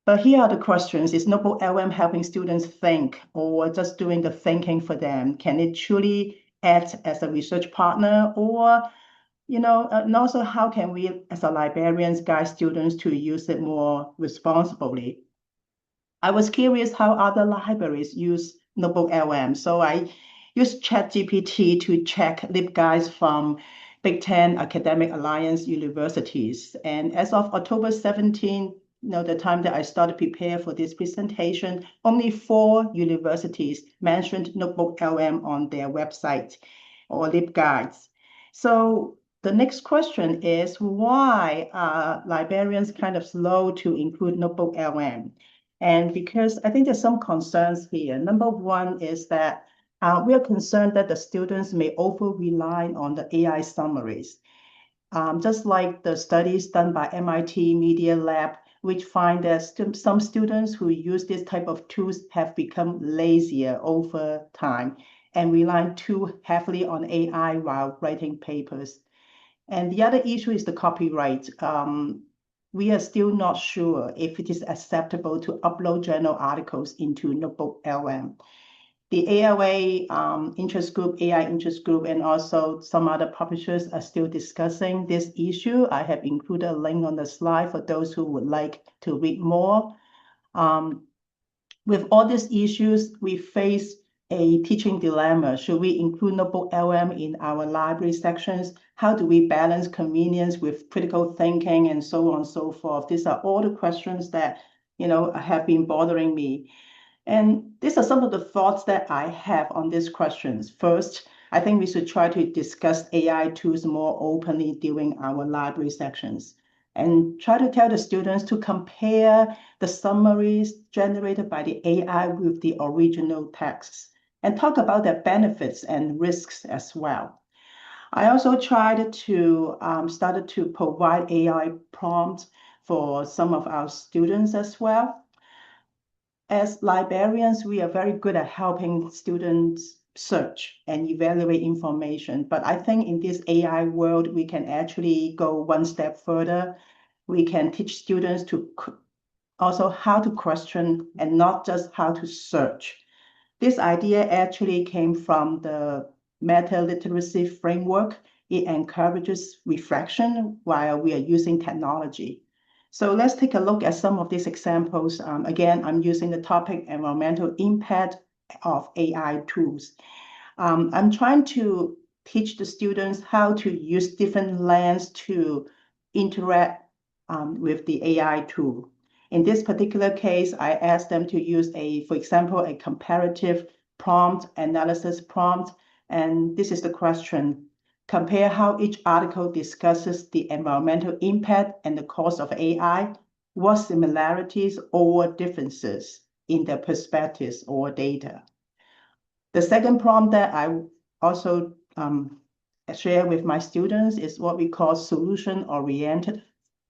But here are the questions. Is NotebookLM helping students think or just doing the thinking for them? Can it truly act as a research partner, or and also how can we as a librarians guide students to use it more responsibly? I was curious how other libraries use NotebookLM, so I used ChatGPT to check LibGuides from Big Ten Academic Alliance universities. And as of October 17, the time that I started to prepare for this presentation, only 4 universities mentioned NotebookLM on their website or LibGuides. So the next question is, why are librarians kind of slow to include NotebookLM? And because I think there's some concerns here. Number one is that we are concerned that the students may over-rely on the AI summaries. Just like the studies done by MIT Media Lab, which find that some students who use this type of tools have become lazier over time and rely too heavily on AI while writing papers. And the other issue is the copyright. We are still not sure if it is acceptable to upload journal articles into NotebookLM. The ALA interest group, AI interest group, and also some other publishers are still discussing this issue. I have included a link on the slide for those who would like to read more. With all these issues, we face a teaching dilemma. Should we include NotebookLM in our library sections? How do we balance convenience with critical thinking and so on and so forth? These are all the questions that have been bothering me. And these are some of the thoughts that I have on these questions. First, I think we should try to discuss AI tools more openly during our library sections and try to tell the students to compare the summaries generated by the AI with the original texts and talk about their benefits and risks as well. I also tried to started to provide AI prompts for some of our students as well. As librarians, we are very good at helping students search and evaluate information. But I think in this AI world, we can actually go one step further. We can teach students to also how to question and not just how to search. This idea actually came from the meta-literacy framework. It encourages reflection while we are using technology. So let's take a look at some of these examples. Again, I'm using the topic environmental impact of AI tools. I'm trying to teach the students how to use different lens to interact with the AI tool. In this particular case, I asked them to use for example, a comparative prompt analysis prompt. And this is the question. Compare how each article discusses the environmental impact and the cost of AI. What similarities or differences in their perspectives or data? The second prompt that I also share with my students is what we call solution-oriented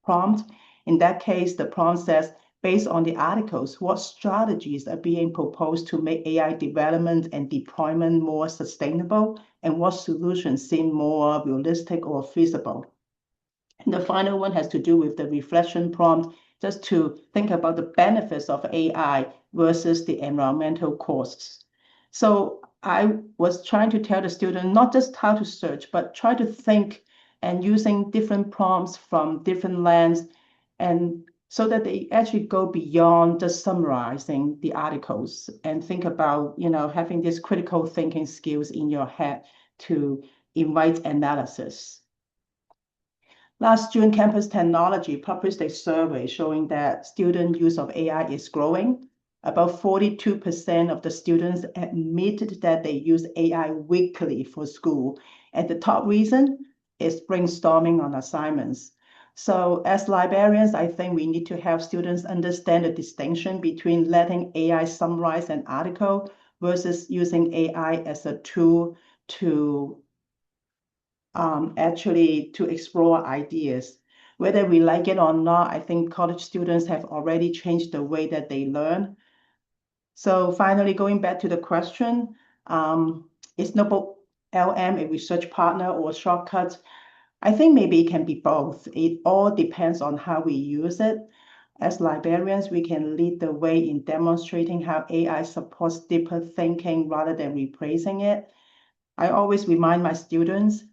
prompt. In that case, the prompt says, based on the articles, what strategies are being proposed to make AI development and deployment more sustainable, and what solutions seem more realistic or feasible? And the final one has to do with the reflection prompt. just to think about the benefits of AI versus the environmental costs. So I was trying to tell the student not just how to search, but try to think and using different prompts from different lands, and so that they actually go beyond just summarizing the articles and think about, having these critical thinking skills in your head to invite analysis. Last June, Campus Technology published a survey showing that student use of AI is growing. About 42% of the students admitted that they use AI weekly for school. And the top reason is brainstorming on assignments. So as librarians, I think we need to help students understand the distinction between letting AI summarize an article versus using AI as a tool to actually to explore ideas. Whether we like it or not, I think college students have already changed the way that they learn. So finally, going back to the question, is NotebookLM a research partner or a shortcut? I think maybe it can be both. It all depends on how we use it. As librarians, we can lead the way in demonstrating how AI supports deeper thinking rather than replacing it. I always remind my students,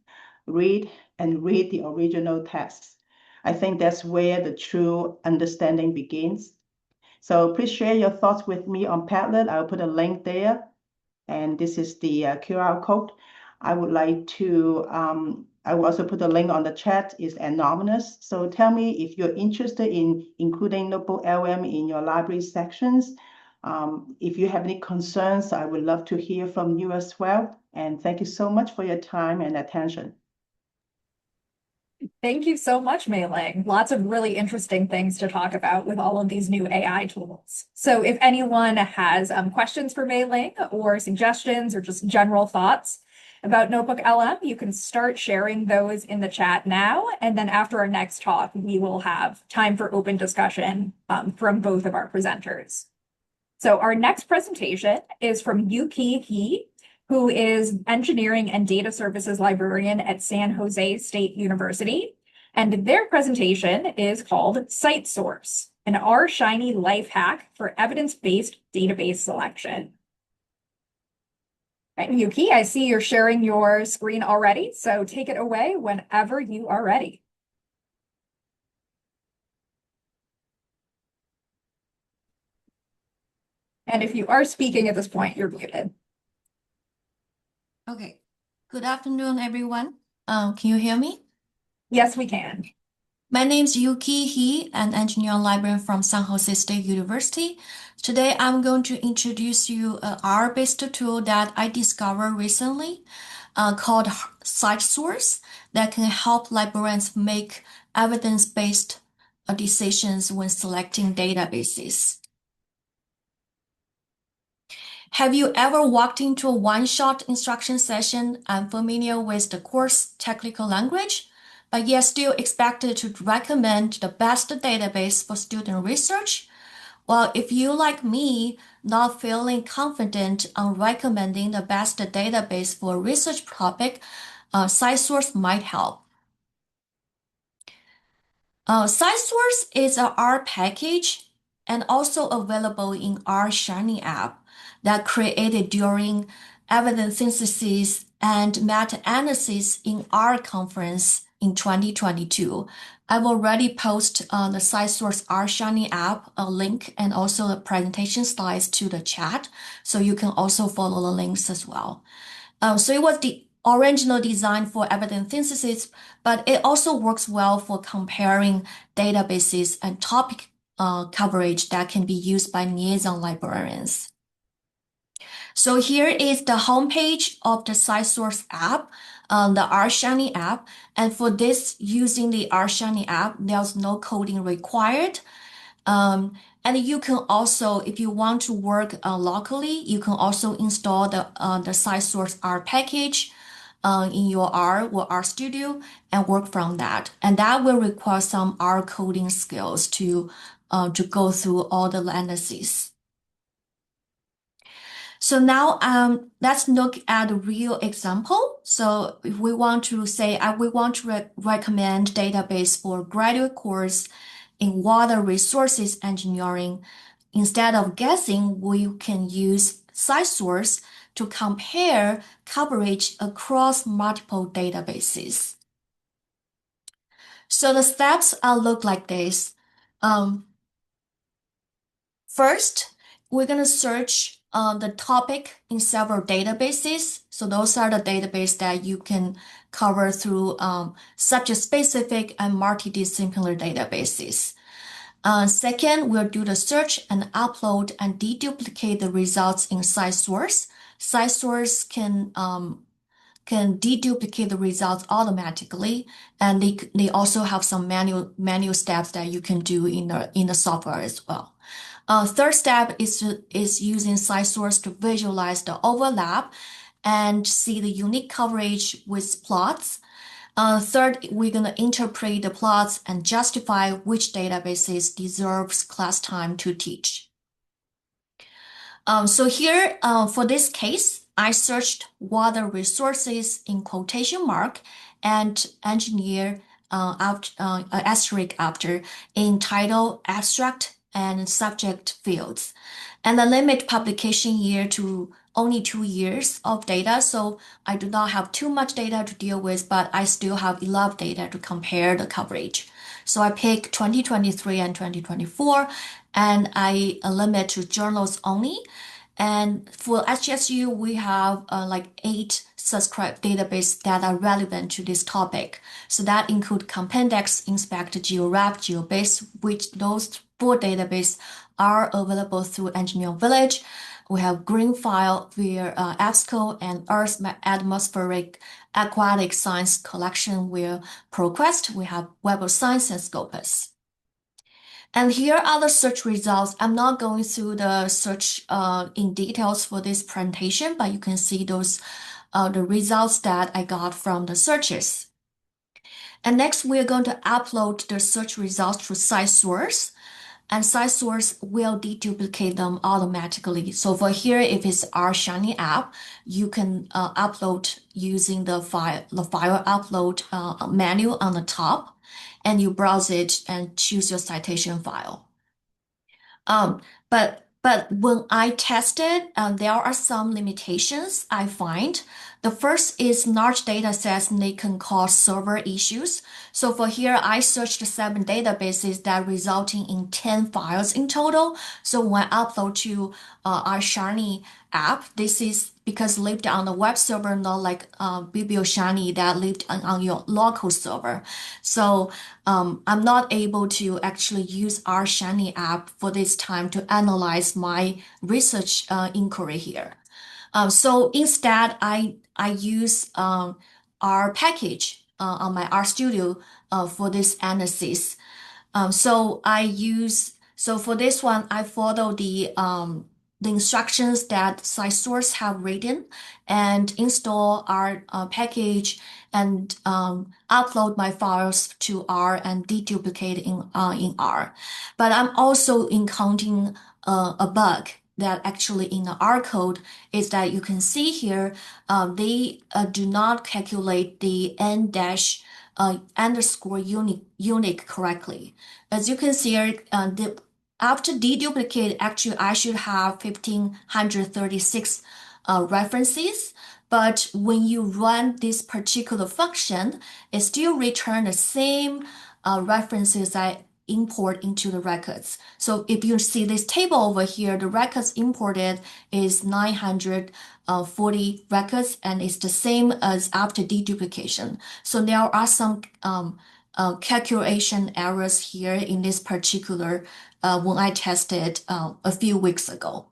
read and read the original texts. I think that's where the true understanding begins. So please share your thoughts with me on Padlet. I'll put a link there. And this is the QR code. I will also put a link on the chat. It's anonymous. So tell me if you're interested in including NotebookLM in your library sections. If you have any concerns, I would love to hear from you as well. And thank you so much for your time and attention. Thank you so much, Mei Ling. Lots of really interesting things to talk about with all of these new AI tools. So if anyone has questions for Mei Ling or suggestions or just general thoughts about NotebookLM, you can start sharing those in the chat now. And then after our next talk, we will have time for open discussion from both of our presenters. So our next presentation is from Yuki He, who is Engineering and Data Services Librarian at San Jose State University. And their presentation is called CiteSource, an RShiny life hack for evidence-based database selection. Right, Yuki, I see you're sharing your screen already, so take it away whenever you are ready. And if you are speaking at this point, you're muted. Okay. Good afternoon, everyone. Can you hear me? Yes, we can. My name is Yuki He, an engineer librarian from San Jose State University. Today, I'm going to introduce you an R-based tool that I discovered recently called CiteSource that can help librarians make evidence-based decisions when selecting databases. Have you ever walked into a one-shot instruction session and familiar with the course technical language, but yet still expected to recommend the best database for student research? Well, if you, like me, not feeling confident on recommending the best database for a research topic, CiteSource might help. CiteSource is an R package and also available in RShiny app that created during evidence synthesis and meta-analysis in R conference in 2022. I've already posted the CiteSource RShiny app a link and also the presentation slides to the chat, so you can also follow the links as well. So it was the original design for evidence synthesis, but it also works well for comparing databases and topic coverage that can be used by liaison librarians. So here is the homepage of the CiteSource app, the RShiny app. And for this, using the RShiny app, there's no coding required. And you can also, if you want to work locally, you can also install the CiteSource R package in your R or RStudio and work from that. And that will require some R coding skills to go through all the analyses. So now let's look at a real example. So if we want to say, we want to recommend database for graduate course in water resources engineering, instead of guessing, we can use CiteSource to compare coverage across multiple databases. So the steps look like this. First, we're going to search the topic in several databases. So those are the databases that you can cover through subject-specific and multidisciplinary databases. Second, we'll do the search and upload and deduplicate the results in CiteSource. CiteSource can deduplicate the results automatically, and they also have some manual steps that you can do in the software as well. Third step is using CiteSource to visualize the overlap and see the unique coverage with plots. Third, we're going to interpret the plots and justify which databases deserves class time to teach. So here, for this case, I searched water resources in quotation mark and engineer asterisk after in title, abstract, and subject fields. And the limit publication year to only 2 years of data. So I do not have too much data to deal with, but I still have enough data to compare the coverage. So I pick 2023 and 2024, and I limit to journals only. And for SGSU, we have like 8 subscribed databases that are relevant to this topic. So that include Compendex, Inspect, GeoRap, GeoBase, which those 4 databases are available through Engineering Village. We have Greenfile via EBSCO and Earth Atmospheric Aquatic Science Collection via ProQuest. We have Web of Science and Scopus. And here are the search results. I'm not going through the search in details for this presentation, but you can see those the results that I got from the searches. And next, we're going to upload the search results to CiteSource, and CiteSource will deduplicate them automatically. So for here, if it's RShiny app, you can upload using the file upload menu on the top, and you browse it and choose your citation file. But when I tested, there are some limitations I find. The first is large data sets, and they can cause server issues. So for here, I searched 7 databases that resulting in 10 files in total. So when I upload to RShiny app, this is because lived on the web server, not like BiblioShiny that lived on your local server. So I'm not able to actually use RShiny app for this time to analyze my research inquiry here. So instead, I use R package on my RStudio for this analysis. So for this one, I follow the instructions that CiteSource have written and install our package and upload my files to R and deduplicate in R. But I'm also encountering a bug that actually in the R code is that you can see here, they do not calculate the n dash underscore unique correctly. As you can see here, after deduplicate, actually I should have 1536 references. But when you run this particular function, it still returns the same references I import into the records. So if you see this table over here, the records imported is 940 records, and it's the same as after deduplication. So there are some calculation errors here in this particular when I tested a few weeks ago.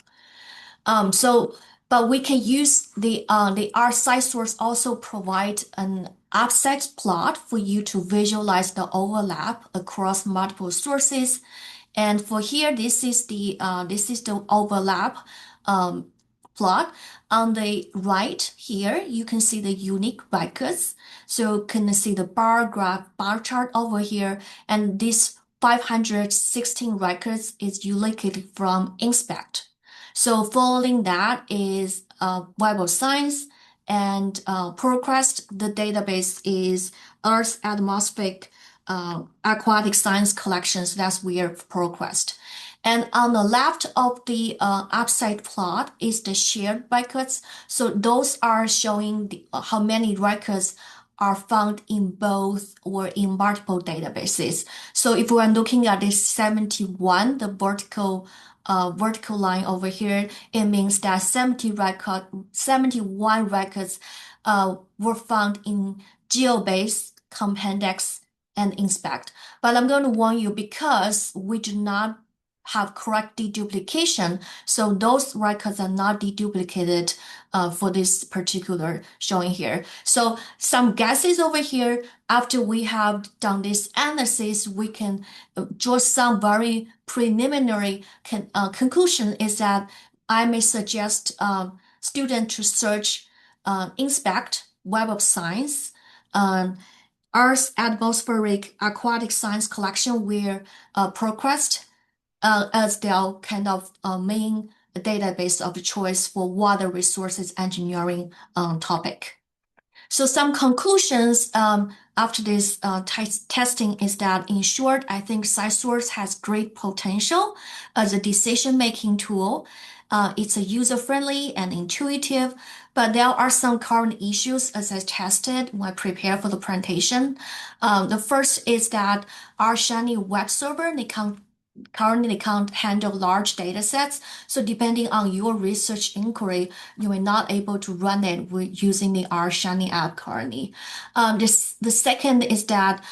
But we can use the R CiteSource also provide an offset plot for you to visualize the overlap across multiple sources. And for here, this is the overlap plot. On the right here, you can see the unique records. So you can see the bar chart over here, and this 516 records is located from Inspect. So following that is Web of Science and ProQuest. The database is Earth Atmospheric aquatic science collections that we have progressed. And on the left of the upside plot is the shared records. So those are showing how many records are found in both or in multiple databases. So if we're looking at this 71, the vertical line over here, it means that 71 records were found in GeoBase, Compendex, and Inspect. But I'm going to warn you, because we do not have correct deduplication, so those records are not deduplicated for this particular showing here. So some guesses over here. After we have done this analysis, we can draw some very preliminary conclusion is that I may suggest students to search Inspect, Web of Science, Earth Atmospheric Aquatic Science Collection where ProQuest as their kind of main database of choice for water resources engineering topic. So some conclusions after this testing is that, in short, I think CiteSource has great potential as a decision-making tool. It's a user-friendly and intuitive, but there are some current issues as I tested when I prepare for the presentation. The first is that RShiny web server, currently can't handle large data sets. So depending on your research inquiry, you are not able to run it with using the RShiny app currently. The second is that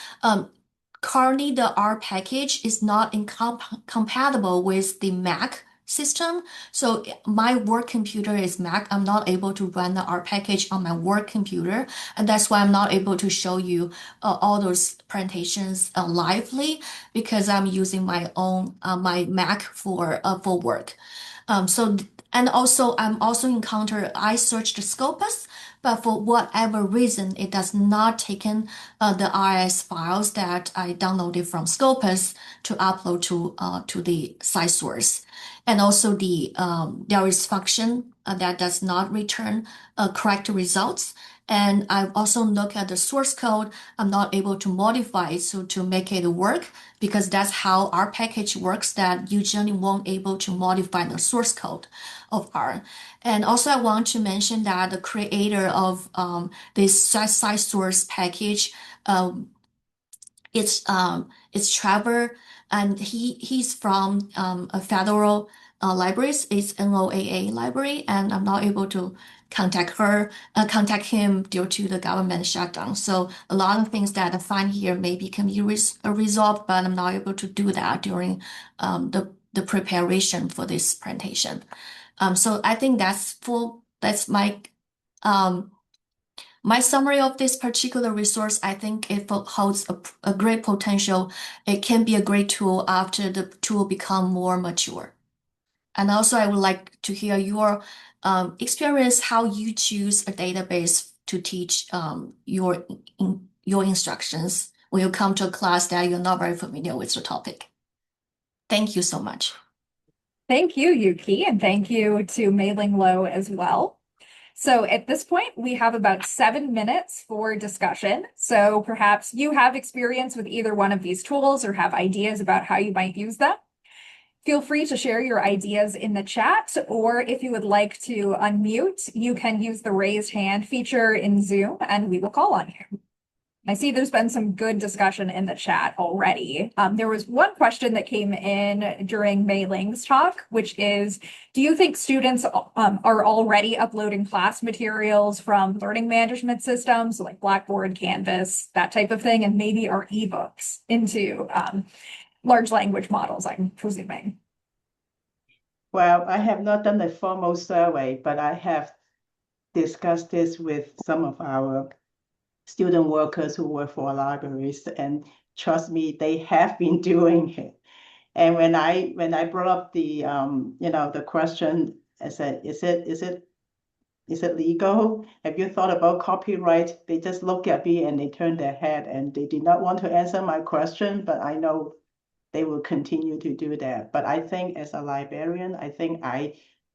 currently the R package is not compatible with the Mac system. So my work computer is Mac. I'm not able to run the R package on my work computer. And that's why I'm not able to show you all those presentations lively, because I'm using my own my Mac for work. And also I'm also encounter I searched Scopus, but for whatever reason it does not take in the RS files that I downloaded from Scopus to upload to the CiteSource. And also there is function that does not return correct results. And I've also looked at the source code. I'm not able to modify it to make it work, because that's how our package works, that you generally won't able to modify the source code of R. And also I want to mention that the creator of this CiteSource package, it's Trevor, and he's from a federal library. It's NOAA library, and I'm not able to contact him due to the government shutdown. So a lot of things that I find here maybe can be resolved, but I'm not able to do that during the preparation for this presentation. So I think that's my summary of this particular resource. I think it holds a great potential. It can be a great tool after the tool become more mature. And also, I would like to hear your experience, how you choose a database to teach your instructions when you come to a class that you're not very familiar with the topic. Thank you so much. Thank you, Yuki, and thank you to Mei-Ling Lo as well. So at this point, we have about 7 minutes for discussion. So perhaps you have experience with either one of these tools or have ideas about how you might use them. Feel free to share your ideas in the chat, or if you would like to unmute, you can use the raised hand feature in Zoom and we will call on you. I see there's been some good discussion in the chat already. There was one question that came in during Mei Ling's talk, which is, do you think students are already uploading class materials from learning management systems like Blackboard, Canvas, that type of thing, and maybe are ebooks into large language models, I'm presuming? Well, I have not done a formal survey, but I have discussed this with some of our student workers who work for libraries, and trust me, they have been doing it. And when I brought up the the question, I said, is it legal? Have you thought about copyright? They just look at me and they turn their head, and they did not want to answer my question, but I know they will continue to do that. But I think as a librarian,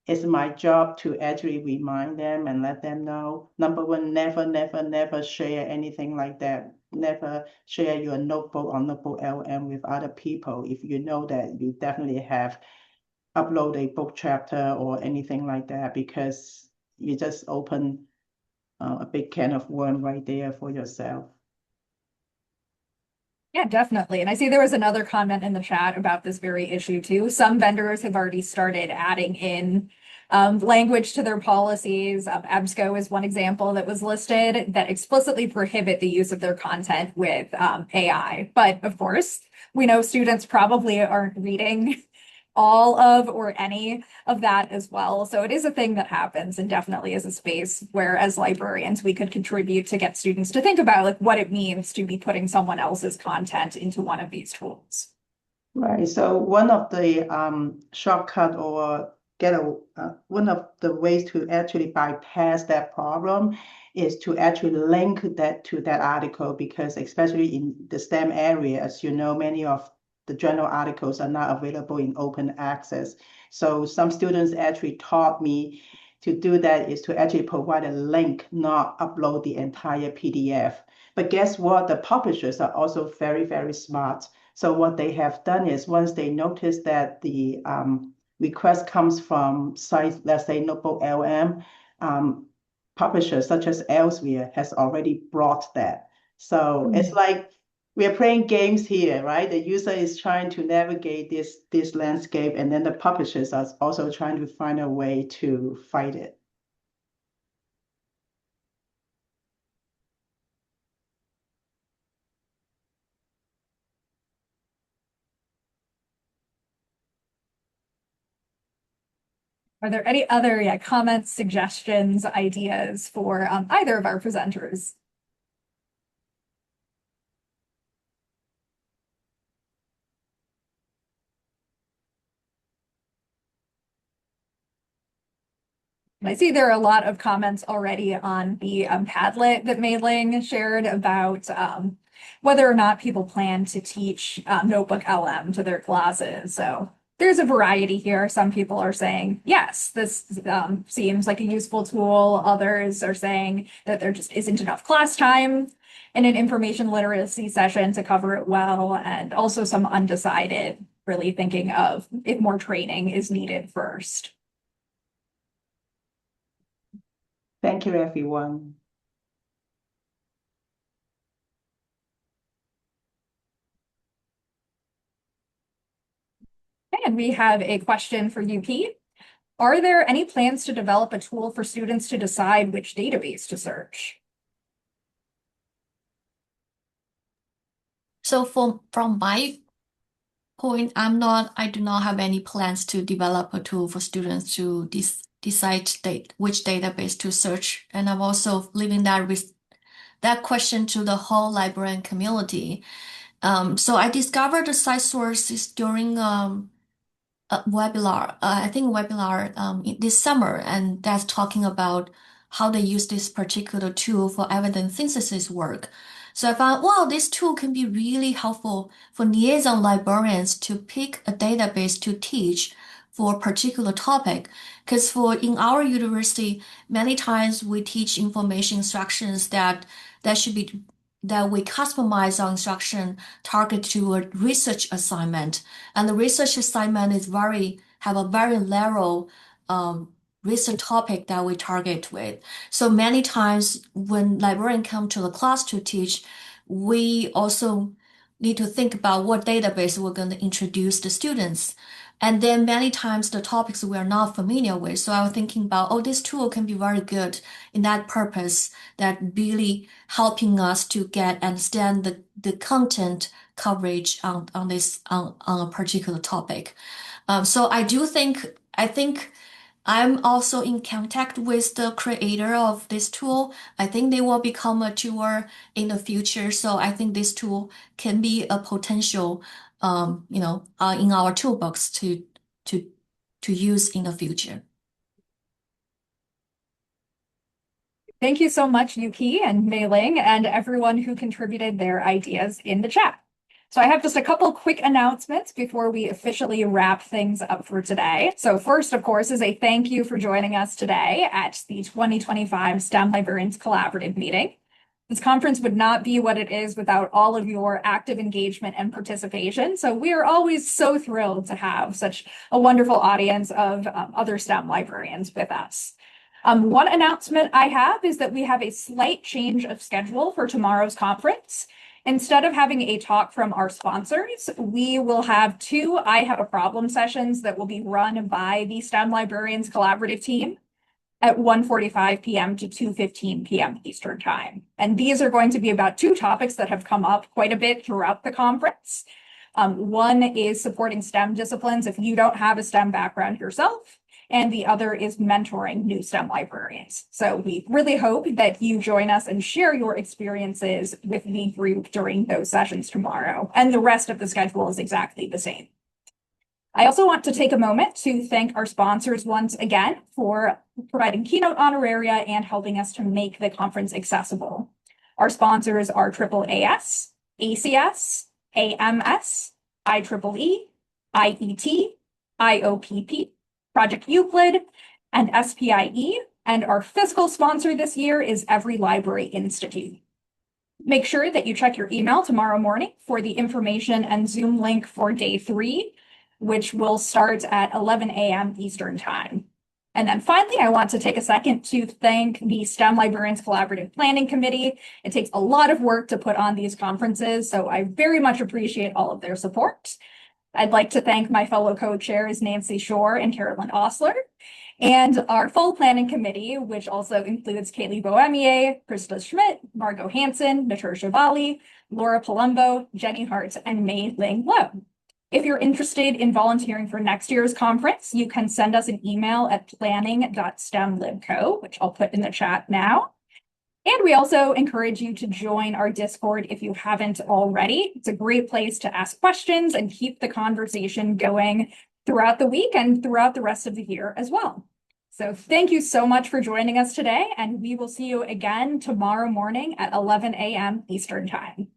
it's my job to actually remind them and let them know. Number one, never, never, never share anything like that never share your notebook or NotebookLM with other people if you know that you definitely have upload a book chapter or anything like that, because you just open a big can of worm right there for yourself. Yeah, definitely. And I see there was another comment in the chat about this very issue too. Some vendors have already started adding in language to their policies. EBSCO is one example that was listed that explicitly prohibit the use of their content with AI. But of course, we know students probably aren't reading all of or any of that as well. So it is a thing that happens, and definitely is a space where as librarians we could contribute to get students to think about like what it means to be putting someone else's content into one of these tools. Right. So one of the shortcut or one of the ways to actually bypass that problem is to actually link that to that article, because especially in the STEM area, as you know, many of the journal articles are not available in open access. So some students actually taught me to do that is to actually provide a link, not upload the entire PDF. But guess what? The publishers are also very, very smart. So what they have done is once they notice that the request comes from sites, let's say NotebookLM, publishers such as Elsevier has already brought that. So it's like we are playing games here, right? The user is trying to navigate this landscape, and then the publishers are also trying to find a way to fight it. Are there any other comments, suggestions, ideas for either of our presenters? I see there are a lot of comments already on the Padlet that Mei Ling shared about whether or not people plan to teach NotebookLM to their classes. So there's a variety here. Some people are saying, yes, this seems like a useful tool. Others are saying that there just isn't enough class time in an information literacy session to cover it well. And also some undecided, really thinking of if more training is needed first. Thank you, everyone. And we have a question for you, Pete. Are there any plans to develop a tool for students to decide which database to search? So from my point, I do not have any plans to develop a tool for students to decide which database to search. And I'm also leaving that question to the whole librarian community. So I discovered the CiteSource during a webinar, I think webinar this summer, and that's talking about how they use this particular tool for evidence synthesis work. So I found, wow, this tool can be really helpful for liaison librarians to pick a database to teach for a particular topic. Because in our university, many times we teach information instructions that we customize our instruction target to a research assignment. And the research assignment have a very narrow research topic that we target with. So many times when librarians come to the class to teach, we also need to think about what database we're going to introduce the students. And then many times the topics we are not familiar with. So I was thinking about, oh, this tool can be very good in that purpose, that really helping us to understand the content coverage on a particular topic. So I think I'm also in contact with the creator of this tool. I think they will become mature in the future. So I think this tool can be a potential, in our toolbox to use in the future. Thank you so much, Yuki and Mei Ling, and everyone who contributed their ideas in the chat. So I have just a couple quick announcements before we officially wrap things up for today. So first, of course, is a thank you for joining us today at the 2025 STEM Librarians Collaborative meeting. This conference would not be what it is without all of your active engagement and participation. So we are always so thrilled to have such a wonderful audience of other STEM librarians with us. One announcement I have is that we have a slight change of schedule for tomorrow's conference. Instead of having a talk from our sponsors, we will have 2 I Have a Problem sessions that will be run by the STEM Librarians Collaborative team at 1:45 p.m. to 2:15 p.m. Eastern Time. And these are going to be about 2 topics that have come up quite a bit throughout the conference. One is supporting STEM disciplines if you don't have a STEM background yourself, and the other is mentoring new STEM librarians. So we really hope that you join us and share your experiences with the group during those sessions tomorrow. And the rest of the schedule is exactly the same. I also want to take a moment to thank our sponsors once again for providing keynote honoraria and helping us to make the conference accessible. Our sponsors are AAAS, ACS, AMS, IEEE, IET, IOPP, Project Euclid, and SPIE, and our fiscal sponsor this year is Every Library Institute. Make sure that you check your email tomorrow morning for the information and Zoom link for day 3, which will start at 11 a.m. Eastern Time. And then finally, I want to take a second to thank the STEM Librarians Collaborative Planning Committee. It takes a lot of work to put on these conferences, so I very much appreciate all of their support. I'd like to thank my fellow co-chairs, Nancy Shore and Carolyn Osler, and our full planning committee, which also includes Kaylee Bohemier, Krista Schmidt, Margot Hansen, Natasha Valley, Laura Palumbo, Jenny Hart, and Mei Ling Lowe. If you're interested in volunteering for next year's conference, you can send us an email at planning.stemlibco, which I'll put in the chat now. And we also encourage you to join our Discord if you haven't already. It's a great place to ask questions and keep the conversation going throughout the week and throughout the rest of the year as well. So thank you so much for joining us today, and we will see you again tomorrow morning at 11 a.m. Eastern Time.